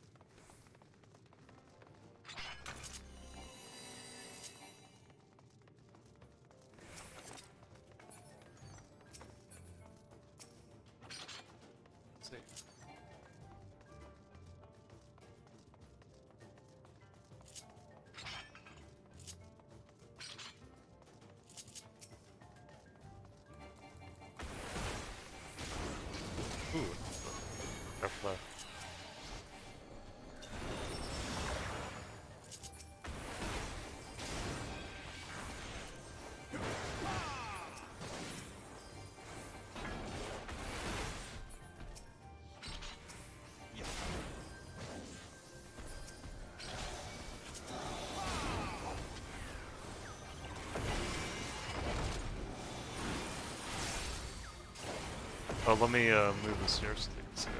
Oh, let me move this here so they can see it.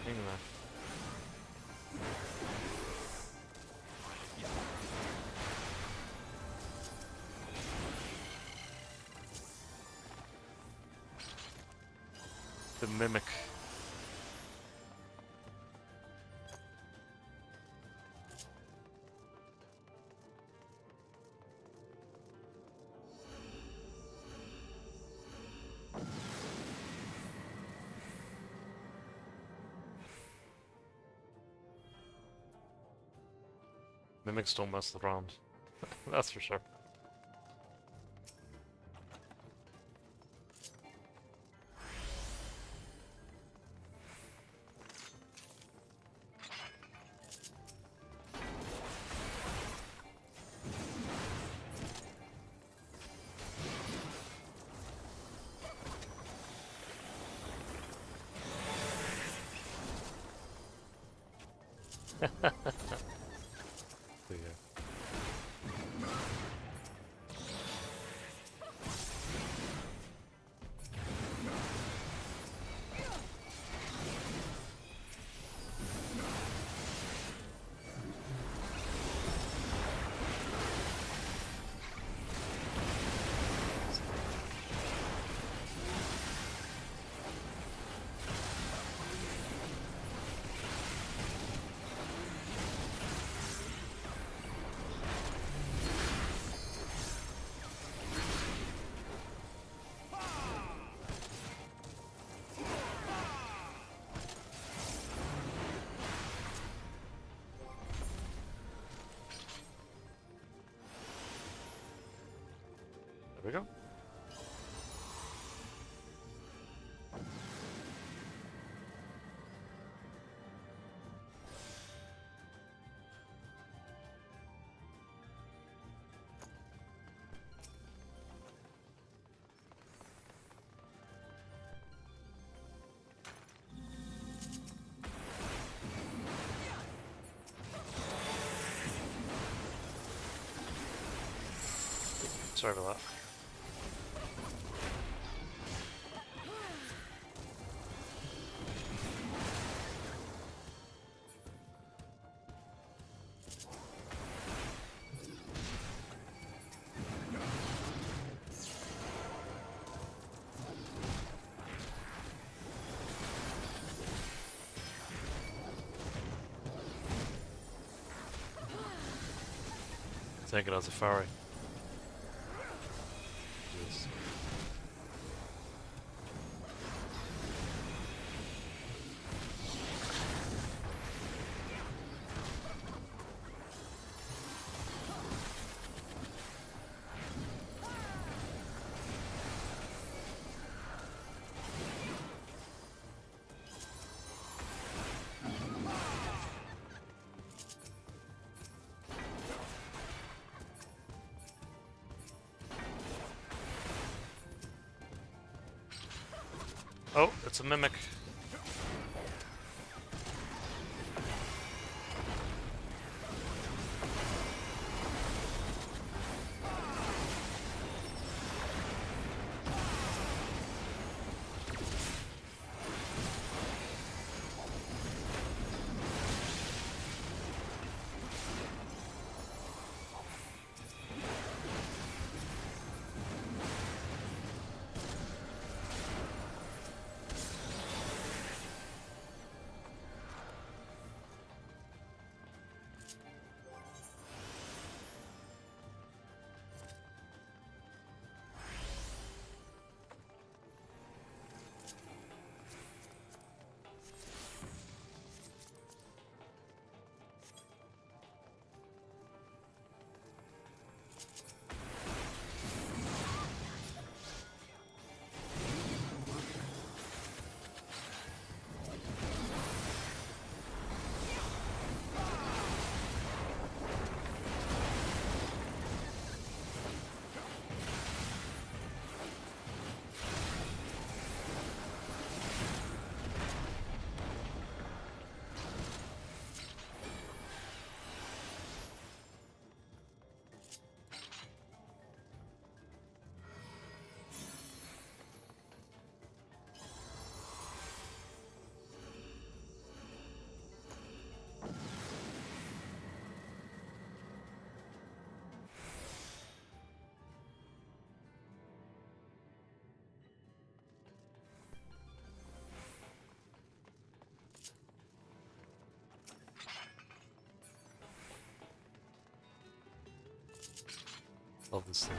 Hang on. The mimic. Mimics don't mess around. That's for sure. we go. Sorry about that. Take it as a ferry. Yes. Oh, it's a mimic. Love this thing.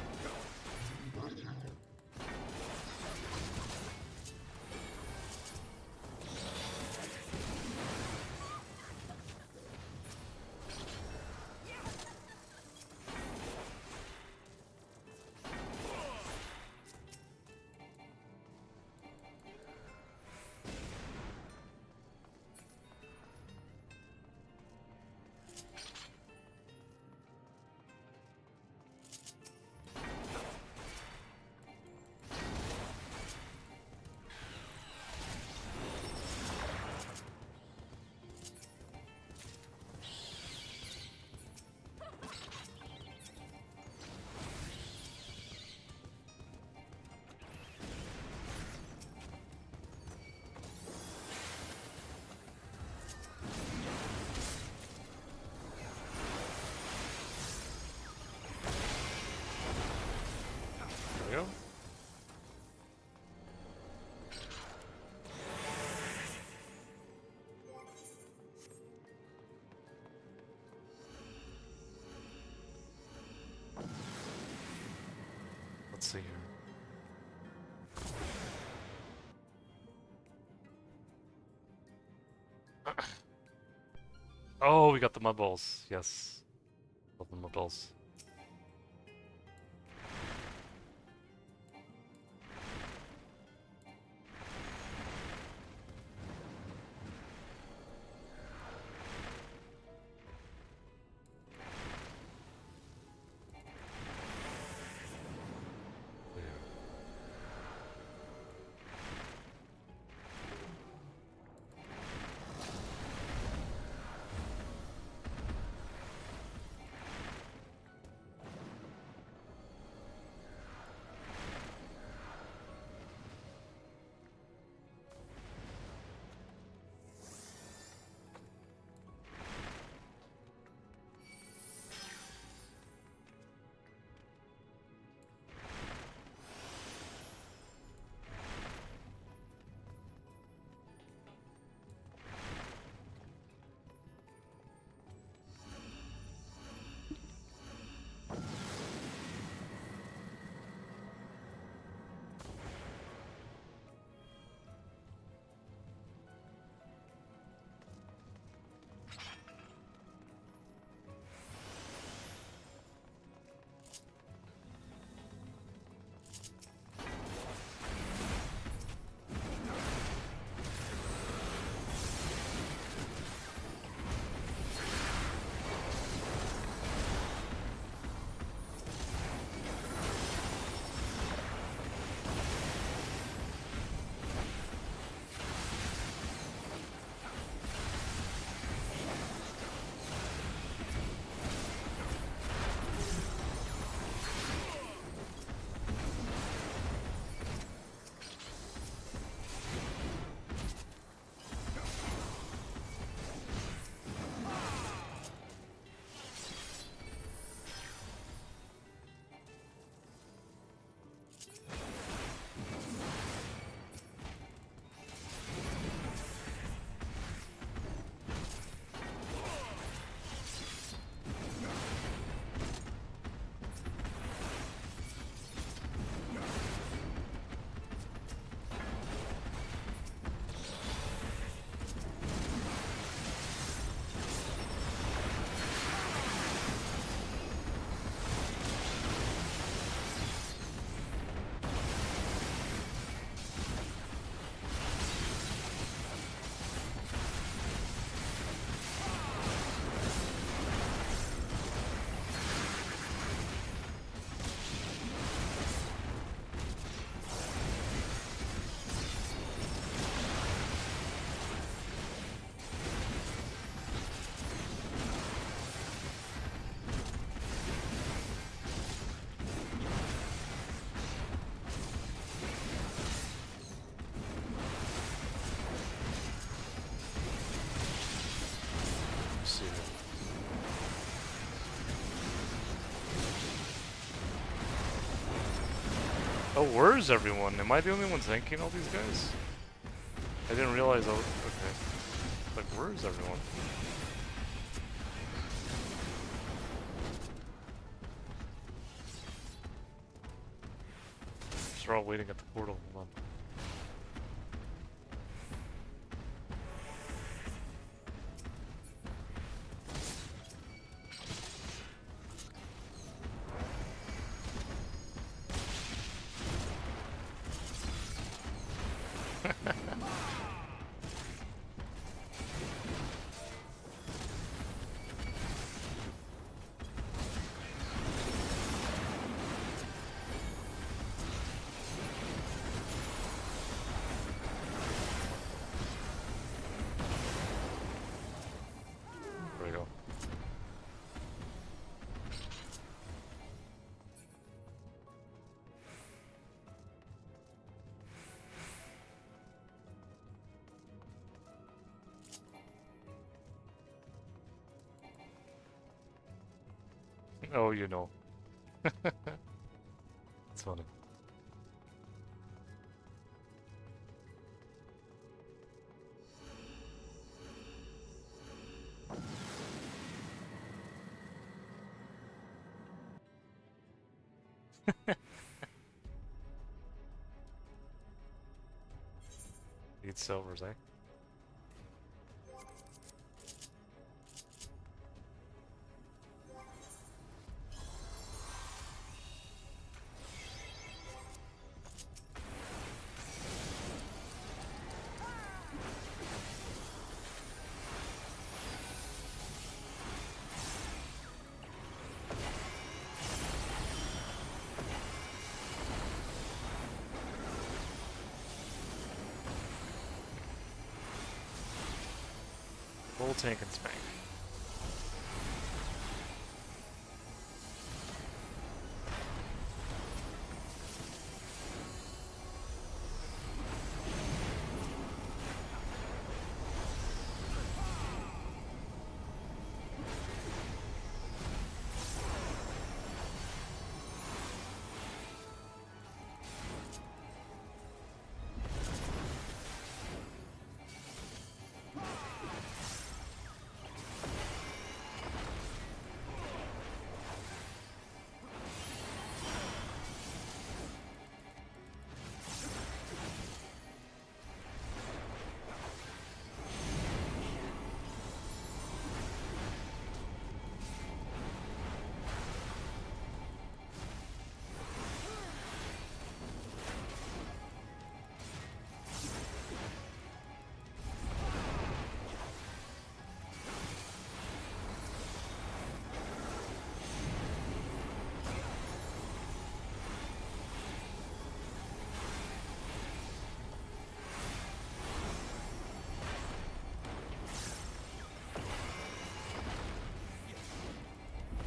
There we go. Let's see here. Oh, we got the mud balls. Yes. Love the mud balls. Oh, where's everyone? Am I the only one tanking all these guys? I didn't realize I was... Okay. Like, where's everyone? They're all waiting at the portal. Hold on. There we go. Oh, you know. It's funny. Need silvers, eh? Full tank and spank.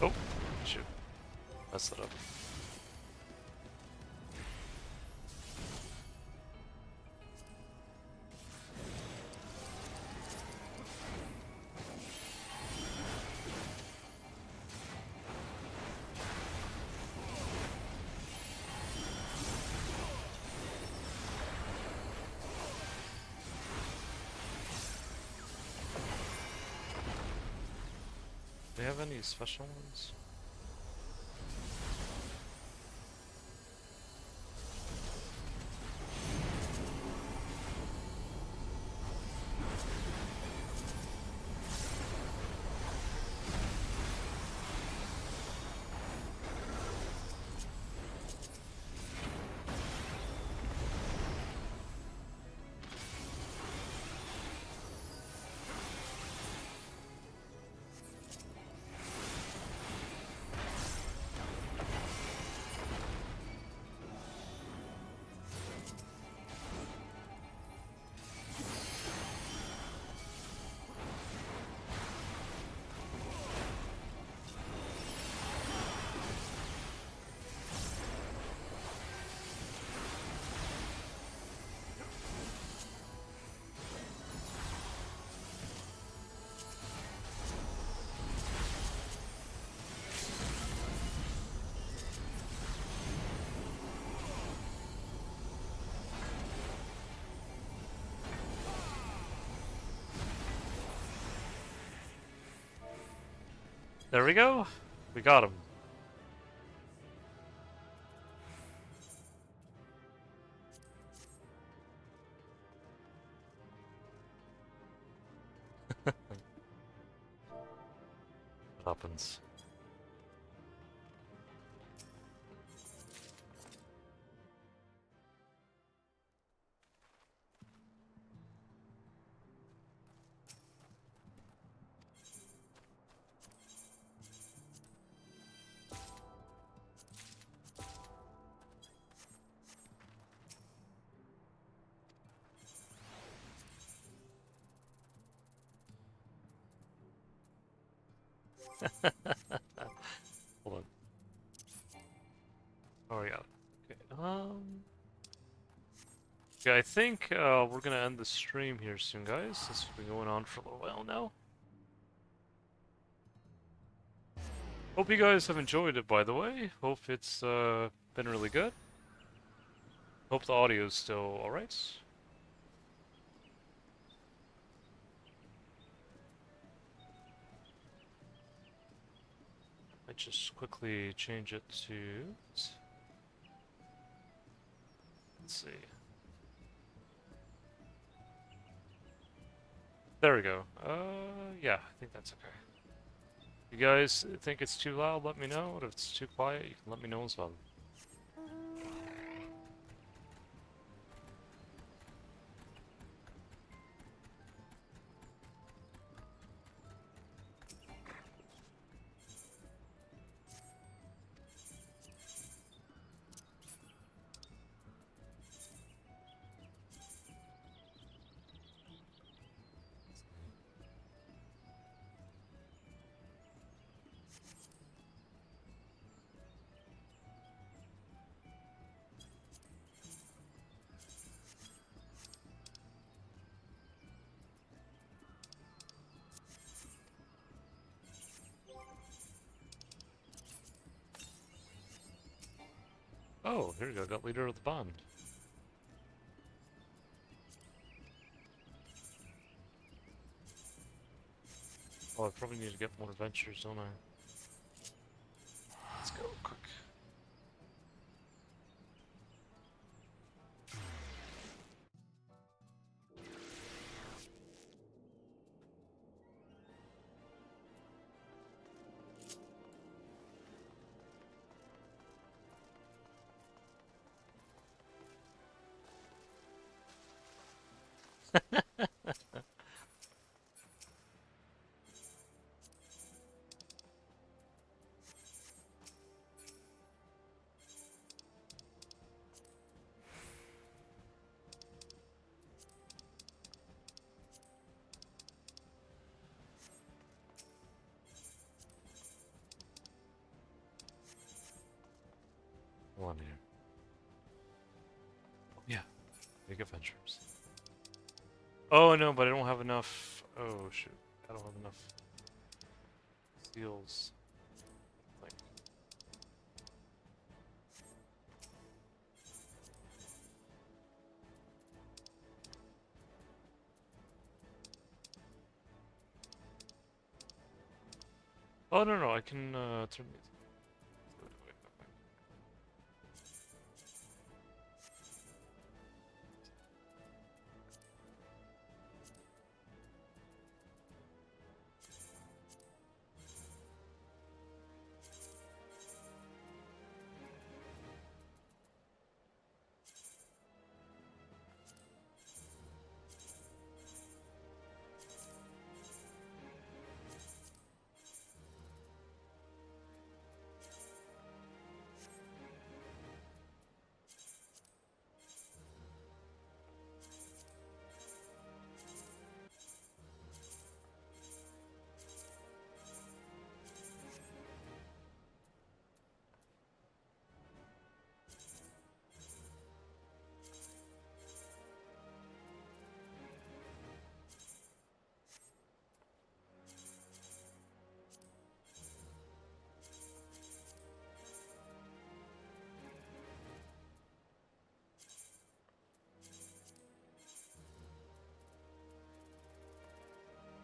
Oh, shoot. Messed it up. Do they have any special ones? There we go. We got him. What happens? Hold on. Oh yeah. Okay. Yeah, I think we're gonna end the stream here soon, guys. This has been going on for a little while now. Hope you guys have enjoyed it, by the way. Hope it's been really good. Hope the audio is still alright. I just quickly change it to... Let's see. There we go. Yeah, I think that's okay. You guys think it's too loud, let me know. If it's too quiet, you can let me know as well. Oh, here we go, got leader of the band. Oh, I probably need to get more adventures, don't I? Let's go, quick. On here. Yeah, big adventures. Oh no, but I don't have enough. Oh shoot, I don't have enough seals. Like, oh no, I can turn these.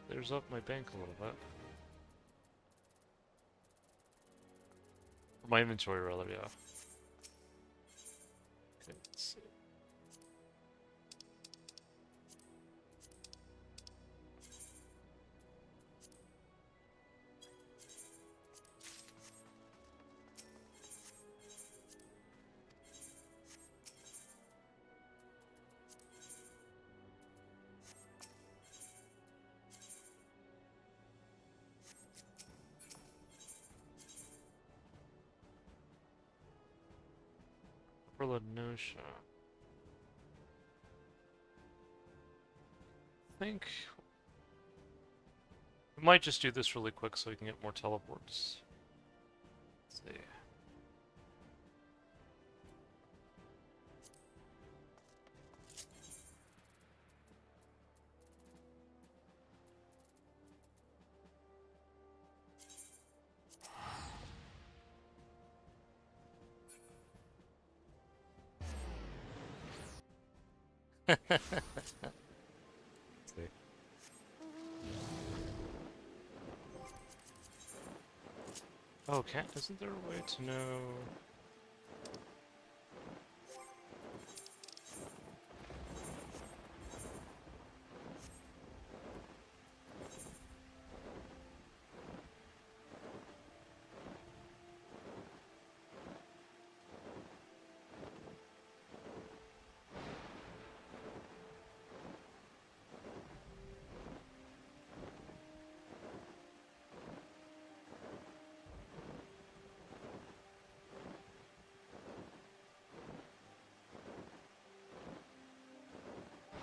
There's up my bank a little bit. My inventory, rather, yeah. Okay, let's see. Notion. I think we might just do this really quick so we can get more teleports. Let's see. See. Oh, isn't there a way to know?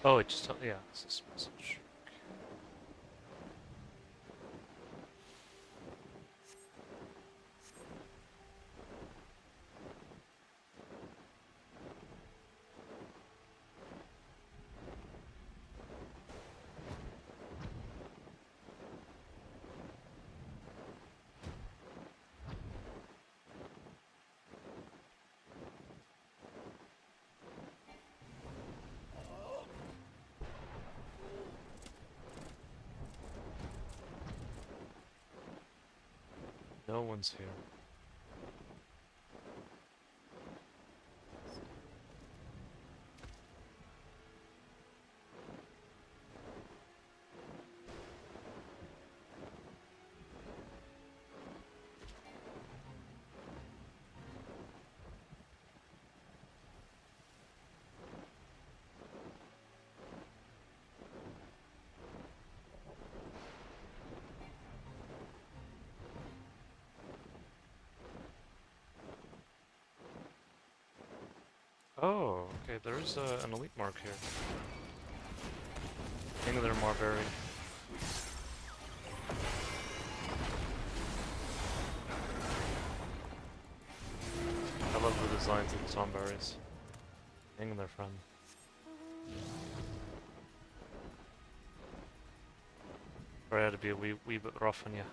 Oh, it just yeah, it's this message. No one's here. Oh, okay, there's an elite mark here. Hang there, Marbury. I love the designs of the Tomberries. Hang there, friend. Sorry, I had to be a wee bit rough on you.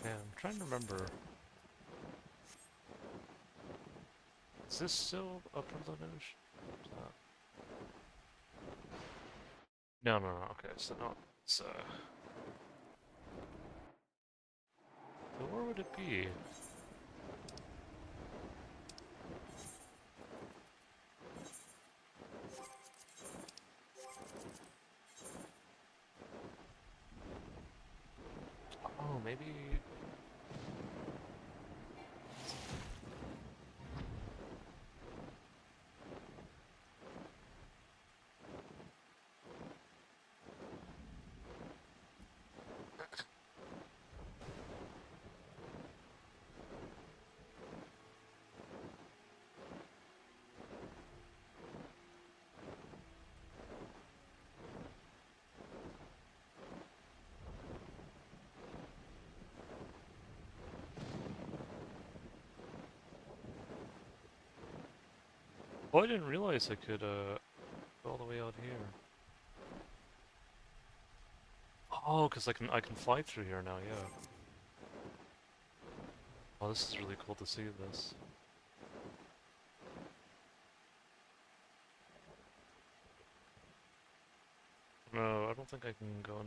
Yeah, I'm trying to remember. Is this still upper lineage? No, no, no, okay, so no, it's, so where would it be? Oh, maybe... Oh, I didn't realize I could, go all the way out here. Oh, because I can fly through here now, yeah. Oh, this is really cool to see this. don't think I can go in...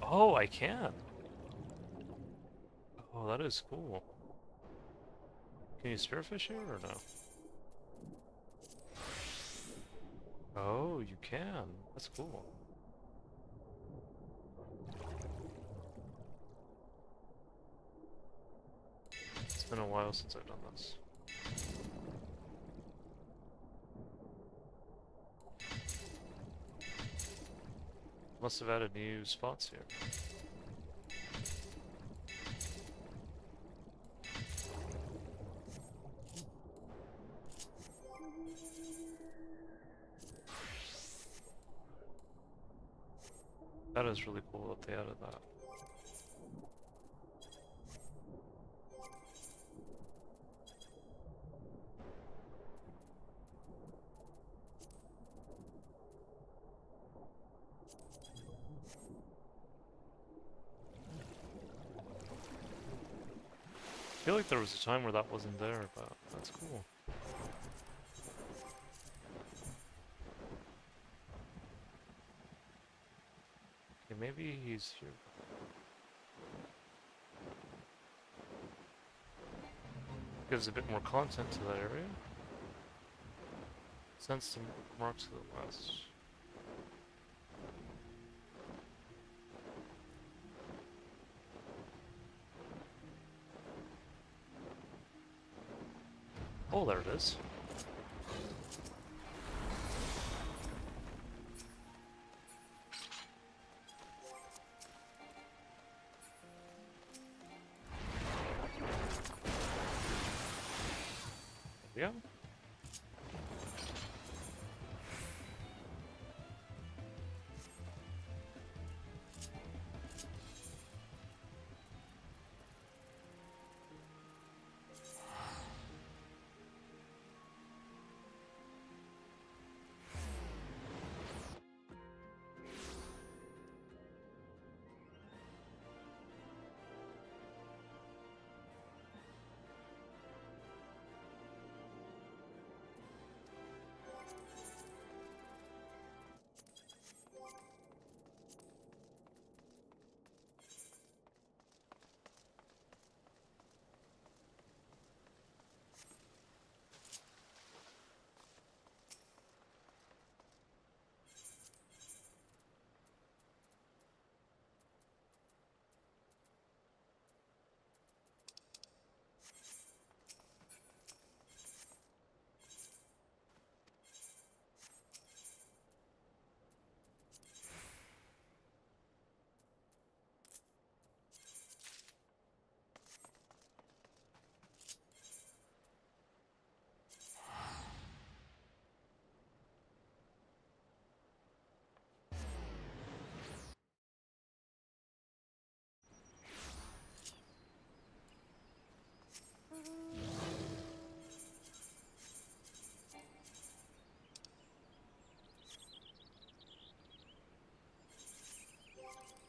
Oh, I can! Oh, that is cool. Can you spearfish here or no? Oh, you can. That's cool. It's been a while since I've done this. Must have added new spots here. That is really cool that they added that. I feel like there was a time where that wasn't there, but that's cool. Okay, maybe he's here. Gives a bit more content to that area. Sends some marks to the west. Oh, there it is. There we go.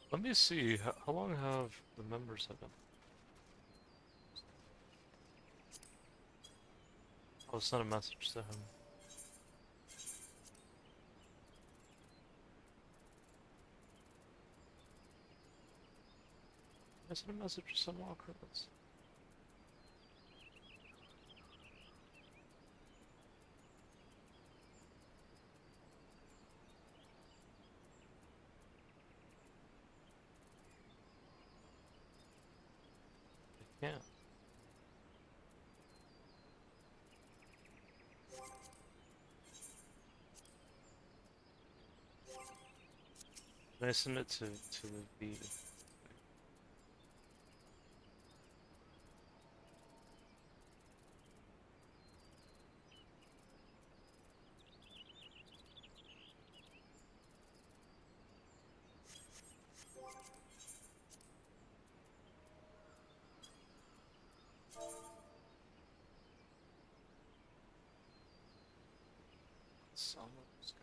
Let me see, how long have the members have been? I'll send a message to him. I sent a message to some Arkveld. I can't. Can I send it to the V? Someone's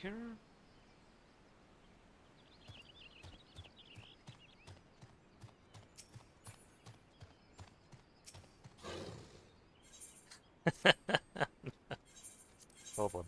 here. Hold on.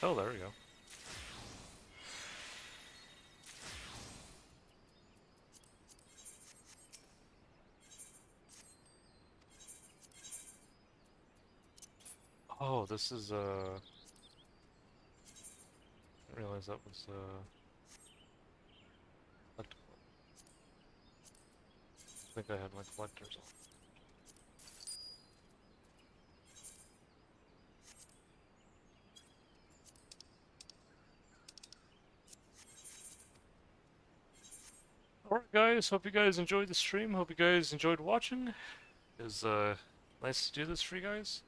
Oh, there we go. Oh, this is I didn't realize that was collectible. I think I had my collectors on. Alright guys, hope you guys enjoyed the stream, hope you guys enjoyed watching. It was nice to do this for you guys.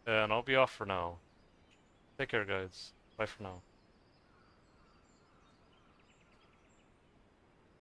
And I'll be off for now. Take care guys. Bye for now.